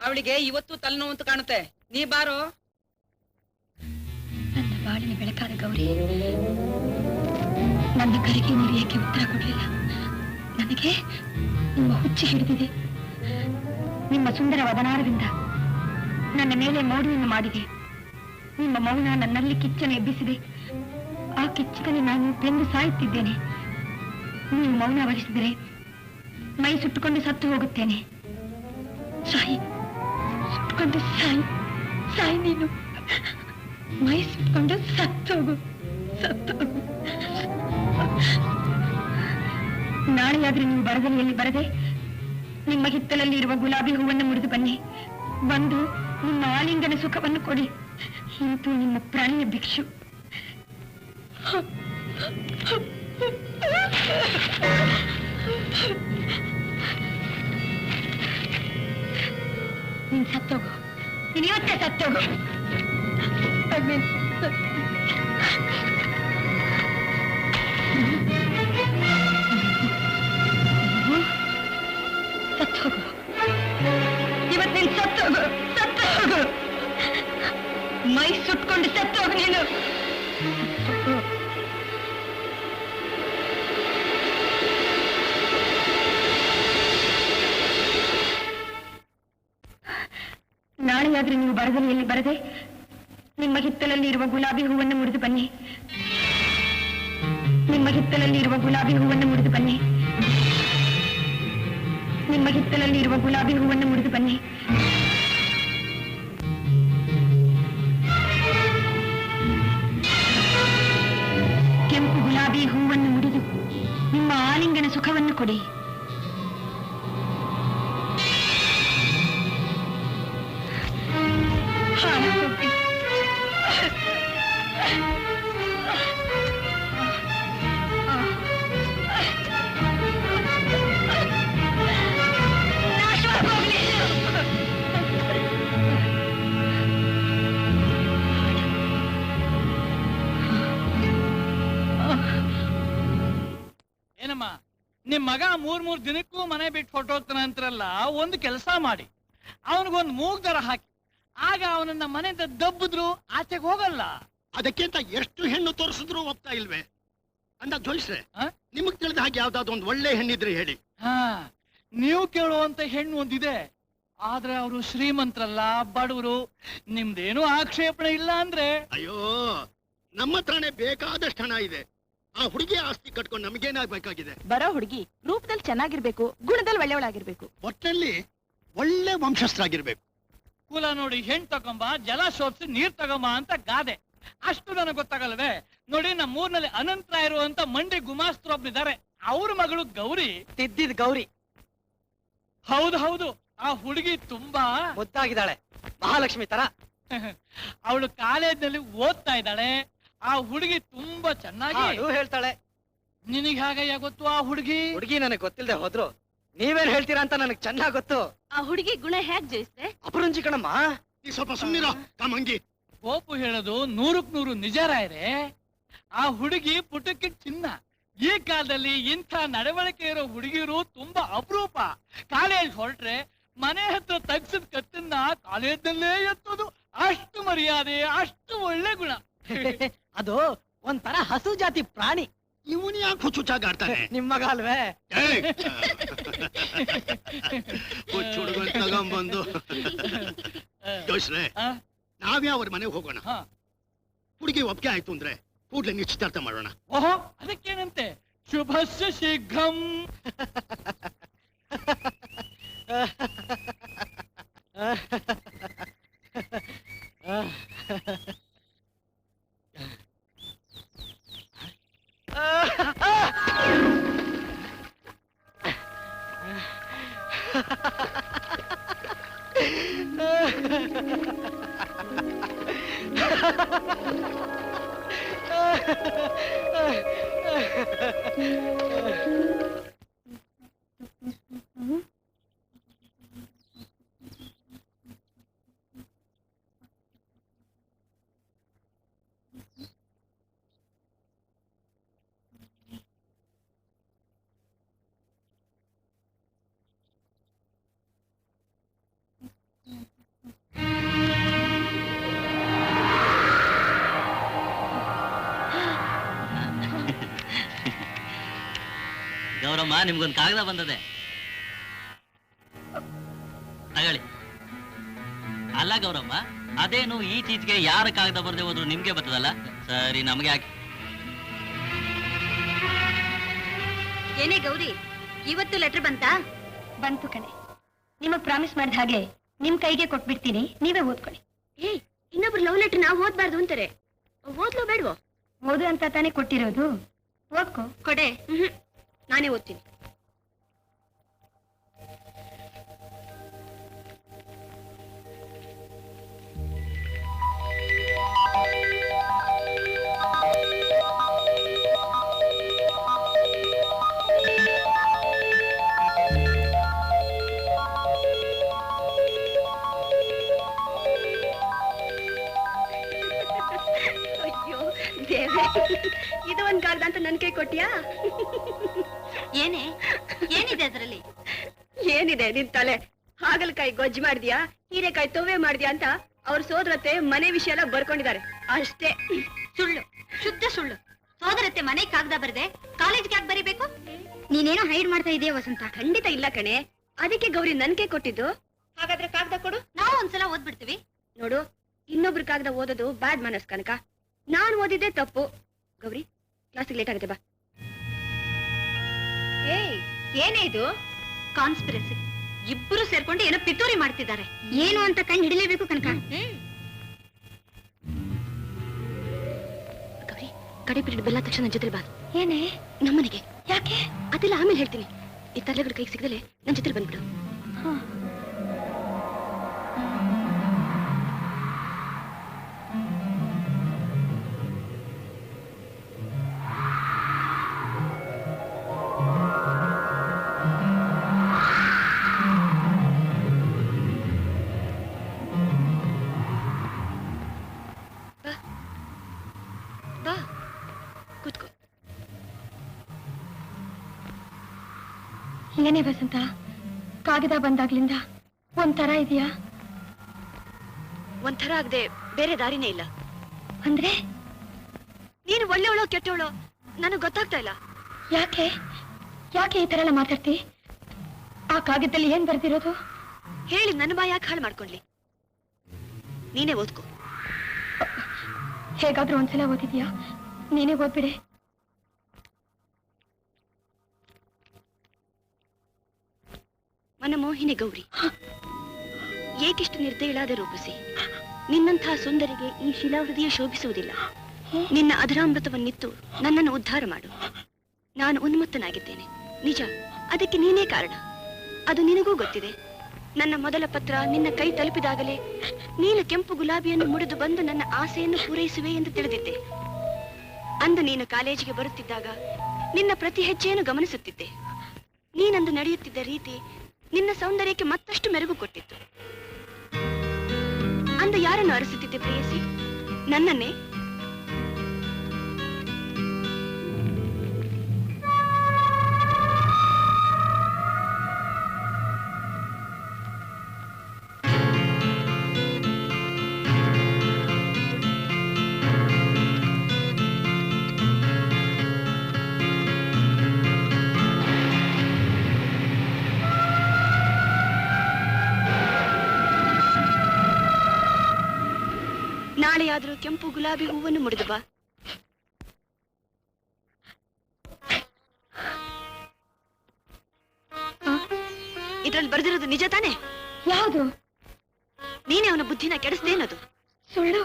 ಅವಳಿಗೆ ಇವತ್ತು ತಲೆನೋವು ಅಂತ ಕಾಣುತ್ತೆ. ನೀ ಬಾರೋ. ನನ್ನ ಬಾಳಿನ ಬೆಳಕಾದ ಗೌರಿ ನನ್ನ ಕರೆಗೆ ನೀವು ಏಕೆ ಉತ್ತರ ಕೊಡ್ಲಿಲ್ಲ? ನನಗೆ ನಿಮ್ಮ ಹುಚ್ಚು ಹಿಡಿದಿದೆ. ನಿಮ್ಮ ಸುಂದರ ವದನಾರದಿಂದ ನನ್ನ ಮೇಲೆ ಮೋಡಿಯನ್ನು ಮಾಡಿದೆ. ನಿಮ್ಮ ಮೌನ ನನ್ನಲ್ಲಿ ಕಿಚ್ಚನ್ನು ಎಬ್ಬಿಸಿದೆ. ಆ ಕಿಚ್ಚನಲ್ಲಿ ನಾನು ಬೆಂದು ಸಾಯುತ್ತಿದ್ದೇನೆ. ನೀವು ಮೌನ ವಹಿಸಿದರೆ ಮೈ ಸುಟ್ಟುಕೊಂಡು ಸತ್ತು ಹೋಗುತ್ತೇನೆ. ಸಾಯಿ, ಸುಟ್ಟುಕೊಂಡು ಸಾಯಿ, ಸಾಯಿ ನೀನು. ಮೈ ಸುಟ್ಕೊಂಡು ಸತ್ತೋಗು, ಸತ್ತೋಗು. ನಾಳೆಯಾದ್ರೆ ನೀವು ಬರದೆಯಲ್ಲಿ ಬರದೆ ನಿಮ್ಮ ಹಿತ್ತಲಲ್ಲಿ ಇರುವ ಗುಲಾಬಿ ಹೂವನ್ನು ಮುರಿದು ಬನ್ನಿ. ಬಂದು ನಿಮ್ಮ ಆಲಿಂಗನ ಸುಖವನ್ನು ಕೊಡಿ. ಇಂತೂ ನಿಮ್ಮ ಪ್ರಾಣಿಯ ಭಿಕ್ಷು. ನೀನ್ ಸತ್ತೋಗು, ನೀನ್ ಇವತ್ತೇ ಸತ್ತೋಗು. ಸತ್ತೋಗು, ಇವತ್ತಿನ ಸತ್ತೋಗು, ಸತ್ತೋಗು, ಮೈ ಸುಟ್ಕೊಂಡು ಸತ್ತೋಗು ನೀನು. ನಾಳೆಯಾದ್ರೆ ನೀವು ಬರಗಲಿಯಲ್ಲಿ ಬರದೆ ನಿಮ್ಮ ಹಿತ್ತಲಲ್ಲಿ ಇರುವ ಗುಲಾಬಿ ಹೂವನ್ನು ಮುರಿದು ಬನ್ನಿ. ನಿಮ್ಮ ಹಿತ್ತಲಲ್ಲಿ ಇರುವ ಗುಲಾಬಿ ಹೂವನ್ನು ಮುರಿದು ಬನ್ನಿ. ನಿಮ್ಮ ಹಿತ್ತಲಲ್ಲಿ ಇರುವ ಗುಲಾಬಿ ಹೂವನ್ನು ಮುರಿದು ಬನ್ನಿ. ಕೆಂಪು ಗುಲಾಬಿ ಹೂವನ್ನು ಮುರಿದು ನಿಮ್ಮ ಆಲಿಂಗನ ಸುಖವನ್ನು ಕೊಡಿ. ಏನಮ್ಮ, ನಿಮ್ ಮಗ 3 ದಿನಕ್ಕೂ ಮನೆ ಬಿಟ್ಟು ಹೊರಟೋಗ್ತಾನೆ ಅಂತಾರಲ್ಲ, ಒಂದು ಕೆಲಸ ಮಾಡಿ ಅವನಿಗೊಂದು ಮೂಗ್ ದರ ಹಾಕಿ, ಆಗ ಅವನನ್ನ ಮನೆಯಿಂದ ದಬ್ಬಿದ್ರು ಆಚೆಗೆ ಹೋಗಲ್ಲ. ಅದಕ್ಕಿಂತ ಎಷ್ಟು ಹೆಣ್ಣು ತೋರಿಸಿದ್ರು ಒಪ್ತಾ ಇಲ್ವೇ? ಅಂದ ಜೋಯಿಸ್ರೆ, ನಿಮಗ್ ತಿಳಿದ ಹಾಗೆ ಯಾವ್ದಾದ್ರು ಒಂದು ಒಳ್ಳೆ ಹೆಣ್ಣಿದ್ರೆ ಹೇಳಿ. ಹಾ, ನೀವು ಕೇಳುವಂತ ಹೆಣ್ಣು ಒಂದಿದೆ, ಆದ್ರೆ ಅವರು ಶ್ರೀಮಂತರಲ್ಲ, ಬಡವರು. ನಿಮ್ದೇನು ಆಕ್ಷೇಪಣೆ ಇಲ್ಲ ಅಂದ್ರೆ? ಅಯ್ಯೋ, ನಮ್ಮ ಹತ್ರನೇ ಬೇಕಾದಷ್ಟು ಹಣ ಇದೆ. ಆ ಹುಡುಗಿ ಆಸ್ತಿ ಕಟ್ಕೊಂಡು ನಮಗೇನಾಗಬೇಕಾಗಿದೆ? ಬರೋ ಹುಡುಗಿ ರೂಪದಲ್ಲಿ ಚೆನ್ನಾಗಿರ್ಬೇಕು, ಗುಣದಲ್ಲಿ ಒಳ್ಳೆಯವಳಾಗಿರ್ಬೇಕು, ಒಟ್ಟಲ್ಲಿ ಒಳ್ಳೆ ವಂಶಸ್ಥರಾಗಿರ್ಬೇಕು. ಕುಲ ನೋಡಿ ಹೆಣ್ ತಗೊಂಬ, ಜಲ ಶೋಧಿಸಿ ನೀರ್ ತಗೊಂಬ ಅಂತ ಗಾದೆ. ಅಷ್ಟು ನನಗೆ ಗೊತ್ತಾಗಲ್ವೇ? ನೋಡಿ, ನಮ್ಮೂರ್ನಲ್ಲಿ ಅನಂತರಾಯರು ಅಂತ ಮಂಡಿ ಗುಮಾಸ್ತರೊಬ್ಬಿದ್ದಾರೆ, ಅವ್ರ ಮಗಳು ಗೌರಿ. ತಿದ್ದಿದ್ ಗೌರಿ. ಹೌದು, ಆ ಹುಡುಗಿ ತುಂಬಾ ಮುದ್ದಾಗಿದ್ದಾಳೆ, ಮಹಾಲಕ್ಷ್ಮಿ ತರ. ಅವಳು ಕಾಲೇಜ್ನಲ್ಲಿ ಓದ್ತಾ ಇದ್ದಾಳೆ. ಆ ಹುಡುಗಿ ತುಂಬಾ ಚೆನ್ನಾಗಿ ಹೇಳ್ತಾಳೆ. ನಿನಗೆ ಹಾಗಯ್ಯ ಗೊತ್ತು ಆ ಹುಡುಗಿ? ಹುಡುಗಿ ನನಗೆ ಗೊತ್ತಿಲ್ಲದೆ ಹೋದ್ರು ನೀವೇನ್ ಹೇಳ್ತೀರಾ ಅಂತ ನನಗೆ ಚೆನ್ನಾಗ್ ಗೊತ್ತು. ಆ ಹುಡುಗಿ ಗುಣ ಹೇಗ್ ಜಯಿಸ್ತೆ? ಅಪರಂಜಿ ಕಣಮ್ಮ. ಈ ಸ್ವಲ್ಪ ಸುಮ್ಮನಿರೋ ಕಾಮಂಗಿ. ಗೋಪು ಹೇಳೋದು 100ಕ್ಕೆ 100 ನಿಜ ರಾಯರೇ. ಆ ಹುಡುಗಿ ಪುಟಕ್ಕೆ ಚಿನ್ನ. ಈ ಕಾಲದಲ್ಲಿ ಇಂಥ ನಡವಳಿಕೆ ಇರೋ ಹುಡುಗಿರು ತುಂಬಾ ಅಪರೂಪ. ಕಾಲೇಜ್ ಹೊರಟ್ರೆ ಮನೆ ಹತ್ರ ತಗ್ಸಿದ ಕತ್ತನ್ನ ಕಾಲೇಜಲ್ಲೇ ಎತ್ತೋದು. ಅಷ್ಟು ಮರ್ಯಾದೆ, ಅಷ್ಟು ಒಳ್ಳೆ ಗುಣ. ಅದು ಒಂಥರ ಹಸು ಜಾತಿ ಪ್ರಾಣಿ. ಇವನು ಯಾಕೆ ಹುಚ್ಚುಚ್ಚಾಗಿ ಆಡ್ತಾನೆ? ನಿಮ್ ಮಗ ಅಲ್ವೇ? ಹುಡುಗನ್ ತಗೊಂಬಂದು. ಜೋಯಿಸ್ರೆ, ನಾವೇ ಅವ್ರ ಮನೆಗೆ ಹೋಗೋಣ. ಹುಡುಗಿ ಒಪ್ಪಿಗೆ ಆಯ್ತು ಅಂದ್ರೆ ಕೂಡ್ಲೆ ನಿಶ್ಚಿತಾರ್ಥ ಮಾಡೋಣ. ಓಹೋ, ಅದಕ್ಕೇನಂತೆ? ಶುಭಸ್ಯ ಶೀಘ್ರಂ. ಗೌರಮ್ಮ, ನಿಮ್ಗೊಂದು ಕಾಗದ ಬಂದದೆ, ತಗೊಳ್ಳಿ. ಅಲ್ಲ ಗೌರಮ್ಮ, ಅದೇನು ಈಚೀಚೆಗೆ ಯಾರ ಕಾಗದ ಬರ್ದೆ ಹೋದ್ರು ನಿಮ್ಗೆ ಬರ್ತದಲ್ಲ? ಸರಿ, ನಮ್ಗೆ ಹಾಕಿ. ಏನೇ ಗೌರಿ, ಇವತ್ತು ಲೆಟರ್ ಬಂತಾ? ಬಂತು ಕಣೆ. ನಿಮಗ್ ಪ್ರಾಮಿಸ್ ಮಾಡಿದ ಹಾಗೆ ನಿಮ್ ಕೈಗೆ ಕೊಟ್ಬಿಡ್ತೀನಿ, ನೀವೇ ಓದ್ಕೊಳ್ಳಿ. ಏಯ್, ಇನ್ನೊಬ್ರು ಲವ್ ಲೆಟರ್ ನಾವು ಓದ್ಬಾರ್ದು ಅಂತಾರೆ. ಓದ್ಲೋ ಬೇಡವೋ? ಓದು ಅಂತ ತಾನೇ ಕೊಟ್ಟಿರೋದು, ಓದ್ಕೋ. ಕೊಡೆ. ನಾನೇ ಓದ್ತೀನಿ. ಇದು ಒಂದ್ ಕಾಗದ ಅಂತ ನನ್ ಕೈ ಕೊಟ್ಟಿಯಾ? ಏನೇ ಏನಿದೆ ಅದರಲ್ಲಿ? ಏನಿದೆ ನಿನ್ ತಲೆ? ಹಾಗಲಕಾಯಿ ಗೊಜ್ಜು ಮಾಡಿದ್ಯಾ, ಹೀರೆಕಾಯಿ ತೊವ್ವೆ ಮಾಡಿದ್ಯಾ ಅಂತ ಅವ್ರ ಸೋದರತ್ತೆ ಮನೆ ವಿಷಯ ಎಲ್ಲ ಬರ್ಕೊಂಡಿದ್ದಾರೆ ಅಷ್ಟೇ. ಸುಳ್ಳು, ಶುದ್ಧ ಸುಳ್ಳು. ಸೋದರತ್ತೆ ಮನೆ ಕಾಗದ ಬರದೆ ಕಾಲೇಜ್ಗೆ ಯಾಕೆ ಬರೀಬೇಕು? ನೀನೇನೋ ಹೈಡ್ ಮಾಡ್ತಾ ಇದೆಯಾ ವಸಂತ? ಖಂಡಿತ ಇಲ್ಲ ಕಣೆ, ಅದಕ್ಕೆ ಗೌರಿ ನನ್ಗೆ ಕೊಟ್ಟಿದ್ದು. ಹಾಗಾದ್ರೆ ಕಾಗದ ಕೊಡು, ನಾವು ಒಂದ್ಸಲ ಓದ್ಬಿಡ್ತೀವಿ. ನೋಡು, ಇನ್ನೊಬ್ರು ಕಾಗದ ಓದೋದು ಬ್ಯಾಡ್ ಮನಸ್ ಕನಕ. ನಾನ್ ಓದಿದ್ದೆ ತಪ್ಪು. ಗೌರಿ, ಕ್ಲಾಸಿಗೆ ಲೇಟ್ ಆಗುತ್ತೆ ಬಾ. ಏಯ್, ಏನೇ ಇದು? ಕಾನ್ಸ್ಪಿರಸಿ. ಇಬ್ಬರು ಸೇರ್ಕೊಂಡು ಏನೋ ಪಿತೂರಿ ಮಾಡ್ತಿದ್ದಾರೆ. ಏನು ಅಂತ ಕಂಡು ಹಿಡಿಲೇಬೇಕು ಕನಕ. ಗೌರಿ, ಕಡೆ ಪಿರಿಯಡ್ ಬೆಲ್ಲ ತಕ್ಷಣ ನನ್ ಜೊತೆ ಬಾ. ಏನೇ? ನಮ್ಮನೆಗೆ. ಯಾಕೆ? ಅದೆಲ್ಲ ಆಮೇಲೆ ಹೇಳ್ತೀನಿ. ಈ ತಲೆಗಳು ಕೈಗೆ ಸಿಗದಲೆ ನನ್ ಜೊತೆ ಬಂದ್ಬಿಡು. ಬಾ, ಕೂತ್ಕೋ. ಏನೇ ವಸಂತ, ಕಾಗದ ಬಂದಾಗ್ಲಿಂದ ಒಂಥರ ಇದೆಯಾ? ಒಂಥರ ಆಗದೆ ಬೇರೆ ದಾರಿನೇ ಇಲ್ಲ. ಅಂದ್ರೆ ನೀನು ಒಳ್ಳೆವಳೋ ಕೆಟ್ಟವಳೋ ನನಗ್ ಗೊತ್ತಾಗ್ತಾ ಇಲ್ಲ. ಯಾಕೆ ಯಾಕೆ ಈ ತರ ಎಲ್ಲ ಮಾತಾಡ್ತಿ? ಆ ಕಾಗದದಲ್ಲಿ ಏನ್ ಬರ್ದಿರೋದು? ಹೇಳಿ ನನ್ನ ಬಾಯಿ ಯಾಕೆ ಹಾಳು ಮಾಡ್ಕೊಂಡ್ಲಿ? ನೀನೇ ಓದ್ಕೋ. ಹೇಗಾದ್ರೂ ಒಂದ್ಸಲ ಓದಿದ್ಯಾ? ನೀನೇ ಓದ್ಬಿಡೆ. ಮನಮೋಹಿನಿ ಗೌರಿ, ಏಕಿಷ್ಟು ನಿರ್ದಯಳಾದ ರೂಪಿಸಿ ನಿನ್ನಂಥ ಸುಂದರಿಗೆ ಈ ಶಿಲಾಹೃದಯ ಶೋಭಿಸುವುದಿಲ್ಲ. ನಿನ್ನ ಅಧರಾಮೃತವನ್ನಿತ್ತು ನನ್ನನ್ನು ಉದ್ಧಾರ ಮಾಡು. ನಾನು ಉನ್ಮತ್ತನಾಗಿದ್ದೇನೆ ನಿಜ, ಅದಕ್ಕೆ ನೀನೇ ಕಾರಣ. ಅದು ನಿನಗೂ ಗೊತ್ತಿದೆ. ನನ್ನ ಮೊದಲ ಪತ್ರ ನಿನ್ನ ಕೈ ತಲುಪಿದಾಗಲೇ ನೀನು ಕೆಂಪು ಗುಲಾಬಿಯನ್ನು ಮುಡಿದು ಬಂದು ನನ್ನ ಆಸೆಯನ್ನು ಪೂರೈಸುವೆ ಎಂದು ತಿಳಿದಿದ್ದೆ. ಅಂದು ನೀನು ಕಾಲೇಜಿಗೆ ಬರುತ್ತಿದ್ದಾಗ ನಿನ್ನ ಪ್ರತಿ ಹೆಜ್ಜೆಯನ್ನು ಗಮನಿಸುತ್ತಿದ್ದೆ. ನೀನಂದು ನಡೆಯುತ್ತಿದ್ದ ರೀತಿ ನಿನ್ನ ಸೌಂದರ್ಯಕ್ಕೆ ಮತ್ತಷ್ಟು ಮೆರುಗು ಕೊಟ್ಟಿತ್ತು. ಅಂದು ಯಾರನ್ನು ಅರಸುತ್ತಿದ್ದೆ ಪ್ರೇಯಸಿ? ನನ್ನನ್ನೇ. ನಾಳೆಯಾದ್ರೂ ಕೆಂಪು ಗುಲಾಬಿ ಹೂವನ್ನು ಮುಡಿದು ಬಾ. ಇದ್ರಲ್ಲಿ ಬರ್ದಿರೋದು ನಿಜ ತಾನೆ? ಯಾವುದು? ನೀನೇ ಅವನ ಬುದ್ಧಿನ ಕೆಡಿಸ್ದೇನದು? ಸುಳ್ಳು,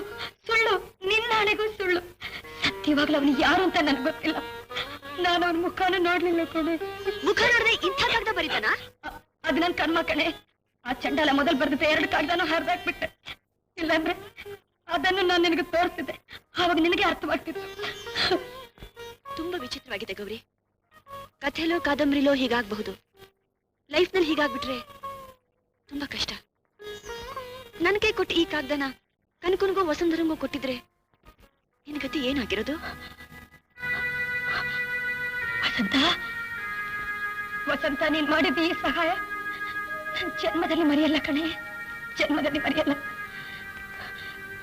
ಸುಳ್ಳು, ನಿನ್ನಾಣೆಗೂ ಸುಳ್ಳು. ಸತ್ಯವಾಗ್ಲೂ ಅವನು ಯಾರು ಅಂತ ನನ್ಗೆ ಗೊತ್ತಿಲ್ಲ. ನಾನು ಅವನ ಮುಖಾನ ನೋಡ್ಲಿಲ್ಲ ಕಣೆ. ಮುಖ ನೋಡದೆ ಇಂಥ ಕಾಗದ ಬರೀತಾನ? ಅದು ನನ್ ಕರ್ಮ ಕಣೆ. ಆ ಚಂಡಾಲ ಮೊದಲು ಬರ್ದಿದ್ದ 2 ಕಾಗದನೂ ಹರಿದಾಕ್ಬಿಟ್ಟೆ. ಇಲ್ಲಾಂದ್ರೆ ಅದನ್ನು ನಾನು ನಿನಗೆ ತೋರಿಸಿದೆ, ಆವಾಗ ನಿನಗೆ ಅರ್ಥವಾಗ್ತಿತ್ತು. ತುಂಬಾ ವಿಚಿತ್ರವಾಗಿದೆ ಗೌರಿ. ಕಥೆಲೋ ಕಾದಂಬರಿಲೋ ಹೀಗಾಗಬಹುದು, ಲೈಫ್ನಲ್ಲಿ ಹೀಗಾಗ್ಬಿಟ್ರೆ ತುಂಬಾ ಕಷ್ಟ. ನನ್ ಕೈ ಕೊಟ್ಟು ಈ ಕಾಗ್ದನ ಕನಕನಿಗೋ ವಸುಂಧರಂಗೋ ಕೊಟ್ಟಿದ್ರೆ ನಿನ್ ಗತಿ ಏನಾಗಿರೋದು? ವಸಂತ, ವಸಂತ, ನೀನ್ ಮಾಡಿದ ಈ ಸಹಾಯ ಜನ್ಮದಲ್ಲಿ ಮರೆಯಲ್ಲ ಕಣೆ, ಜನ್ಮದಲ್ಲಿ ಮರೆಯಲ್ಲ.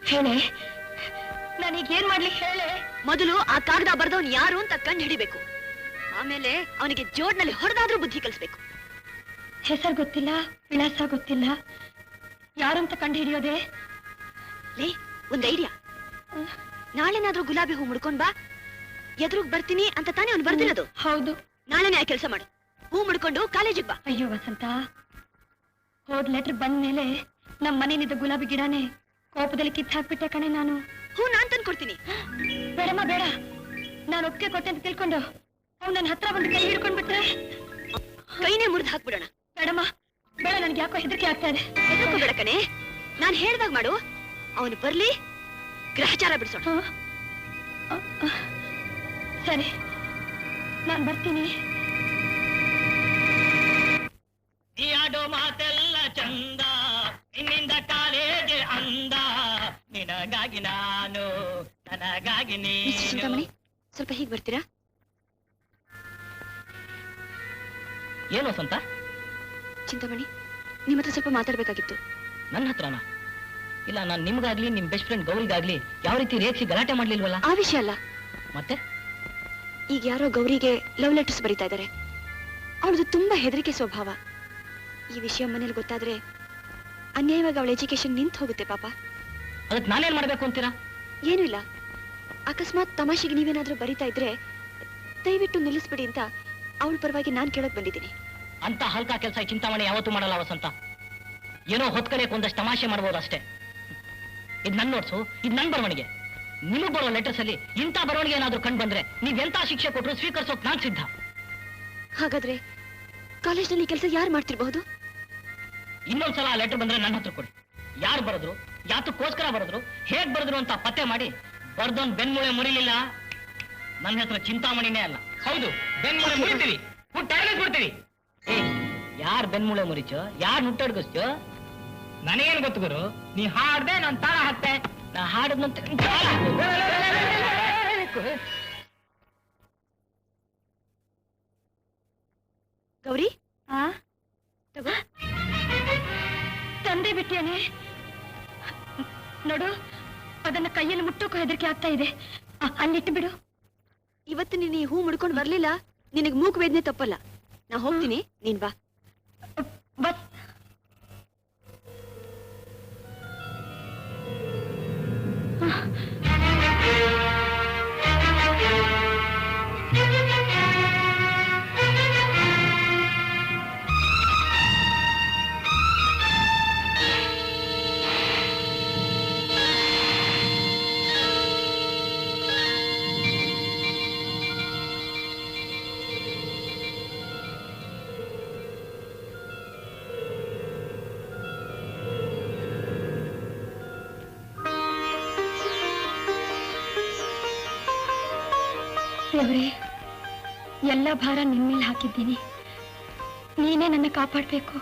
ಹೇಳೆ, ನಾನೀಗ ಏನ್ ಮಾಡ್ಲಿ ಹೇಳೆ? ಮೊದಲು ಆ ಕಾಗದ ಬರ್ದವನ್ ಯಾರು ಅಂತ ಕಂಡು ಹಿಡಿಬೇಕು. ಆಮೇಲೆ ಅವನಿಗೆ ಜೋಡ್ನಲ್ಲಿ ಹೊಡೆದಾದ್ರೂ ಬುದ್ಧಿ ಕಲಿಸ್ಬೇಕು. ಹೆಸರು ಗೊತ್ತಿಲ್ಲ, ವಿಳಾಸ ಗೊತ್ತಿಲ್ಲ, ಯಾರಂತ ಕಂಡು ಹಿಡಿಯೋದೆ? ಲೇ, ಒಂದ್ ಐಡಿಯಾ. ನಾಳೆನಾದ್ರೂ ಗುಲಾಬಿ ಹೂ ಮುಡ್ಕೊಂಡ್ ಬಾ, ಎದುರುಗ್ ಬರ್ತೀನಿ ಅಂತ ತಾನೇ ಅವ್ನು ಬರ್ದಿರೋದು? ಹೌದು. ನಾಳೆನೇ ಆ ಕೆಲಸ ಮಾಡು. ಹೂ ಮುಡ್ಕೊಂಡು ಕಾಲೇಜಿಗೆ ಬಾ. ಅಯ್ಯೋ ವಸಂತ, ಹೋದ್ ಲೆಟರ್ ಬಂದ್ಮೇಲೆ ನಮ್ಮ ಮನೇಲಿದ್ದ ಗುಲಾಬಿ ಗಿಡನೇ ಕೋಪದಲ್ಲಿ ಕಿತ್ತು ಹಾಕ್ಬಿಟ್ಟೆ ಕಣೆ ನಾನು. ಹೂ ನಾನ್ ತಂದು ಕೊಡ್ತೀನಿ. ಬೇಡಮ್ಮ ಬೇಡ, ನಾನು ಒಪ್ಪಿಗೆ ಕೊಟ್ಟೆ ಅಂತ ತಿಳ್ಕೊಂಡು ಅವ್ನು ನನ್ನ ಹತ್ರ ಬಂದು ಕೈ ಹಿಡ್ಕೊಂಡ್ಬಿಟ್ರೆ ಕೈನೇ ಮುರಿದು ಹಾಕ್ಬಿಡೋಣ. ಬೇಡಮ್ಮ ಬೇಡ, ನನ್ಗೆ ಯಾಕೋ ಹೆದರಿಕೆ ಆಗ್ತಾ ಇದೆ. ಹೆದರ್ಕೋಬೇಡ ಕಣೆ, ನಾನ್ ಹೇಳ್ದಾಗ ಮಾಡು. ಅವನು ಬರ್ಲಿ, ಗ್ರಹಚಾರ ಬಿಡಿಸೋಣ. ಸರಿ, ನಾನ್ ಬರ್ತೀನಿ. ನೀ ಆಡೋ ಮಾತೆಲ್ಲ ಚಂದ, ನಿನ್ನಿಂದ ಕಾಲೇಜ್ ಅಂದ, ನಿನಗಾಗಿ ನಾನು, ನನಗಾಗಿ ನೀನು. ಸ್ವಲ್ಪ ಹೀಗೆ ಬರ್ತೀರಾ? ಏನು ವಸಂತ? ಚಿಂತಾಮಣಿ, ನಿಮ್ಮ ಹತ್ರ ಸ್ವಲ್ಪ ಮಾತಾಡ್ಬೇಕಾಗಿತ್ತು. ನನ್ನ ಹತ್ರನಾ? ಇಲ್ಲ, ನಾನು ನಿಮ್ಗಾಗ್ಲಿ ನಿಮ್ ಬೆಸ್ಟ್ ಫ್ರೆಂಡ್ ಗೌರಿಗಾಗ್ಲಿ ಯಾವ ರೀತಿ ರೇಖಿ ಗಲಾಟೆ ಮಾಡ್ಲಿಲ್ವಲ್ಲ. ಆ ವಿಷಯ ಅಲ್ಲ. ಮತ್ತೆ ಈಗ ಯಾರೋ ಗೌರಿಗೆ ಲವ್ ಲೆಟರ್ಸ್ ಬರೀತಾ ಇದ್ದಾರೆ. ಅವಳದು ತುಂಬಾ ಹೆದರಿಕೆ ಸ್ವಭಾವ. ಈ ವಿಷಯ ಮನೇಲಿ ಗೊತ್ತಾದ್ರೆ ಅನ್ಯಾಯವಾಗಿ ಅವಳ ಎಜುಕೇಶನ್ ನಿಂತು ಹೋಗುತ್ತೆ ಪಾಪ. ಅದಕ್ಕೆ ನಾನೇನ್ ಮಾಡ್ಬೇಕು ಅಂತೀರಾ? ಏನೂ ಇಲ್ಲ, ಅಕಸ್ಮಾತ್ ತಮಾಷೆಗೆ ನೀವೇನಾದ್ರೂ ಬರೀತಾ ಇದ್ರೆ ದಯವಿಟ್ಟು ನಿಲ್ಲಿಸ್ಬಿಡಿ ಅಂತ ಅವಳ ಪರವಾಗಿ ನಾನ್ ಕೇಳಕ್ ಬಂದಿದ್ದೀನಿ. ಅಂತ ಹಲ್ಕ ಕೆಲಸ ಚಿಂತಾಮಣಿ ಯಾವತ್ತೂ ಮಾಡಲ್ಲ ವಸಂತ. ಏನೋ ಹೊತ್ಕಲಿಯಕ್ಕೆ ಒಂದಷ್ಟು ತಮಾಷೆ ಮಾಡ್ಬೋದು ಅಷ್ಟೇ. ಇದು ನನ್ ನೋಟ್ಸು, ಇದು ನನ್ ಬರವಣಿಗೆ. ನಿಮಗ್ ಬರೋ ಲೆಟರ್ಸ್ ಅಲ್ಲಿ ಇಂಥ ಬರವಣಿಗೆ ಏನಾದ್ರೂ ಕಂಡು ಬಂದ್ರೆ ನೀವೆಂತ ಶಿಕ್ಷೆ ಕೊಟ್ಟರು ಸ್ವೀಕರಿಸೋಕ್ ನಾನ್ ಸಿದ್ಧ. ಹಾಗಾದ್ರೆ ಕಾಲೇಜ್ನಲ್ಲಿ ಕೆಲಸ ಯಾರು ಮಾಡ್ತಿರ್ಬಹುದು? ಇನ್ನೊಂದ್ಸಲ ಆ ಲೆಟರ್ ಬಂದ್ರೆ ನನ್ನ ಹತ್ರ ಕೊಡಿ. ಯಾರು ಬರೆದ್ರು, ಯಾತಕ್ಕೋಸ್ಕರ ಬರೆದ್ರು, ಹೇಗ್ ಬರೆದ್ರು ಅಂತ ಪತ್ತೆ ಮಾಡಿ ಬರ್ದೊಂದ್ ಬೆನ್ಮೂಳೆ ಮುರಿಲಿಲ್ಲ, ನನ್ನ ಹೆಸರು ಚಿಂತಾಮಣಿನೇ ಅಲ್ಲ. ಹೌದು, ಬೆನ್ಮೂಳೆ ಮುರಿತೀವಿ, ಬಿಡ್ತೀವಿ. ಯಾರ್ ಬೆನ್ಮೂಳೆ ಮುರಿಚೋ, ಯಾರ್ ಹುಟ್ಟಡ್ಗಿಸ್ಚೋ ನನಗೇನ್ ಗೊತ್ತು ಗುರು. ನೀ ಹಾಡ್ದೆ ನಾನ್ ತಾಳ ಹಾಕ್ತೆ, ನಾ ಹಾಡದ್ನಂತ ಗೌರಿ, ತಗೋ, ತಂದೆ ಬಿಟ್ಟೇನೆ ನೋಡು. ಅದನ್ನ ಕೈಯಲ್ಲಿ ಮುಟ್ಟೋಕೆ ಹೆದರಿಕೆ ಆಗ್ತಾ ಇದೆ. ಅಲ್ಲಿಟ್ಟು ಬಿಡು. ಇವತ್ತು ನೀನು ಈ ಹೂ ಮುಡ್ಕೊಂಡು ಬರ್ಲಿಲ್ಲ, ನಿನಗ್ ಮೂಕ್ ವೇದನೆ ತಪ್ಪಲ್ಲ. ನಾ ಹೋಗ್ತೀನಿ, ನೀನ್ ಬಾ. ಬಸ್ ದೇವರೇ, ಎಲ್ಲ ಭಾರ ನಿನ್ ಮೇಲೆ ಹಾಕಿದ್ದೀನಿ. ನೀನೇ ನನ್ನ ಕಾಪಾಡ್ಬೇಕು.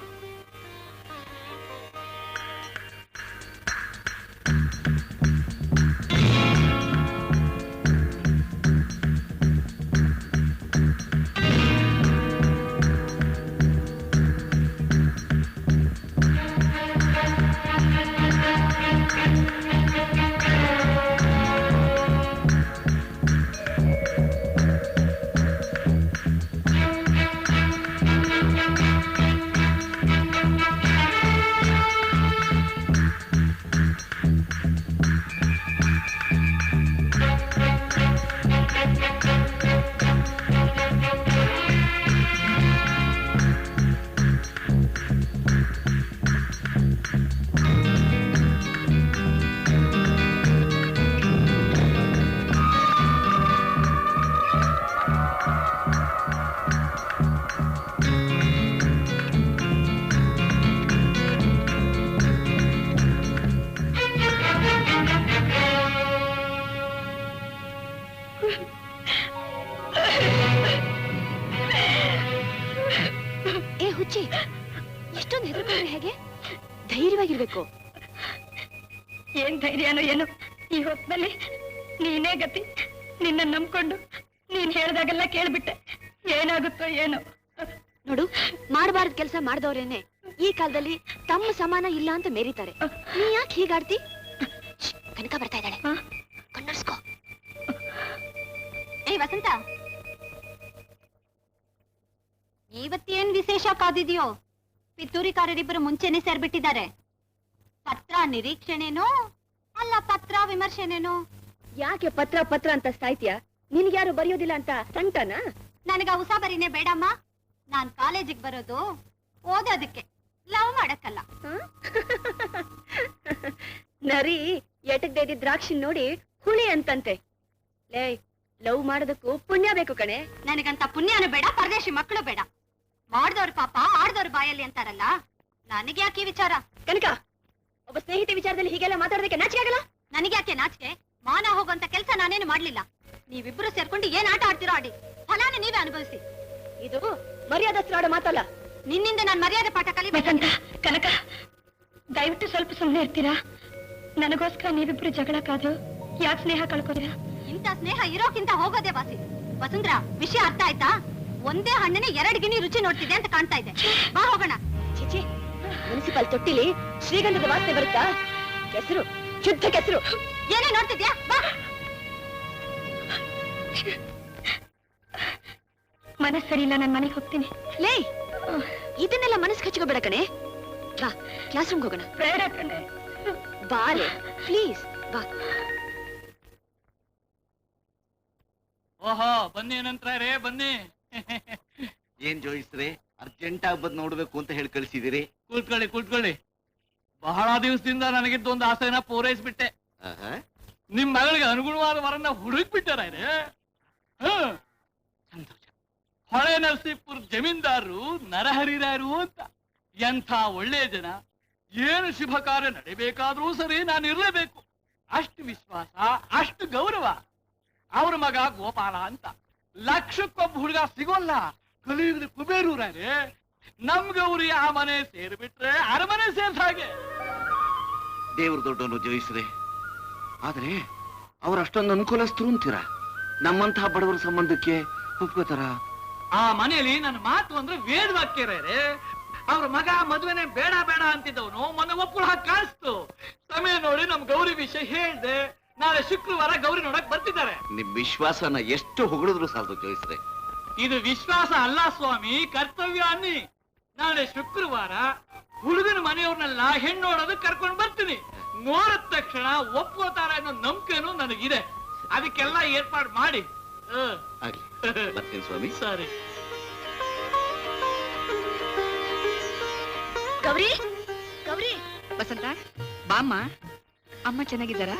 ಹುಚ್ಚಿ, ಎಷ್ಟೊಂದು ಹೆದರ್ಕೊಂಡ್ರೆ ಹೇಗೆ? ಧೈರ್ಯವಾಗಿರ್ಬೇಕು. ಏನ್ ಧೈರ್ಯನೋ ಏನೋ, ಈ ಹೊತ್ತಿನಲ್ಲಿ ನೀನೇ ಗತಿ. ನಿನ್ನ ನಂಬ್ಕೊಂಡು ನೀನ್ ಹೇಳ್ದಾಗೆಲ್ಲ ಕೇಳ್ಬಿಟ್ಟೆ. ಏನಾಗುತ್ತೋ ಏನೋ. ನೋಡು, ಮಾಡಬಾರ್ದ ಕೆಲಸ ಮಾಡಿದವ್ರೇನೆ ಈ ಕಾಲದಲ್ಲಿ ತಮ್ಮ ಸಮಾನ ಇಲ್ಲ ಅಂತ ಮೇರಿತಾರೆ. ನೀ ಯಾಕೆ ಹೀಗಾಡ್ತಿ? ಕನಕ ಬರ್ತಾ ಇದ್ದಾಳೆ, ಕಣ್ಣರ್ಸ್ಕೋ. ಏ ವಸಂತ, ಇವತ್ತೇನ್ ವಿಶೇಷ ಕಾದಿದ್ಯೋ? ಪಿತೂರಿಕಾರರಿಬ್ಬರು ಮುಂಚೆನೆ ಸೇರ್ಬಿಟ್ಟಿದ್ದಾರೆ. ಪತ್ರ ನಿರೀಕ್ಷಣೆನೋ ಅಲ್ಲ ಪತ್ರ ವಿಮರ್ಶೆನೇನೋ? ಯಾಕೆ ಪತ್ರ ಪತ್ರ ಅಂತ ಸಾಯ್ತೀಯ? ನಿನ್ಗ್ಯಾರು ಬರೆಯೋದಿಲ್ಲ ಅಂತ ಸಂಕಟನ? ನನಗ ಉಸಾಬರಿನೇ ಬೇಡಮ್ಮ. ನಾನ್ ಕಾಲೇಜಿಗೆ ಬರೋದು ಓದೋದಕ್ಕೆ, ಲವ್ ಮಾಡಕ್ಕಲ್ಲ. ನರಿ ಎಟಕ್ದೇ ದ್ರಾಕ್ಷಿ ನೋಡಿ ಹುಳಿ ಅಂತಂತೆ. ಲೇ, ಲವ್ ಮಾಡೋದಕ್ಕೂ ಪುಣ್ಯ ಬೇಕು ಕಣೆ. ನನಗಂತ ಪುಣ್ಯನೂ ಬೇಡ, ಪರದೇಶಿ ಮಕ್ಕಳು ಬೇಡ. ಮಾಡ್ದವ್ರ ಪಾಪ ಆಡ್ದವ್ರ ಬಾಯಲ್ಲಿ ಅಂತಾರಲ್ಲ, ನನಗೆ ಯಾಕೆ ವಿಚಾರ? ಕನಕ, ಒಬ್ಬ ಸ್ನೇಹಿತೆ ವಿಚಾರದಲ್ಲಿ ಹೀಗೆಲ್ಲ ಮಾತಾಡೋದಕ್ಕೆ ನಾಚಿಕೆ ಆಗಲ್ಲ? ನನಗೆ ಯಾಕೆ ನಾಚಿಕೆ? ಮಾನ ಹೋಗುವಂತ ಕೆಲಸ ನಾನೇನು ಮಾಡ್ಲಿಲ್ಲ. ನೀವಿಬ್ರು ಸೇರ್ಕೊಂಡು ಏನ್ ಆಟ ಆಡ್ತಿರೋ ಆಡಿ, ಫಲಾನ ನೀವೇ ಅನುಭವಿಸಿ. ಇದು ಮರ್ಯಾದಸ್ತ್ರ ಆಡೋ ಮಾತಲ್ಲ. ನಿನ್ನಿಂದ ನಾನ್ ಮರ್ಯಾದೆ ಪಾಠ ಕಲಿಬೇಕಂತ. ಕನಕ, ದಯವಿಟ್ಟು ಸ್ವಲ್ಪ ಸುಮ್ಮನೆ ಇರ್ತೀರಾ? ನನಗೋಸ್ಕರ ನೀವಿಬ್ರು ಜಗಳ ಕಾದು ಯಾಕೆ ಸ್ನೇಹ ಕಳ್ಕೋತೀರಾ? ಇಂಥ ಸ್ನೇಹ ಇರೋಕ್ಕಿಂತ ಹೋಗೋದೇ ವಾಸಿ. ವಸುಂಧರಾ, ವಿಷಯ ಅರ್ಥ ಆಯ್ತಾ? ಒಂದೇ ಹಣ್ಣಿನ 2 ಗಿಣಿ ರುಚಿ ನೋಡ್ತಿದೆ ಅಂತ ಕಾಣ್ತಾ ಇದೆ. ಬಾ ಹೋಗೋಣ. ಚಿಚಿ, ಮುನ್ಸಿಪಲ್ ತೊಟ್ಟಿಲಿ ಶ್ರೀಗಂಧದ ವಾಸನೆ ಬರುತ್ತಾ? ಕೆಸರು, ಶುದ್ಧ ಕೆಸರು. ಏನೇ ನೋಡ್ತಿದ್ಯಾ? ಬಾ. ಮನಸ್ಸು ಸರಿ ಇಲ್ಲ, ನಾನು ಮನೆಗೆ ಹೋಗ್ತೀನಿ. ಲೇ, ಇದನ್ನೆಲ್ಲ ಮನಸ್ಸು ಹಚ್ಕೋಬೇಡ ಕಣೆ. ಬಾ, ಕ್ಲಾಸ್ ರೂಮ್ಗೆ ಹೋಗೋಣ. ಬೇಡ ಕಣೆ. ಬಾಲೆ ಪ್ಲೀಸ್, ಬಾ. ಓಹೋ, ಬನ್ನಿ ನಂತರ ರೇ, ಬನ್ನಿ. ಏನ್ ಜೋಯಿಸ್ರೆ, ಅರ್ಜೆಂಟ್ ಆಗಿ ಬಂದ್ ನೋಡ್ಬೇಕು ಅಂತ ಹೇಳಿ ಕಳಿಸಿದಿರಿ? ಕೂತ್ಕೊಳ್ಳಿ ಕೂತ್ಕೊಳ್ಳಿ. ಬಹಳ ದಿವಸದಿಂದ ನನಗಿದ್ದು ಒಂದು ಆಸೆನ ಪೂರೈಸ್ಬಿಟ್ಟೆ. ನಿಮ್ ಮಗಳಿಗೆ ಅನುಗುಣವಾದ ವರನ್ನ ಹುಡುಕ್ಬಿಟ್ಟಾರ. ಹೊಳೆ ನರಸೀಪುರ ಜಮೀನ್ದಾರರು ನರಹರಿರಾರು ಅಂತ. ಎಂಥ ಒಳ್ಳೆಯ ಜನ. ಏನು ಶುಭ ಕಾರ್ಯ ನಡಿಬೇಕಾದ್ರೂ ಸರಿ ನಾನು ಇರ್ಲೇಬೇಕು. ಅಷ್ಟು ವಿಶ್ವಾಸ, ಅಷ್ಟು ಗೌರವ. ಅವ್ರ ಮಗ ಗೋಪಾಲ ಅಂತ. ಲಕ್ಷಕ್ಕೊಬ್ಬ ಹುಡುಗ ಸಿಗೋಲ್ಲ. ಕಲಿಯುವುದು ಕುಬೇರೂರೇ. ನಮ್ ಗೌರಿ ಆ ಮನೆ ಸೇರ್ಬಿಟ್ರೆ ಅರಮನೆ ಸೇರ್ಸ ಹಾಗೆ. ದೇವ್ರ ದೊಡ್ಡವನು ಜಯಿಸ್ರೆ, ಆದ್ರೆ ಅವ್ರ ಅಷ್ಟೊಂದು ಅನುಕೂಲಸ್ಥರು ಅಂತೀರಾ? ನಮ್ಮಂತಹ ಬಡವರ ಸಂಬಂಧಕ್ಕೆ ಒಪ್ಕೋತಾರ? ಆ ಮನೆಯಲ್ಲಿ ನನ್ನ ಮಾತು ಅಂದ್ರೆ ವೇದ ವಾಕ್ಯ ರೇ. ಅವ್ರ ಮಗ ಮದುವೆನೆ ಬೇಡ ಬೇಡ ಅಂತಿದ್ದವನು ಮೊನ್ನೆ ಒಪ್ಪುಳ ಹಾಕಿ ಕಾಣಿಸ್ತು. ಸಮಯ ನೋಡಿ ನಮ್ ಗೌರಿ ವಿಷಯ ಹೇಳ್ದೆ. ನಾಳೆ ಶುಕ್ರವಾರ ಗೌರಿ ನೋಡಕ್ ಬರ್ತಿದ್ದಾರೆ. ನಿಮ್ ವಿಶ್ವಾಸನ ಎಷ್ಟು ಹೊಗಳಿದ್ರು ಸಾಲದು ಜಯಿಸ್ರೆ. ಇದು ವಿಶ್ವಾಸ ಅಲ್ಲ ಸ್ವಾಮಿ, ಕರ್ತವ್ಯ ಅನ್ನಿ. ನಾಳೆ ಶುಕ್ರವಾರ ಹುಡುಗನ ಮನೆಯವ್ರನ್ನೆಲ್ಲ ಹೆಣ್ಣು ನೋಡೋದಕ್ಕೆ ಕರ್ಕೊಂಡು ಬರ್ತೀನಿ. ನೋಡಿದ ತಕ್ಷಣ ಒಪ್ಕೋತಾರ ಅನ್ನೋ ನಂಬಿಕೆನೂ ನನಗಿದೆ. ಅದಕ್ಕೆಲ್ಲ ಏರ್ಪಾಡು ಮಾಡಿ. ಬರ್ತೀನಿ ಸ್ವಾಮಿ. ಸರಿ. ಗೌರಿ, ಗೌರಿ. ವಸಂತ, ಬಾಮ್ಮ. ಅಮ್ಮ ಚೆನ್ನಾಗಿದ್ದಾರಾ?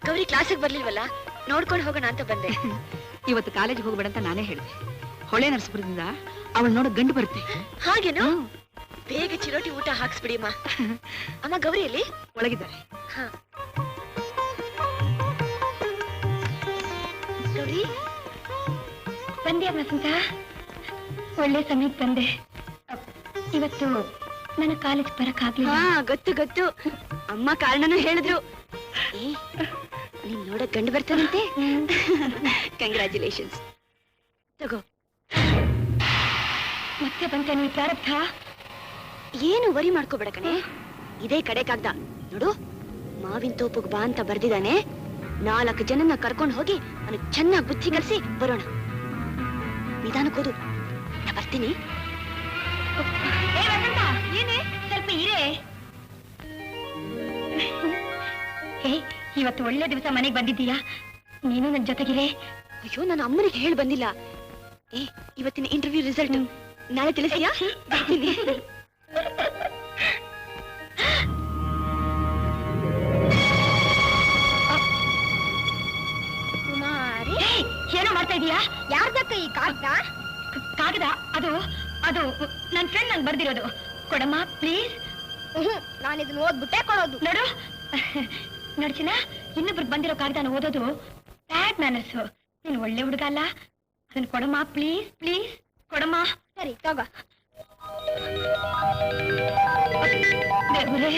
ಗೌರಿ ಕ್ಲಾಸಿಗೆ ಬರ್ಲಿಲ್ವಲ್ಲ, ನೋಡ್ಕೊಂಡು ಹೋಗೋಣ ಅಂತ ಬಂದೆ. ಇವತ್ತು ಕಾಲೇಜಿಗೆ ಹೋಗ್ಬೇಡ ಅಂತ ನಾನೇ ಹೇಳಿದೆ. ಹೊಳೆ ನರಸೀಪುರದಿಂದ ಅವಳು ನೋಡ ಗಂಡು ಬರುತ್ತೆ. ಹಾಗೇನು? ಬೇಗ ಚಿರೋಟಿ ಊಟ ಹಾಕ್ಸ್ಬಿಡಿ ಅಮ್ಮ. ಅಮ್ಮ, ಗೌರಿಯಲ್ಲಿ ಒಳಗಿದ್ದಾರೆ. ಗೌರಿ, ಬಂದ್ಯಾ ವಸಂತ? ಒಳ್ಳೆ ಸಮಯಕ್ಕೆ ಬಂದೆ. ಇವತ್ತು ನನ್ನ ಕಾಲೇಜ್ ಬರಕ್ಕಾಗ್ಲಿಲ್ಲ. ಗೊತ್ತು ಗೊತ್ತು, ಅಮ್ಮ ಕಾರಣನೂ ಹೇಳಿದ್ರು. ನೀನ್ ನೋಡಕ್ ಗಂಡು ಬರ್ತಾನಂತೆ. ಕಂಗ್ರ್ಯಾಚುಲೇಷನ್ಸ್. ತಗೋ. ಮತ್ತೆ ಬಂತ ನೀವು ಪ್ರಾರಬ್ಧ? ಏನು ವರಿ ಮಾಡ್ಕೋಬೇಡ ಕಣೆ, ಇದೇ ಕಡೆ ಕಾಗ್ದ ನೋಡು. ಮಾವಿನ ತೋಪುಗ್ ಬಾ ಅಂತ ಬರ್ದಿದ್ದಾನೆ. 4 ಜನನ್ನ ಕರ್ಕೊಂಡು ಹೋಗಿ ನನಗೆ ಚೆನ್ನಾಗಿ ಬುದ್ಧಿ ಕಲಿಸಿ ಬರೋಣ. ನಿಧಾನಕ್ಕೋದು, ನಾ ಬರ್ತೀನಿ. ಏನೇ ಸ್ವಲ್ಪ ಇರೇ. ಇವತ್ತು ಒಳ್ಳೆ ದಿವಸ ಮನೆಗೆ ಬಂದಿದ್ದೀಯಾ? ನೀನು ನನ್ನ ಜೊತೆಗಿರೇ. ಅಯ್ಯೋ, ನನ್ನ ಅಮ್ಮನಿಗೆ ಹೇಳಿ ಬಂದಿಲ್ಲ. ಇವತ್ತಿನ ಇಂಟರ್ವ್ಯೂ ರಿಸಲ್ಟ್ ನಾಳೆ ತಿಳಿಸ್ತೀಯಾ? ಬರ್ತೀನಿ. ಕುಮಾರಿ, ಏನೋ ಮಾಡ್ತಾ ಇದೀಯಾ? ಯಾರ್ದಕ್ಕ ಈ ಕಾಗ್ದ? ಕಾಗದ? ಅದು ಅದು ನನ್ನ ಫ್ರೆಂಡ್ ನಂಗೆ ಬರ್ದಿರೋದು. ಕೊಡಮ್ಮ ಪ್ಲೀಸ್. ನಾನು ಇದನ್ನ ಓದ್ಬಿಟ್ಟೆ ಕೊಡೋದು. ನೋಡು ನೋಡ್ಚಿನ, ಇನ್ನೊಬ್ರಿಗೆ ಬಂದಿರೋ ಕಾಗದಾನ ಓದೋದು ಬ್ಯಾಡ್ ಮ್ಯಾನರ್ಸ್. ನೀನು ಒಳ್ಳೆ ಹುಡುಗ ಅಲ್ಲ. ಅದನ್ನ ಕೊಡಮ್ಮ ಪ್ಲೀಸ್ ಪ್ಲೀಸ್, ಕೊಡಮ್ಮ. ಸರಿ ತಗೋ. ದೇವ್ರೇ,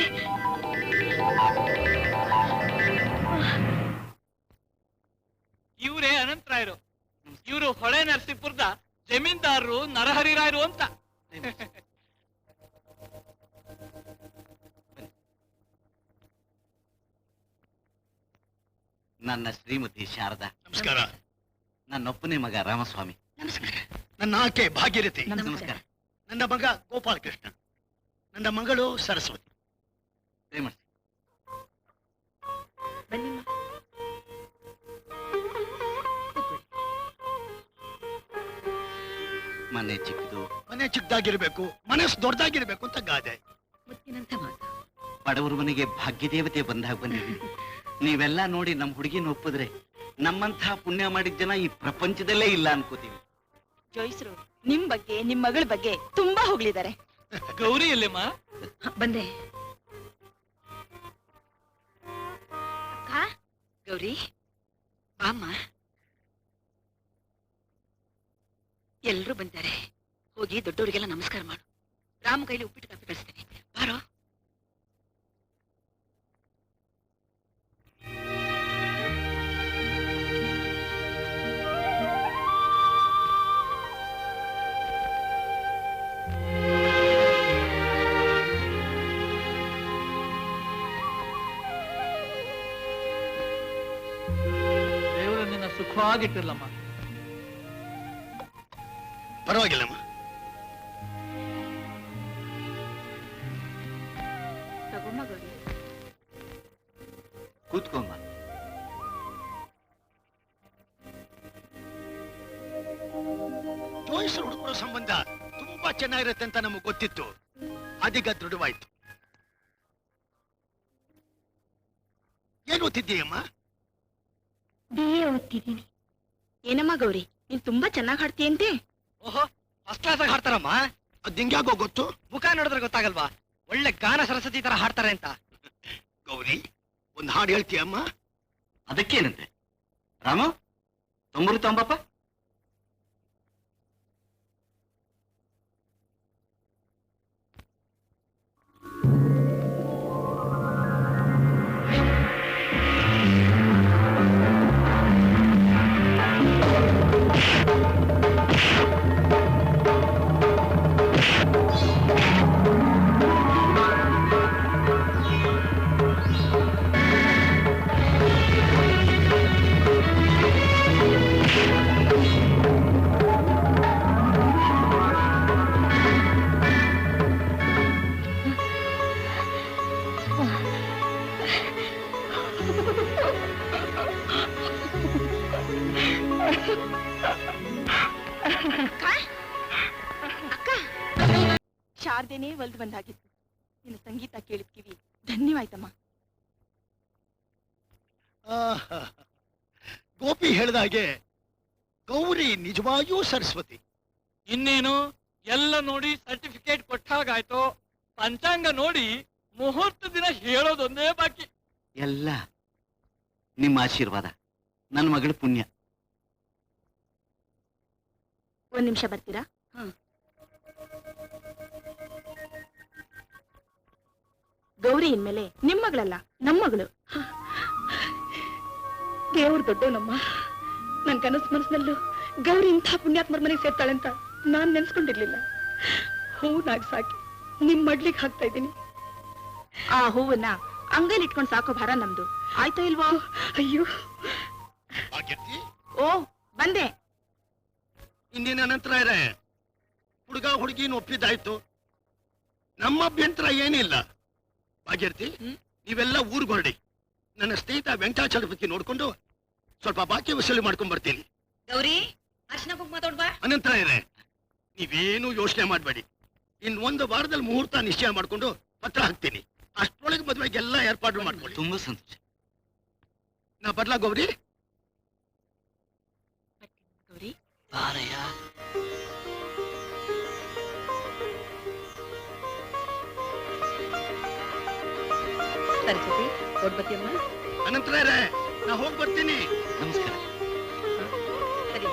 ಇವರೇ ಅನಂತರಾಯರು. ಇವರು ಹೊಳೆ ನರಸೀಪುರದ ಜಮೀನ್ದಾರರು ನರಹರಿರಾಯರು ಅಂತ. ನನ್ನ ಶ್ರೀಮತಿ ಶಾರದಾ. ನಮಸ್ಕಾರ. ನನ್ನೊಪ್ಪನೇ ಮಗ ರಾಮಸ್ವಾಮಿ. ನಮಸ್ಕಾರ. ನನ್ನ ಆಕೆ ಭಾಗ್ಯರಥಿ. ನಮಸ್ಕಾರ. ನನ್ನ ಮಗ ಗೋಪಾಲಕೃಷ್ಣ. ನನ್ನ ಮಗಳು ಸರಸ್ವತಿ. ಬನ್ನಿ. ಮನೆ ಚಿಕ್ಕದು, ಮನೆ ಚಿಕ್ಕದಾಗಿರ್ಬೇಕು, ಮನಸ್ಸು ದೊಡ್ಡದಾಗಿರ್ಬೇಕು ಅಂತ ಗಾದೆ. ಮುತ್ತಿನಂತ ಮಾತು. ಬಡವರ ಮನೆಗೆ ಭಾಗ್ಯ ದೇವತೆ ಬಂದಾಗ ಬಂದಿದ್ದೀವಿ. ನೀವೆಲ್ಲ ನೋಡಿ ನಮ್ ಹುಡುಗಿನ ಒಪ್ಪಿದ್ರೆ ನಮ್ಮಂತಹ ಪುಣ್ಯ ಮಾಡಿದ ಜನ ಈ ಪ್ರಪಂಚದಲ್ಲೇ ಇಲ್ಲ ಅನ್ಕೋತೀವಿ. ಜೋಯಿಸ್ರು ನಿಮ್ ಬಗ್ಗೆ, ನಿಮ್ ಮಗಳ ಬಗ್ಗೆ ತುಂಬಾ ಹೊಗಳಿದ್ದಾರೆ. ಗೌರಿ ಎಲ್ಲಿಮ್ಮ? ಬಂದೆ. ಗೌರಿ, ಅಮ್ಮ ಎಲ್ರೂ ಬಂದಿದ್ದಾರೆ. ಹೋಗಿ ದೊಡ್ಡವರಿಗೆಲ್ಲ ನಮಸ್ಕಾರ ಮಾಡು. ರಾಮ ಕೈಲಿ ಉಪ್ಪಿಟ್ಟು ಕಾಫಿ ಕಳಿಸ್ತೇನೆ, ಬಾರೋ. ಸುಖವಾಗಿಟ್ಟಿರ್ಲಮ್ಮ. ಪರವಾಗಿಲ್ಲಮ್ಮ. ತಗೊಮ್ಮ ಗೌರಿ. ಕೂತ್ಕೊಂಬ. ಜೋಯಿಸರು ಹುಡುಗರ ಸಂಬಂಧ ತುಂಬಾ ಚೆನ್ನಾಗಿರುತ್ತೆ ಅಂತ ನಮಗೆ ಗೊತ್ತಿತ್ತು. ಅದೀಗ ದೃಢವಾಯ್ತು. ಏನ್ ಓದ್ತಿದ್ದೀಯಮ್ಮ? BA ಓದ್ತಿದ್ದೀನಿ. ಏನಮ್ಮ ಗೌರಿ, ನೀನ್ ತುಂಬಾ ಚೆನ್ನಾಗಿ ಹಾಡ್ತೀಯಂತೆ. ಓಹೋ, ಫಸ್ಟ್ ಕ್ಲಾಸ್ ಆಗಿ ಹಾಡ್ತಾರಮ್ಮ. ಅದ್ ಹಿಂಗ್ಯಾಗೋ ಗೊತ್ತು? ಮುಖ ನೋಡಿದ್ರೆ ಗೊತ್ತಾಗಲ್ವಾ ಒಳ್ಳೆ ಗಾನ ಸರಸ್ವತಿ ತರ ಹಾಡ್ತಾರೆ ಅಂತ? ಗೌರಿ, ಒಂದ್ ಹಾಡು ಹೇಳ್ತೀಯಮ್ಮ? ಅದಕ್ಕೇನಂತೆ ರಾಮು, ತೊಂಬರು ತಂಬಪ್ಪ. ಶಾರದೇನೆ ಒಲ್ದು ಬಂದಾಗಿತ್ತು. ನಿನ್ನ ಸಂಗೀತ ಕೇಳಿದ ಕಿವಿ ಧನ್ಯವಾಯ್ತಮ್ಮ. ಗೋಪಿ ಹೇಳ್ದ ಹಾಗೆ ಗೌರಿ ನಿಜವಾಗಿಯೂ ಸರಸ್ವತಿ. ಇನ್ನೇನು ಎಲ್ಲ ನೋಡಿ ಸರ್ಟಿಫಿಕೇಟ್ ಕೊಟ್ಟಾಗಾಯ್ತು. ಪಂಚಾಂಗ ನೋಡಿ ಮುಹೂರ್ತ ದಿನ ಹೇಳೋದೊಂದೇ ಬಾಕಿ. ಎಲ್ಲ ನಿಮ್ಮ ಆಶೀರ್ವಾದ, ನನ್ನ ಮಗಳ ಪುಣ್ಯ. ಒಂದ್ ನಿಮಿಷ ಬರ್ತೀರಾ? ಗೌರಿ ಇನ್ಮೇಲೆ ನಿಮ್ ಮಗಳಲ್ಲ, ನಮ್ಮ ಮಗಳು. ದೇವ್ರ ದೊಡ್ಡವನಮ್ಮ. ನನ್ ಕನಸು ಮನಸ್ಸಿನಲ್ಲೂ ಗೌರಿ ಇಂಥ ಪುಣ್ಯಾತ್ಮರ ಮನೆಗೆ ಸೇರ್ತಾಳೆ ಅಂತ ನಾನ್ ನೆನ್ಸ್ಕೊಂಡಿರ್ಲಿಲ್ಲ. ಹೂನಾಗ್ ಸಾಕಿ ನಿಮ್ ಮಡ್ಲಿಗೆ ಹಾಕ್ತಾ ಇದ್ದೀನಿ. ಆ ಹೂವನ್ನ ಅಂಗೈಲಿ ಇಟ್ಕೊಂಡ್ ಸಾಕೋ ಭಾರ ನಮ್ದು. ಆಯ್ತೋ ಇಲ್ವೋ? ಅಯ್ಯೋ, ಓ ಬಂದೆ. ಇನ್ನೇನ ನಂತರ ಇದೆ, ಹುಡುಗ ಹುಡುಗಿನ ಒಪ್ಪಿದ್ದಾಯ್ತು. ನಮ್ಮ ಅಭ್ಯಂತರ ಏನಿಲ್ಲ. ಭಾಗ್ಯರ್ತಿ, ನೀವೆಲ್ಲ ಊರ್ಗ್ ಹೊರಡಿ. ನನ್ನ ಸ್ನೇಹಿತ ವೆಂಕಟಾಚಲಪತಿ ನೋಡ್ಕೊಂಡು ಸ್ವಲ್ಪ ಬಾಕಿ ವಸೂಲಿ ಮಾಡ್ಕೊಂಡ್ ಬರ್ತೀನಿ. ಗೌರಿ, ಅರ್ಶನ ಕುಂಕುಮ ತೊಡ್ಬಾ. ಅನಂತರ ಇದೆ, ನೀವೇನು ಯೋಚನೆ ಮಾಡ್ಬೇಡಿ. ಇನ್ ಒಂದು ವಾರದಲ್ಲಿ ಮುಹೂರ್ತ ನಿಶ್ಚಯ ಮಾಡ್ಕೊಂಡು ಪತ್ರ ಹಾಕ್ತೀನಿ. ಅಷ್ಟರೊಳಗೆ ಮದುವೆಗೆ ಎಲ್ಲ ಏರ್ಪಾಡು ಮಾಡ್ಕೊಳ್ಳಿ. ತುಂಬಾ ಸಂತೋಷ. ನಾ ಬರ್ಲಾ ಗೌರಿ? ಗೌರಿ, ಬಾರಯ್ಯ. ಸರಸ್ವತಿ ಕೊಡ್ಬತ್ತಿಯಮ್ಮ. ಅನಂತರ ಇದೆ, ನಾ ಹೋಗಿ ಬರ್ತೀನಿ. ನಮಸ್ಕಾರ. ಸರಿ,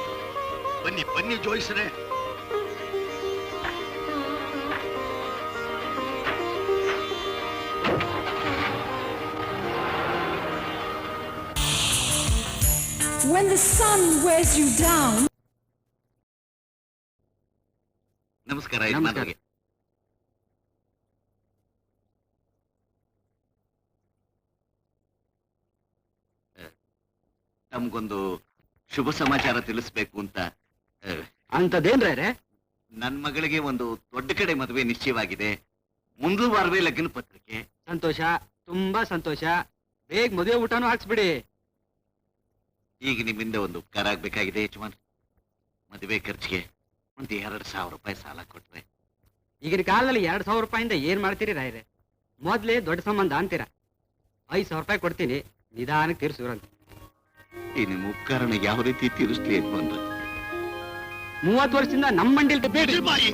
ಬನ್ನಿ ಬನ್ನಿ ಜೋಯಿಸ್ರೆ. When the sun wears you down. ನಮಸ್ಕಾರ ಯಜಮಾನರಿಗೆ. ತಮ್ಗೊಂದು ಶುಭ ಸಮಾಚಾರ ತಿಳಿಸ್ಬೇಕು ಅಂತ. ಅಂತದೇನ್ರೇ? ನನ್ ಮಗಳಿಗೆ ಒಂದು ದೊಡ್ಡ ಕಡೆ ಮದುವೆ ನಿಶ್ಚಯವಾಗಿದೆ. ಮುಂದಿನ ವಾರವೇ ಲಗ್ನ ಪತ್ರಿಕೆ. ಸಂತೋಷ, ತುಂಬಾ ಸಂತೋಷ. ಬೇಗ ಮದುವೆ ಊಟನೂ ಹಾಕ್ಸ್ಬಿಡಿ. ಈಗ ನಿಮ್ಮಿಂದ ಒಂದು ಉಪಕಾರ ಆಗ್ಬೇಕಾಗಿದೆ ಯಜಮಾನ್. ಮದುವೆ ಖರ್ಚಿಗೆ ಒಂದು 2,000 ರೂಪಾಯಿ ಸಾಲ ಕೊಟ್ರೆ. ಈಗಿನ ಕಾಲದಲ್ಲಿ 2,000 ರೂಪಾಯಿಂದ ಏನ್ ಮಾಡ್ತೀರಿ ರಾಯ್ರೆ? ಮೊದ್ಲೇ ದೊಡ್ಡ ಸಂಬಂಧ ಅಂತೀರಾ. 5,000 ರೂಪಾಯಿ ಕೊಡ್ತೀನಿ, ನಿಧಾನಕ್ಕೆ ತೀರ್ಸುರಂತ. ಈ ನಿಮ್ಮ ಉಪಕಾರನ ಯಾವ ರೀತಿ ತೀರಿಸ್ಲಿ ಯಜಮಾನ್ರೆ? 30 ವರ್ಷದಿಂದ ನಮ್ಮ ಮಂಡಿಲ್ ಬೇಡಿ ಬಾಯಿ.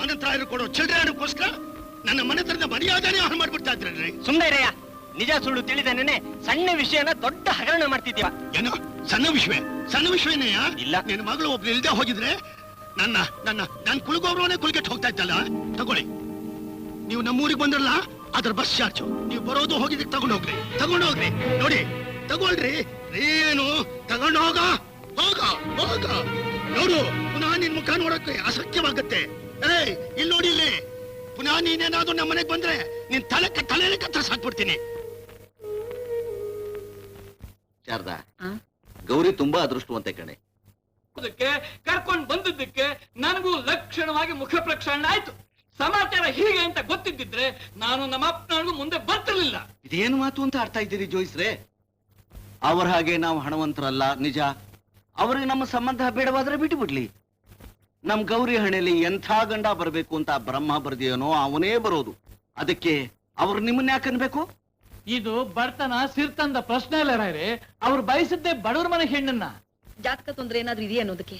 ಅನಂತರ ಕೊಡೋ ಚಿಲ್ಡ್ರನ್ಗೋಸ್ಕರ ನನ್ನ ಮನೆತನದ ಮರ್ಯಾದೆನೇ ಹಾಳು ಮಾಡ್ಬಿಡ್ತಾ ಇದ್ರಿ. ಸುಮ್ಮನೆ ಇರಯ್ಯ. ನಿಜ ಸುಳ್ಳು ತಿಳಿದೇನೆ ಸಣ್ಣ ವಿಷಯನ ದೊಡ್ಡ ಹಗರಣ ಮಾಡ್ತಿದ್ದೀವ. ಏನೋ ಸಣ್ಣ ವಿಷಯ? ಸಣ್ಣ ವಿಷಯನೇಯ? ಇಲ್ಲ. ನಿನ್ನ ಮಗಳು ಒಬ್ರು ಇಲ್ದೇ ಹೋಗಿದ್ರೆ ನನ್ನ ನನ್ನ ನನ್ನ ಕುಲಗೌರವನೇ ಕುಲ್ಗೆಟ್ ಹೋಗ್ತಾ ಇದ್ದಲ್ಲ. ತಗೊಳ್ಳಿ, ನೀವು ನಮ್ಮೂರಿಗೆ ಬಂದ್ರಲ್ಲ, ಅದ್ರ ಬಸ್ ಚಾರ್ಜ್. ನೀವು ಬರೋದು ಹೋಗಿದ್ದಕ್ಕೆ ತಗೊಂಡೋಗ್ರಿ. ನೋಡಿ, ತಗೊಳ್ರಿ. ಏನು ತಗೊಂಡೋಗ ಹೋಗ ಹೋಗ. ನೋಡು, ಪುನಃ ನಿನ್ ಮುಖ ನೋಡಕ್ಕೆ ಅಸಖ್ಯವಾಗತ್ತೆ. ಏಯ್, ಇಲ್ಲಿ ನೋಡಿ, ಇಲ್ಲಿ ಪುನಃ ನೀನೇನಾದ್ರೂ ನಮ್ಮ ಮನೆಗೆ ಬಂದ್ರೆ ನಿನ್ ತಲೆನೇ ಕತ್ತರಿಸಿ ಹಾಕ್ಬಿಡ್ತೀನಿ. ಶಾರದಾ, ಗೌರಿ ತುಂಬಾ ಅದೃಷ್ಟವಂತೆ ಕಣೆ. ಕರ್ಕೊಂಡು ಬಂದಿದ್ದಕ್ಕೆ ನನಗೂ ಲಕ್ಷಣವಾಗಿ ಮುಖ ಪ್ರಕ್ಷಾಳನ ಆಯ್ತು. ಸಮಾಚಾರ ಹೀಗೆ ಅಂತ ಗೊತ್ತಿದ್ದಿದ್ರೆ ನಾನು ನಮ್ಮ ಅಪ್ಪನಿಗೂ ಮುಂದೆ ಬರ್ತಿರ್ಲಿಲ್ಲ. ಇದೇನು ಮಾತು ಅಂತ ಅರ್ಥ ಇದ್ದೀರಿ ಜೋಯಿಸ್ರೆ? ಅವ್ರ ಹಾಗೆ ನಾವು ಹಣವಂತರಲ್ಲ ನಿಜ. ಅವ್ರಿಗೆ ನಮ್ಮ ಸಂಬಂಧ ಬೇಡವಾದ್ರೆ ಬಿಟ್ಟು ಬಿಡ್ಲಿ. ನಮ್ ಗೌರಿ ಹಣೆಯಲ್ಲಿ ಎಂಥ ಗಂಡ ಬರ್ಬೇಕು ಅಂತ ಬ್ರಹ್ಮ ಬರ್ದಿಯನೋ ಅವನೇ ಬರೋದು. ಅದಕ್ಕೆ ಅವ್ರು ನಿಮ್ಮನ್ನ ಯಾಕೆ ಅನ್ಬೇಕು? ಇದು ಬರ್ತನ ಸಿರ್ತಂದ ಪ್ರಶ್ನೆ ಇಲ್ಲ ರಾಯ್ರೆ. ಅವ್ರು ಬಯಸಿದ್ದೆ ಬಡವ್ರ ಮನೆ ಹೆಣ್ಣನ್ನ. ಜಾತಕ ತೊಂದ್ರೆ ಏನಾದ್ರೂ ಇದೆಯಾ ಅನ್ನೋದಕ್ಕೆ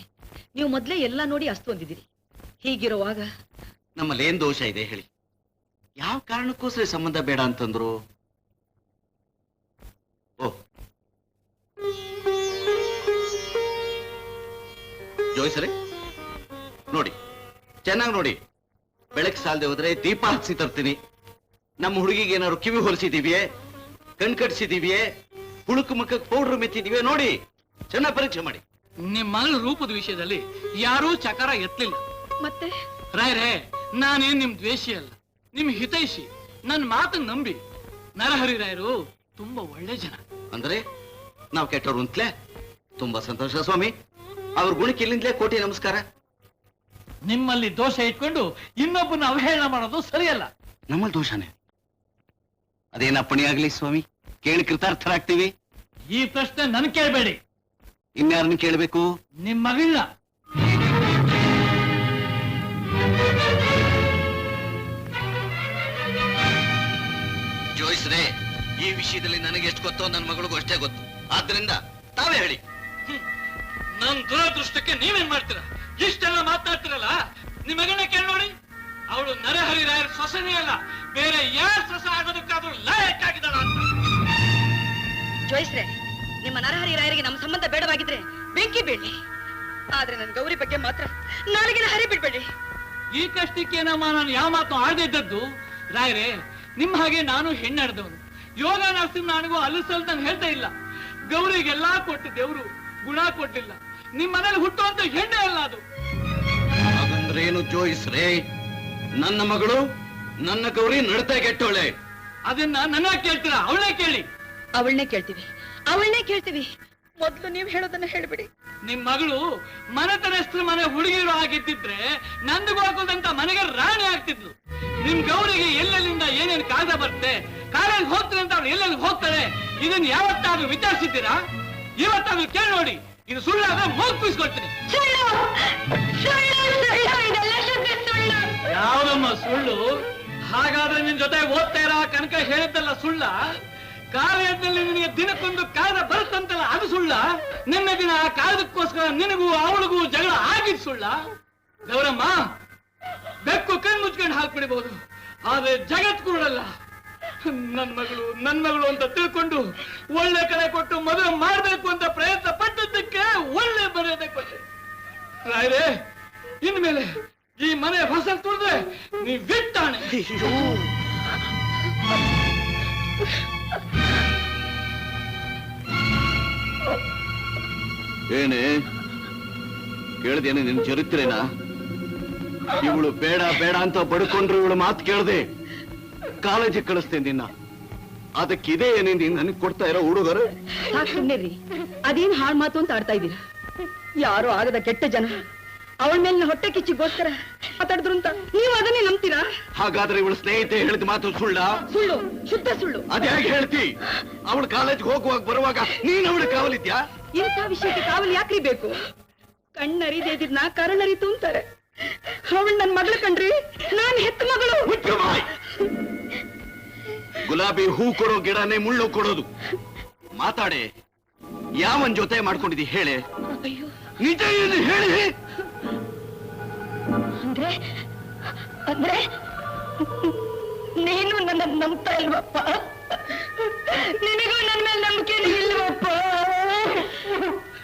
ನೀವು ಮೊದ್ಲೇ ಎಲ್ಲ ನೋಡಿ ಅಸ್ತು ಅಂದಿದ್ದೀರಿ. ಹೀಗಿರುವಾಗ ನಮ್ಮಲ್ಲಿ ಏನ್ ದೋಷ ಇದೆ ಹೇಳಿ? ಯಾವ ಕಾರಣಕ್ಕೋಸ್ಕರ ಸಂಬಂಧ ಬೇಡ ಅಂತಂದ್ರು? ಓ ಜೋಯಿಸರೆ ನೋಡಿ, ಚೆನ್ನಾಗಿ ನೋಡಿ. ಬೆಳಕ್ ಸಾಲದೆ ಹೋದ್ರೆ ದೀಪ ಹಚ್ಚಿ ತರ್ತೀನಿ. ನಮ್ಮ ಹುಡುಗಿಗೆ ಏನಾದ್ರು ಕಿವಿ ಹೊಲಿಸಿದೀವಿಯೇ, ಕಣ್ ಕಟ್ಸಿದೀವಿಯೇ, ಹುಳುಕು ಮುಖಕ್ಕೆ ಪೌಡ್ರ್ ಮೆತ್ತಿದೀವಿ ನೋಡಿ. ಚೆನ್ನಾಗಿ ಪರೀಕ್ಷೆ ಮಾಡಿ. ನಿಮ್ ಮಗಳ ರೂಪದ ವಿಷಯದಲ್ಲಿ ಯಾರೂ ಚಕಾರ ಎತ್ತಲಿಲ್ಲ. ಮತ್ತೆ ರಾಯ್ರೆ, ನಾನೇನ್ ನಿಮ್ ದ್ವೇಷಿ ಅಲ್ಲ, ನಿಮ್ ಹಿತೈಷಿ. ನನ್ ಮಾತನ್ನ ನಂಬಿ. ನರಹರಿ ರಾಯರು ತುಂಬಾ ಒಳ್ಳೆ ಜನ. ಅಂದ್ರೆ ನಾವು ಕೆಟ್ಟವ್ರು ಅಂತಲೇ? ತುಂಬಾ ಸಂತೋಷ ಸ್ವಾಮಿ. ಅವ್ರ ಗುಣಕ್ಕೆ ಇಲ್ಲಿಂದಲೇ ಕೋಟಿ ನಮಸ್ಕಾರ. ನಿಮ್ಮಲ್ಲಿ ದೋಷ ಇಟ್ಕೊಂಡು ಇನ್ನೊಬ್ಬನ ಅವಹೇಳನ ಮಾಡೋದು ಸರಿಯಲ್ಲ. ನಮ್ಮಲ್ಲಿ ದೋಷನೇ? ಅದೇನ ಅಪ್ಪಣೆ ಆಗ್ಲಿ ಸ್ವಾಮಿ, ಕೇಳಿ ಕೃತಾರ್ಥರಾಗ್ತೀವಿ. ಈ ಪ್ರಶ್ನೆ ನನ್ ಕೇಳಬೇಡಿ. ಇನ್ಯಾರನ್ನ ಕೇಳಬೇಕು? ನಿಮ್ ಮಗಳನ್ನ. ಜೋಯಿಸ್ರೆ, ಈ ವಿಷಯದಲ್ಲಿ ನನಗೆ ಎಷ್ಟು ಗೊತ್ತೋ ನನ್ನ ಮಗಳಿಗೂ ಅಷ್ಟೇ ಗೊತ್ತು. ಆದ್ರಿಂದ ತಾವೇ ಹೇಳಿ. ನನ್ ದುರದೃಷ್ಟಕ್ಕೆ ನೀವೇನ್ ಮಾಡ್ತೀರಾ? ಇಷ್ಟೆಲ್ಲ ಮಾತನಾಡ್ತಿರಲ್ಲ, ನಿಮ್ ಮಗಳನ್ನ ಕೇಳಿ ನೋಡಿ. ಅವಳು ನರಹರಿ ರಾಯರ ಸೊಸೆನೇ ಅಲ್ಲ, ಬೇರೆ ಯಾರ ಸೊಸೆ ಆಗೋದಕ್ಕಾದ್ರೂ ಲಾಯಕ್ಕಾಗಿದ್ದಾಳ ಅಂತ. ಜೋಯಿಸ್ರೆ, ನಿಮ್ಮ ನರಹರಿ ರಾಯರಿಗೆ ನಮ್ಮ ಸಂಬಂಧ ಬೇಡವಾಗಿದ್ರೆ ಬೆಂಕಿ ಬೀಳಿ. ಆದ್ರೆ ನನ್ ಗೌರಿ ಬಗ್ಗೆ ಮಾತ್ರ ನಾಲಿಗೆನ ಹರಿ ಬಿಡ್ಬೇಡಿ. ಈ ಕಷ್ಟಕ್ಕೇನಮ್ಮ ನಾನು ಯಾವ ಮಾತು ಆಡದೆ ಇದ್ದದ್ದು. ರಾಯರೇ, ನಿಮ್ ಹಾಗೆ ನಾನು ಹೆಣ್ಣಾಡ್ದವನು. ಯೋಗ ನರಸಿಂಹ ನನಗೂ ಅಲಿಸಲ್ ನಾನು ಹೇಳ್ತಾ ಇಲ್ಲ. ಗೌರಿಗೆಲ್ಲಾ ಕೊಟ್ಟು ದೇವ್ರು ಗುಣ ಕೊಟ್ಟಿಲ್ಲ. ನಿಮ್ ಮನೇಲಿ ಹುಟ್ಟುವಂತ ಹೆಣ್ಣೆ ಅಲ್ಲ ಅದು. ಹಾಗಂದ್ರೇನು ಜೋಯಿಸ್ರೆ? ನನ್ನ ಮಗಳು, ನನ್ನ ಗೌರಿ ನಡತೆ ಕೆಟ್ಟೋಳೆ. ಅದನ್ನ ನನ್ನ ಕೇಳ್ತೀರಾ? ಅವಳೇ ಕೇಳಿ. ಅವಳನ್ನೇ ಕೇಳ್ತೀವಿ, ಅವಳನ್ನೇ ಕೇಳ್ತೀವಿ. ಮೊದ್ಲು ನೀವು ಹೇಳೋದನ್ನ ಹೇಳ್ಬಿಡಿ. ನಿಮ್ ಮಗಳು ಮನೆತನಸ್ತ್ರ ಮನೆ ಹುಡುಗಿರು ಆಗಿದ್ದಿದ್ರೆ ನಂದಿಗೂ ಹಾಕೋದಂತ ಮನೆಗೆ ರಾಣಿ ಆಗ್ತಿದ್ಲು. ನಿಮ್ ಗೌರಿಗೆ ಎಲ್ಲೆಲ್ಲಿಂದ ಏನೇನು ಕಾಗದ ಬರುತ್ತೆ, ಕಾಲೇಜ್ ಹೋಗ್ತಾರೆ ಅಂತ ಅವ್ರು ಎಲ್ಲೆಲ್ಲಿ ಹೋಗ್ತಾರೆ, ಇದನ್ನ ಯಾವತ್ತಾದ್ರೂ ವಿಚಾರಿಸಿದ್ದೀರಾ? ಇವತ್ತಾದ್ರೂ ಕೇಳಿ ನೋಡಿ. ಇದು ಸುಳ್ಳಾದ್ರೆ ಮುಗಿಸ್ಕೊಳ್ತೀನಿ. ಯಾವ್ದಮ್ಮ ಸುಳ್ಳು? ಹಾಗಾದ್ರೆ ನಿನ್ ಜೊತೆ ಓದ್ತಾ ಇರೋ ಕನಕ ಹೇಳಿದ್ದಲ್ಲ ಸುಳ್ಳ? ಕಾಲೇಜಿನಲ್ಲಿ ನಿನಗೆ ದಿನಕ್ಕೊಂದು ಕಾಗದ ಬರುತ್ತಂತಲ್ಲ ಅದು ಸುಳ್ಳ? ನಿನ್ನೆ ದಿನ ಆ ಕಾಗದಕ್ಕೋಸ್ಕರ ನಿನಗೂ ಅವಳಿಗೂ ಜಗಳ ಆಗಿದ್ ಸುಳ್ಳ? ಗೌರಮ್ಮ, ಬೆಕ್ಕು ಕಣ್ ಮುಚ್ಕೊಂಡು ಹಾಕ್ಬಿಡಬಹುದು, ಆದ್ರೆ ಜಗತ್ ಕೂಡಲ್ಲ. ನನ್ ಮಗಳು ಅಂತ ತಿಳ್ಕೊಂಡು ಒಳ್ಳೆ ಕಡೆ ಕೊಟ್ಟು ಮದುವೆ ಮಾಡ್ಬೇಕು ಅಂತ ಪ್ರಯತ್ನ ಪಟ್ಟದ್ದಕ್ಕೆ ಒಳ್ಳೆ ಮರ್ಯಾದೆ ಕೊಟ್ಟೆ. ರಾಯರೇ, ಇನ್ಮೇಲೆ ಈ ಮನೆ ಫಸಲ್ ತುಳಿದ್ರೆ ನೀವ್ ಬಿಟ್ಟಾಣೆ. ಏನೇ ಕೇಳ್ದೇನೆ ನಿನ್ ಚರಿತ್ರೆನಾ? ಇವಳು ಬೇಡ ಬೇಡ ಅಂತ ಬಡ್ಕೊಂಡ್ರು ಇವಳು ಮಾತು ಕೇಳ್ದೆ ಕಾಲೇಜಿಗೆ ಕಳಿಸ್ತೇನೆ ನಿನ್ನ. ಅದಕ್ಕೆ ಇದೇ ಏನೇ ನನಗೆ ಕೊಡ್ತಾ ಇರೋ ಹುಡುಗರು? ಸುಮ್ಮನೆ ಅದೇನ್ ಹಾಳ್ ಮಾತು ಅಂತ ಆಡ್ತಾ ಇದ್ದೀರಾ? ಯಾರೋ ಆಗದ ಕೆಟ್ಟ ಜನ ಅವಳ ಮೇಲಿನ ಹೊಟ್ಟೆ ಕಿಚ್ಚಿಗೋಸ್ಕರ ಮಾತಾಡಿದ್ರು ಅಂತ ನೀವು ಅದನ್ನೇ ನಂಬ್ತೀರಾ? ಹಾಗಾದ್ರೆ ಇವಳು ಸ್ನೇಹಿತೆ ಹೇಳಿದ ಮಾತು ಸುಳ್ಳ? ಸುಳ್ಳು, ಶುದ್ಧ ಸುಳ್ಳು. ಅದೇ ಹೇಗೆ ಹೇಳ್ತಿ? ಅವಳು ಕಾಲೇಜ್ಗೆ ಹೋಗುವಾಗ ಬರುವಾಗ ನೀನ್ ಅವಳು ಕಾವಲಿದ್ಯಾ? ಇಂಥ ವಿಷಯಕ್ಕೆ ಕಾವಲು ಯಾಕ್ರಿ ಬೇಕು? ಕಣ್ಣರಿದೆ ಇದನ್ನ ಕರಳರಿತು ಅಂತಾರೆ. ಅವಳು ನನ್ ಮಗಳು ಕಣ್ರಿ, ನಾನ್ ಹೆತ್ತ ಮಗಳು. ಗುಲಾಬಿ ಹೂ ಕೊಡೋ ಗಿಡನೇ ಮುಳ್ಳು ಕೊಡೋದು. ಮಾತಾಡೆ, ಯಾವನ್ ಜೊತೆ ಮಾಡ್ಕೊಂಡಿದ್ದಿ ಹೇಳೆ? ನಿಜ ಏನು ಹೇಳಿ? ಅಂದ್ರೆ ನೀನು ನನ್ನ ನಂಬ್ತಾ ಇಲ್ವಪ್ಪ? ನಿನಗೂ ನನ್ನ ಮೇಲೆ ನಂಬಿಕೆ ಇಲ್ವಪ್ಪ?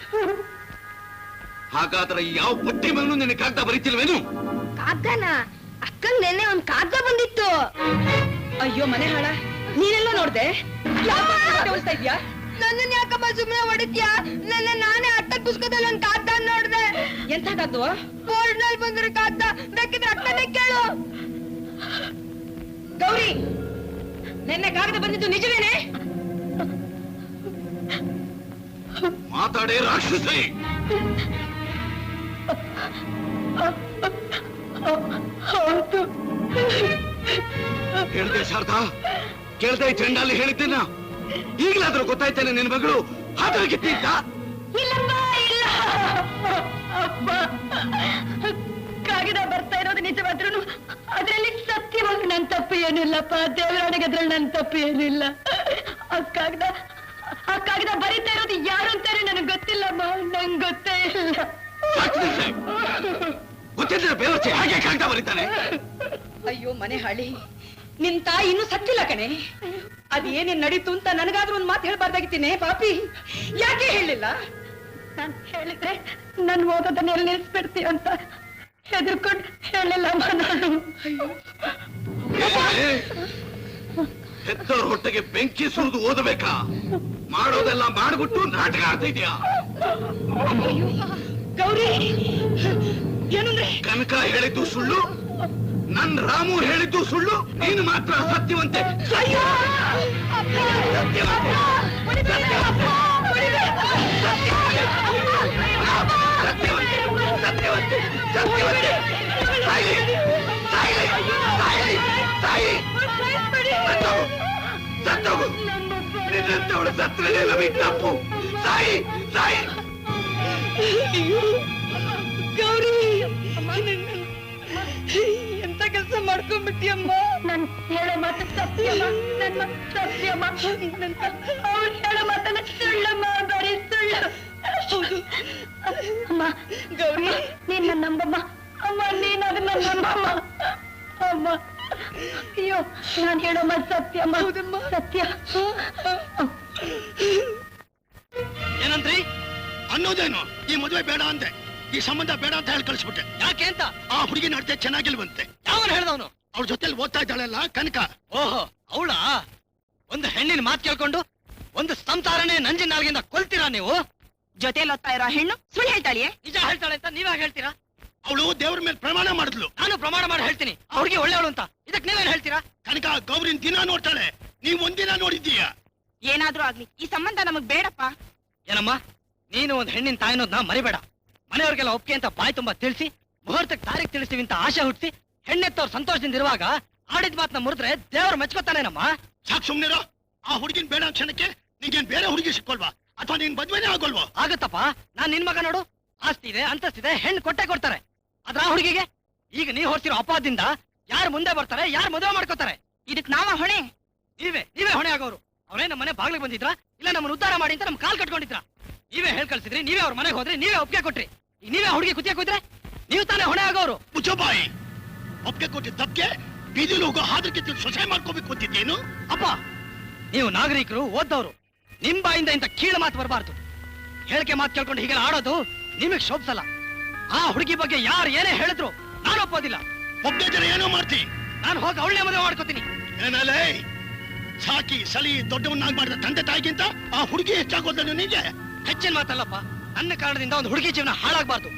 ಹಾಗಾದ್ರೆ ಯಾವ ಪಟ್ಟಿ ಮಗನು ನಿನಗೆ ಕಾಗ್ದ ಬರೀತಿಲ್ವೇನು? ಕಾಗ್ದನ ಅಕ್ಕಂಗ್ ನೆನ್ನೆ ಒಂದ್ ಕಾಗ್ದ ಬಂದಿತ್ತು. ಅಯ್ಯೋ ಮನೆ ಹಾಳ, ನೀನೆಲ್ಲ ನೋಡ್ದೆ? ಇದ್ಯಾ? ನನ್ನ ಯಾಕಮ್ಮ ಸುಮ್ಮನೆ ಹೊಡಿತ್ಯಾ? ನಾನೇ ಅಟ್ಟದ ಪುಸ್ತಕದಲ್ಲಿ ಒಂದ್ ಕಾಗ್ದ ನೋಡ್ದೆ. ಎಂತ ಕಾಗ್ದವ? ಬೋರ್ಡ್ ನಲ್ಲಿ ಬಂದಿರೋ ಕಾಗ್ದ, ಬೇಕಿದ್ರೆ ಅಕ್ಕನೇ ಕೇಳು. ಗೌರಿ, ನಿನ್ನೆ ಕಾಗದ ಬಂದಿದ್ದು ನಿಜವೇನೆ? ಮಾತಾಡೇ ರಾಕ್ಷಸಿ. ಹೌದು. ಹೇಳ್ದೆ ಶಾರದಾ, ಕೇಳ್ದೆ ಚೆಂಡಲ್ಲಿ ಹೇಳಿದ್ದೇನ? ಈಗಲಾದ್ರೂ ಗೊತ್ತಾಯ್ತೇನೆ ನಿನ್ ಮಗಳು ಹಾಗಾಗಿದ್ದ? ಇಲ್ಲಮ್ಮ, ಇಲ್ಲ ಅಪ್ಪ. ಕಾಗಿದ ಬರ್ತಾ ಇರೋದು ನಿಜವಾದ್ರೂ ಅದ್ರಲ್ಲಿ ಸತ್ಯವಾಗಿ ನನ್ ತಪ್ಪು ಏನಿಲ್ಲಪ್ಪ. ದೇವರಾಣಿಗೆ ಅದ್ರಲ್ಲಿ ನನ್ ತಪ್ಪು ಏನಿಲ್ಲ. ಆ ಕಾಗಿದ ಬರೀತಾ ಇರೋದು ಯಾರು ಅಂತಾರೆ ನನಗೆ ಗೊತ್ತಿಲ್ಲಮ್ಮ. ನಂಗೆ ಗೊತ್ತೇ ಇಲ್ಲ. ಗೊತ್ತಿದ್ರೆ ಬೇವರ್ಸಿ ಹಾಗೆ ಕಾಗ್ದ ಬರೀತಾನೆ. ಅಯ್ಯೋ ಮನೆ ಹಾಳಿ, ನಿನ್ ತಾಯಿ ಇನ್ನೂ ಸತ್ತಿಲ್ಲ ಕಣೆ. ಅದೇನೇನ್ ನಡೀತು ಅಂತ ನನಗಾದ್ರೂ ಒಂದ್ ಮಾತು ಹೇಳ್ಬಾರ್ದಾಗಿತ್ತೀನಿ ಪಾಪಿ. ಯಾಕೆ ಹೇಳಿಲ್ಲ? ನಾನು ಹೇಳಿದ್ರೆ ನನ್ ಓದೋದನ್ನೆಲ್ಲ ನಿಲ್ಸ್ಬಿಡ್ತೀಯ ಅಂತ ಹೆದರ್ಕೊಂಡು ಹೇಳಿಲ್ಲಮ್ಮ ನಾನು. ಹೆತ್ತವ್ರ ಹೊಟ್ಟೆಗೆ ಬೆಂಕಿ ಸುರಿದು ಓದಬೇಕಾ? ಮಾಡೋದೆಲ್ಲ ಮಾಡ್ಬಿಟ್ಟು ನಾಟಕ ಆಡ್ತಾ ಇದೆಯಾ? ಗೌರಿ, ಏನಂದ್ರೆ? ಕನಕ ಹೇಳಿದ್ದು ಸುಳ್ಳು, ನನ್ ರಾಮು ಹೇಳಿದ್ದು ಸುಳ್ಳು, ನೀನು ಮಾತ್ರ ಸತ್ಯವಂತೆ. ನಿನ್ನಂತವಳು ಸತ್ರನೇ ನಮಗೆ ತಪ್ಪು. ಸಾಯಿ ಸಾಯಿ. ಗೌರಿ, ಎಂತ ಕೆಲಸ ಮಾಡ್ಕೊಂಡ್ಬಿಟ್ಟಿಯಮ್ಮ. ನನ್ ಹೇಳೋ ಮಾತು ಸತ್ಯಮ್ಮ, ನನ್ನ ಸತ್ಯಮ್ಮ. ಅವ್ರು ಹೇಳೋ ಮಾತನ್ನ ಸುಳ್ಳಮ್ಮ, ಬರೀ ಸುಳ್ಳು. ಅಮ್ಮ ಗೌರಿ, ನೀನ್ ನನ್ನ ನಂಬಮ್ಮ. ಅಮ್ಮ, ನೀನ್ ಅದನ್ನ ನಂಬಮ್ಮ. ಅಮ್ಮ, ಅಯ್ಯೋ, ನಾನ್ ಹೇಳೋ ಮಾತು ಸತ್ಯಮ್ಮ. ಸತ್ಯ. ಏನಂದ್ರಿ? ಅನ್ನೋದೇನು? ಈ ಮದುವೆ ಬೇಡ ಅಂದೆ, ಈ ಸಂಬಂಧ ಬೇಡ ಅಂತ ಹೇಳಿ ಕಳಿಸ್ಬಿಟ್ಟೆ. ಯಾಕೆ ಅಂತ? ಆ ಹುಡುಗಿ ನಡತೆ ಚೆನ್ನಾಗಿಲ್ವಂತೆ. ಯಾವನು ಹೇಳ್ದವನು? ಅವ್ರ ಜೊತೆಲಿ ಓದ್ತಾ ಇದ್ದಾಳಲ್ಲ ಕನಕ. ಓಹೋ, ಅವಳಾ? ಒಂದು ಹೆಣ್ಣಿನ ಮಾತು ಕೇಳ್ಕೊಂಡು ಒಂದು ಸಂಸಾರನೇ ನಂಜಿನ ನಾಲ್ಗಿಂದ ಕೊಲ್ತೀರಾ ನೀವು? ಜೊತೆಲಿ ಓದ್ತಾ ಇರೋ ಹೆಣ್ಣು ಸುಳ್ಳು ಹೇಳ್ತಾಳಿಯೇ? ನಿಜ ಹೇಳ್ತಾಳೆ ಅಂತ ನೀವ್ಯಾಗ ಹೇಳ್ತೀರಾ? ಅವಳು ದೇವ್ರ ಮೇಲೆ ಪ್ರಮಾಣ ಮಾಡಿದ್ಲು. ನಾನು ಪ್ರಮಾಣ ಮಾಡಿ ಹೇಳ್ತೀನಿ ಅವ್ರಿಗೆ ಒಳ್ಳೆಯವಳು ಅಂತ. ಇದಕ್ಕೆ ನೀವೇನ್ ಹೇಳ್ತೀರಾ? ಕನಕ ಗೌರಿನ ದಿನ ನೋಡ್ತಾಳೆ, ನೀವ್ ಒಂದಿನ ನೋಡಿದ್ದೀಯಾ? ಏನಾದ್ರೂ ಆಗ್ಲಿ, ಈ ಸಂಬಂಧ ನಮಗ್ ಬೇಡಪ್ಪ. ಏನಮ್ಮ, ನೀನು ಒಂದು ಹೆಣ್ಣಿನ ತಾಯಿನೋದ್ನ ಮರಿಬೇಡ. ಮನೆಯವ್ರಿಗೆಲ್ಲ ಒಪ್ಪಿಗೆ ಅಂತ ಬಾಯಿ ತುಂಬಾ ತಿಳಿಸಿ, ಮುಹೂರ್ತಕ್ಕೆ ತಾರೀಖ್ ತಿಳಿಸ್ತೀವಿ ಅಂತ ಆಶೆ ಹುಟ್ಟಿಸಿ, ಹೆಣ್ಣೆತ್ತವ್ರು ಸಂತೋಷದಿಂದ ಇರುವಾಗ ಆಡಿದ ಮಾತನ್ನ ಮುರಿದ್ರೆ ದೇವ್ರು ಮೆಚ್ಕೋತಾನೇನಮ್ಮ. ಸಾಕು ಸುಮ್ನಿರೋ. ಆ ಹುಡುಗಿನ ಬೇಡ ಕ್ಷಣಕ್ಕೆ ನಿಂಗೇನ್ ಬೇರೆ ಹುಡುಗಿ ಸಿಕ್ಕೊಲ್ವಾ? ಅಥವಾ ನೀನ್ ಮದ್ವೆನೇ ಆಗೋಲ್ವಾ? ಆಗತ್ತಪ್ಪ. ನಾನ್ ನಿನ್ ಮಗ ನೋಡು, ಆಸ್ತಿ ಇದೆ, ಅಂತಸ್ತಿದೆ, ಹೆಣ್ಣು ಕೊಟ್ಟೆ ಕೊಡ್ತಾರೆ. ಅದ್ರ ಆ ಹುಡುಗಿಗೆ ಈಗ ನೀವ್ ಹೊಡ್ತಿರೋ ಅಪವಾದದಿಂದ ಯಾರು ಮುಂದೆ ಬರ್ತಾರೆ, ಯಾರು ಮದುವೆ ಮಾಡ್ಕೋತಾರೆ? ಇದಕ್ ನಾವ ಹೊಣೆ? ನೀವೇ ಹೊಣೆ ಆಗೋರು. ಅವರೇ ನಮ್ಮ ಮನೆ ಬಾಗ್ಲಿಗೆ ಬಂದಿದ್ರಾ, ಇಲ್ಲ ನಮ್ಮನ್ನ ಉದ್ಧಾರ ಮಾಡಿ ಅಂತ ನಮ್ ಕಾಲ್ ಕಟ್ಕೊಂಡಿದ್ರ? ನೀವೇ ಹೇಳ್ ಕಳ್ಸಿದ್ರಿ, ನೀವೇ ಅವ್ರ ಮನೆಗೆ ಹೋದ್ರಿ, ನೀವೇ ಒಪ್ಪಿಗೆ ಕೊಟ್ರಿ. ಈಗ ನೀವೇ ಹುಡುಗಿ ಕುತ್ತಿಗೆ ಕೂತ್ರೆ ನೀವು ತಾನೇ ಹೊಣೆ ಆಗೋರು. ಮುಚ್ಚಬಾಯಿ. ಒಪ್ಪಿಗೆ ಕೊಟ್ಟಿದ್ದ ತಪ್ಪಿಗೆ ಬೀದಿಲು ಹೋಗೋ ಹಾದ್ರಕ್ಕೆ ಸೊಸೆ ಮಾಡ್ಕೋಬೇಕು ಅಂತಿದ್ದೇನು? ಅಪ್ಪ, ನೀವು ನಾಗರಿಕರು, ಓದ್ದವ್ರು, ನಿಮ್ ಬಾಯಿಂದ ಇಂತ ಕೀಳು ಮಾತು ಬರಬಾರ್ದು. ಹೇಳಿಕೆ ಮಾತು ಕೇಳ್ಕೊಂಡು ಹೀಗೆಲ್ಲ ಆಡೋದು ನಿಮಗ್ ಶೋಭಿಸಲ್ಲ. ಆ ಹುಡುಗಿ ಬಗ್ಗೆ ಯಾರು ಏನೇ ಹೇಳಿದ್ರು ನಾನು ಒಪ್ಪೋದಿಲ್ಲ. ಒಪ್ಪಿದ್ರೆ ಏನೋ ಮಾಡ್ತಿ? ನಾನು ಹೋಗಿ ಅವಳನ್ನೇ ಮದುವೆ ಮಾಡ್ಕೋತೀನಿ. ಏನಲ್ಲೇ ಸಾಕಿ ಸಲಿ ದೊಡ್ಡವನ್ನಾಗಿ ಮಾಡಿದ ತಂದೆ ತಾಯಿಗಿಂತ ಆ ಹುಡುಗಿ ಹೆಚ್ಚಾಗೋದ ನಿನಗೆ? ಹೆಚ್ಚಿನ ಮಾತಲ್ಲಪ್ಪ. ನನ್ನ ಕಾರಣದಿಂದ ಒಂದು ಹುಡುಗಿ ಜೀವನ ಹಾಳಾಗಬಾರ್ದು,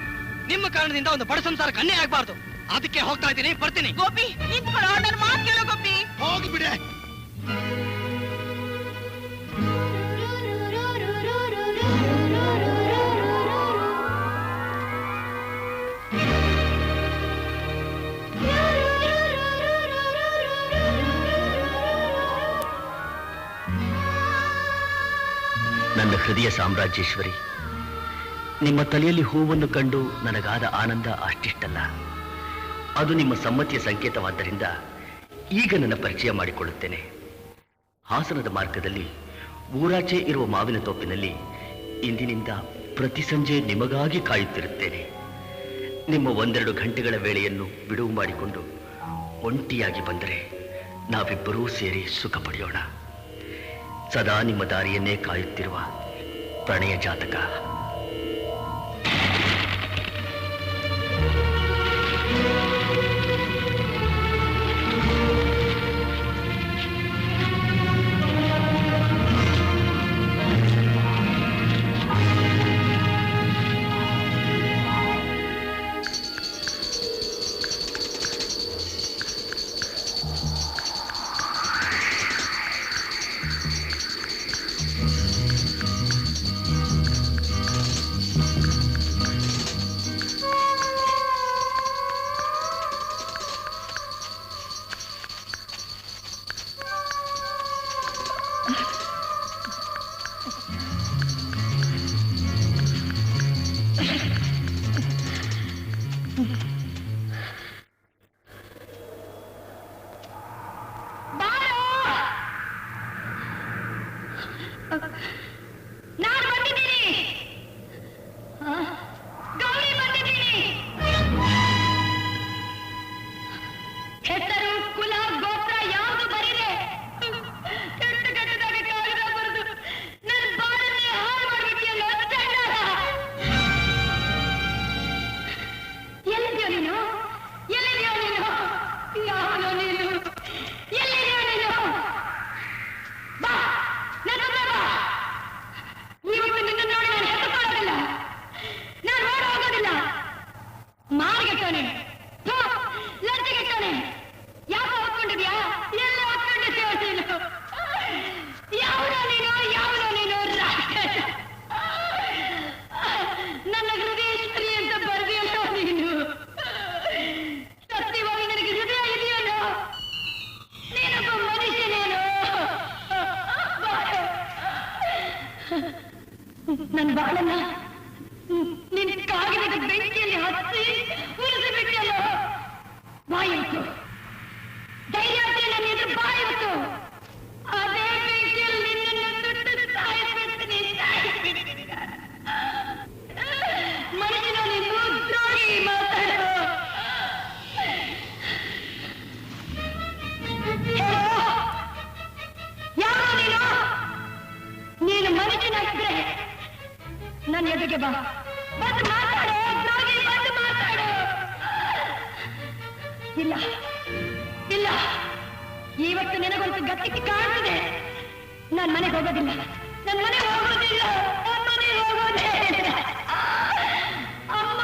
ನಿಮ್ಮ ಕಾರಣದಿಂದ ಒಂದು ಬಡ ಸಂಸಾರಕ್ಕೆ ಅನ್ಯಾಯ ಆಗ್ಬಾರ್ದು. ಅದಕ್ಕೆ ಹೋಗ್ತಾ ಇದ್ದೀನಿ, ಬರ್ತೀನಿ. ಗೋಪಿ, ನಿಂತ್ಕೊಳ್ಳೋ, ನನ್ನ ಮಾತು ಕೇಳೋ ಗೋಪಿ. ಹೋಗ್ಬಿಡೆ. ನನ್ನ ಹೃದಯ ಸಾಮ್ರಾಜ್ಯೇಶ್ವರಿ, ನಿಮ್ಮ ತಲೆಯಲ್ಲಿ ಹೂವನ್ನು ಕಂಡು ನನಗಾದ ಆನಂದ ಅಷ್ಟಿಷ್ಟಲ್ಲ. ಅದು ನಿಮ್ಮ ಸಮ್ಮತಿಯ ಸಂಕೇತವಾದ್ದರಿಂದ ಈಗ ನನ್ನ ಪರಿಚಯ ಮಾಡಿಕೊಳ್ಳುತ್ತೇನೆ. ಹಾಸನದ ಮಾರ್ಗದಲ್ಲಿ ಊರಾಚೆ ಇರುವ ಮಾವಿನ ತೋಪಿನಲ್ಲಿ ಇಂದಿನಿಂದ ಪ್ರತಿ ಸಂಜೆ ನಿಮಗಾಗಿ ಕಾಯುತ್ತಿರುತ್ತೇನೆ. ನಿಮ್ಮ 1-2 ಗಂಟೆಗಳ ವೇಳೆಯನ್ನು ಬಿಡುವು ಮಾಡಿಕೊಂಡು ಒಂಟಿಯಾಗಿ ಬಂದರೆ ನಾವಿಬ್ಬರೂ ಸೇರಿ ಸುಖ ಪಡೆಯೋಣ. ಸದಾ ನಿಮ್ಮ ದಾರಿಯನ್ನೇ ಕಾಯುತ್ತಿರುವ ಪ್ರಣಯ ಜಾತಕ. ನಾನು ಬಂದಿದ್ದೀನಿ. ಗೌರಿ ಬಂದಿದ್ದೀನಿ. ಹೆಸರು ಕುಲ ಗೋತ್ರ ಯಾವುದು ಬರೀದೆ ಕೆಟ್ಟ ಕೆಟ್ಟದಾಗಿ ಕಾಗದ ಬರೆದು ನನ್ನ ಬಾಳನ್ನೇ ಹಾಳು ಮಾಡ್ಬಿಟ್ಟಿಯಲ್ಲ. ಎಲ್ಲಿದ್ಯೋ ನೀನು? ಎಲ್ಲಿದ್ಯೋ ನೀನು? ಯಾವನೋ ನೀನು? ಎಲ್ಲಿದ್ಯೋ ನೀನು? ಬಾ, ನನ್ನ ಹತ್ರ ಬಾ. ಇವತ್ತು ನಿನ್ನ ನೋಡಿ ನಾನು ಹೆತ್ತುಕೊಳ್ಳೋದಿಲ್ಲ, ನಾನು ಓಡ ಹೋಗೋದಿಲ್ಲ. ಮಾರ್ಗೆಟ್ಟವನೆ, ಲಜ್ಜೆಗೆಟ್ಟವನೆ, ಯಾಕೆ ಹೊತ್ಕೊಂಡಿದ್ಯಾ? ಎಲ್ಲ ಹೊತ್ಕೊಂಡಿದ್ಯೋ ನೀನು? ಯಾವನೋ ನೀನು? ಯಾವನೋ ನೀನು? ರಾಕ್ಷಸ! ನನ್ನ ಹೃದಯೇಶ್ವರಿ ಅಂತ ಬರ್ದಿಯಲ್ಲೋ ನೀನು. ಸತ್ಯವಾಗಿ ನನಗೆ ಹೃದಯ ಇದೆಯಲ್ಲೋ? ನೀನೊಬ್ಬ ಮನುಷ್ಯನೇನು? ನನ್ನ ಬಾಳನ್ನ ನಿನ್ನ ಕಾಗಿದ ಬೆಂಕಿಯಲ್ಲಿ ಹಚ್ಚಿ ಉರಿಸಿ ಬಿಟ್ಟಲ್ಲೋ. ಬಾಯಿತ್ತು ಧೈರ್ಯ ನನ್ನ ಎದುರು ಬಾಯಿತ್ತು. ಅದೇ ಬೆಂಕಿಯಲ್ಲಿ ನಿನ್ನನ್ನು ಸುಟ್ಟು ಸಾಯಿಸ್ಬಿಡ್ತೀನಿ. ಮನುಷ್ಯನ ನೀನು ದ್ರೋಹಿ. ಮಾತಾಡೋ. ಯಾರು ನೀನು? ನೀನು ಮನುಷ್ಯನಾಗಿದ್ರೆ ನನ್ನ ಎದುರಿಗೆ ಬಾ, ಬಂದು ಮಾತಾಡು. ದ್ರೋಹಿ, ಬಂದು ಮಾತಾಡು. ಇಲ್ಲ ಇಲ್ಲ, ಇವತ್ತು ನಿನಗೊಂದು ಗತಿಗೆ ಕಾಣ್ತದೆ. ನಾನು ಮನೆಗೆ ಹೋಗೋದಿಲ್ಲ, ನನ್ನ ಮನೆಗೆ ಹೋಗೋದಿಲ್ಲ, ನನ್ನ ಮನೆಗೆ ಹೋಗೋದೇ ಇಲ್ಲ. ಅಮ್ಮ,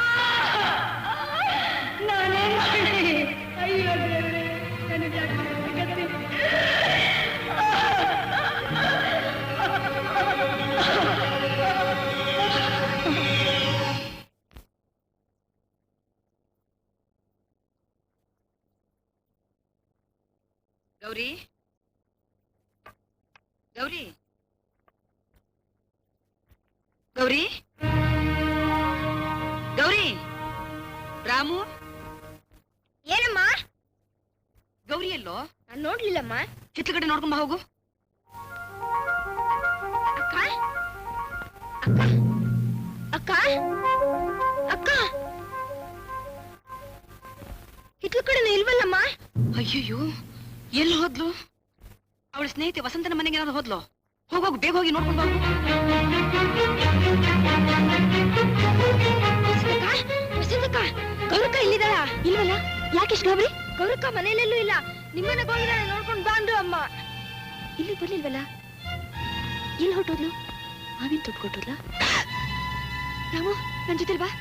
ನಾನೇನ್ ಮಾಡಿ? ಅಯ್ಯೋ ದೇವ್ರೇ, ನನಗೆ ಗತಿ. ಗೌರಿ, ಗೌರಿ, ಗೌರಿ, ಗೌರಿ, ರಾಮು. ಏನಮ್ಮ? ಗೌರಿ ಎಲ್ಲೋ? ನಾನು ನೋಡ್ಲಿಲ್ಲಮ್ಮ. ಹಿತ್ಲಗಡೆ ನೋಡ್ಕೊಂಡ್ ಬಾ ಹೋಗು. ಅಕ್ಕ ಅಕ್ಕ ಅಕ್ಕ ಅಕ್ಕ, ಹಿತ್ಲ ಕಡೆನೂ ಇಲ್ವಲ್ಲಮ್ಮ? ಅಯ್ಯಯ್ಯೋ, ಎಲ್ಲಿ ಹೋದ್ಲು? ಅವಳ ಸ್ನೇಹಿತೆ ವಸಂತನ ಮನೆಗೆ ಏನಾದ್ರು ಹೋದ್ಲು? ಹೋಗೋಗು, ಬೇಗ ಹೋಗಿ ನೋಡ್ಕೊಂಡು ಹೋಗು. ವಸಂತಕ್ಕ, ಗೌರಕ್ಕ ಇಲ್ಲಿದ್ದಾಳ? ಇಲ್ವಲ್ಲ. ಯಾಕೆಷ್ಟು ಗಾಬರಿ? ಗೌರಕ್ಕ ಮನೆಯಲ್ಲೆಲ್ಲೂ ಇಲ್ಲ. ನಿಮ್ಮನ್ನ ಹೋಗಿದ್ದಾಳೆ, ನೋಡ್ಕೊಂಡು ಬಾ ಅಂದ್ರು ಅಮ್ಮ. ಇಲ್ಲಿ ಬರ್ಲಿಲ್ವಲ್ಲ. ಎಲ್ಲಿ ಹೊಟ್ಟೋದ್ಲು? ಮಾವಿನ ತೊಟ್ಟು ಕೊಟ್ಟೋದ್ಲ? ರಾಮು, ನನ್ ಜೊತೆ ಬಾ.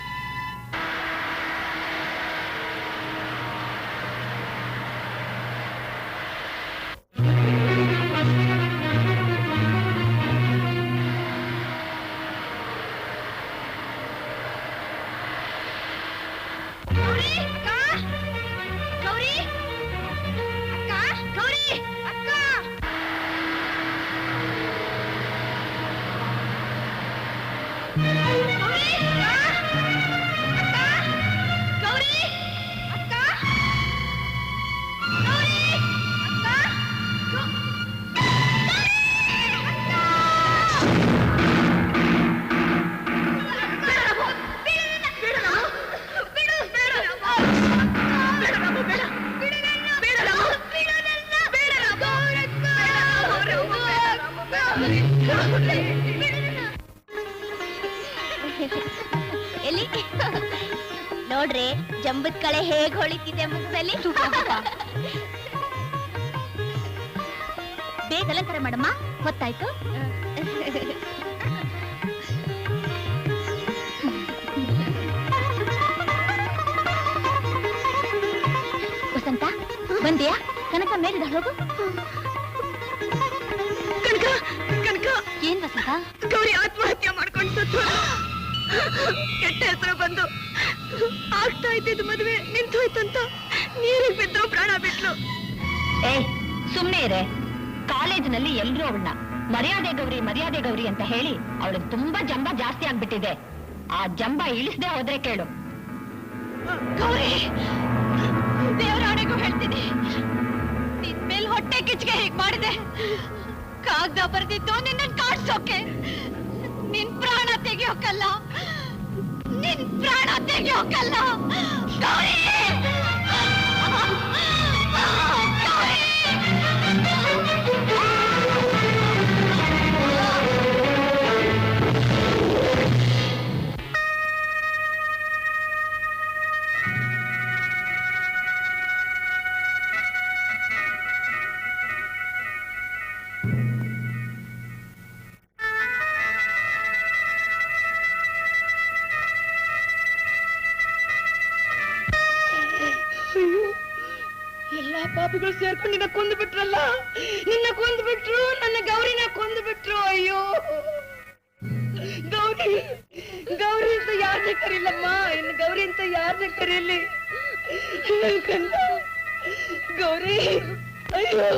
ಎಲ್ಲಿ ನೋಡ್ರೆ ಜಂಬದ್ ಕಳೆ ಹೇಗ್ ಹೊಳಿತಿದೆ ಮುಖದಲ್ಲಿ. ಬೇಗ ಅಲಂಕಾರ ಮಾಡಮ್ಮ, ಗೊತ್ತಾಯ್ತು? ವಸಂತ ಬಂದ್ಯಾ? ಕನಕ ಮೇಲಿದ ಹೋಗು. ಕನಕ, ಕನಕ, ಏನ್ ವಸಂತ? ಗೌರಿ ಆತ್ಮಹತ್ಯೆ ಮಾಡ್ಕೊಂಡು ಸತ್ತು. ಕೆಟ್ಟ ಹೆಸರು ಬಂದು ಆಗ್ತಾ ಇದ್ದಿದ್ದು ಮದುವೆ ನಿಂತೋಯ್ತಂತ ನೀರಿಗೆ ಬಿದ್ದು ಪ್ರಾಣ ಬಿಟ್ಲು. ಸುಮ್ನೆ ಇರೆ. ಕಾಲೇಜಿನಲ್ಲಿ ಎಲ್ರೂ ಅವಳನ್ನ ಮರ್ಯಾದೆ ಗೌರಿ ಅಂತ ಹೇಳಿ ಅವಳಿಗೆ ತುಂಬಾ ಜಂಬ ಜಾಸ್ತಿ ಆಗ್ಬಿಟ್ಟಿದೆ. ಆ ಜಂಬ ಇಳಿಸದೆ ಹೋದ್ರೆ ಕೇಳು. ಗೌರಿ, ದೇವರಾಣೆಗೂ ಹೇಳ್ತೀನಿ, ನಿನ್ ಮೇಲ್ ಹೊಟ್ಟೆ ಕಿಚ್ಚಿಗೆ ಹೀಗ್ ಮಾಡಿದೆ. ಕಾಗ್ದ ಬರ್ದಿದ್ದು ನಿನ್ನ ಕಾಡ್ಸೋಕೆ. ನಿನ್ ಪ್ರಾಣ ತೆಗಿಯೋಕಲ್ಲ, ನಿನ್ ಪ್ರಾಣ ತೆಗಿಯೋಕಲ್ಲ. ಗೌರಿ! ಎಲ್ಲಾ ಪಾಪಿಗಳು ಸೇರ್ಕೊಂಡು ನಿನ್ನ ಕೊಂದು ಬಿಟ್ರಲ್ಲ, ನಿನ್ನ ಕೊಂದು ಬಿಟ್ರು, ನನ್ನ ಗೌರಿನ ಕೊಂದು ಬಿಟ್ರು. ಅಯ್ಯೋ ಗೌರಿ, ಗೌರಿ ಅಂತ ಯಾರನ್ನೇ ಕರೀಲಮ್ಮ, ಇನ್ನು ಗೌರಿ ಅಂತ ಯಾರನ್ನೇ ಕರೀಲಿ? ಗೌರಿ, ಅಯ್ಯೋ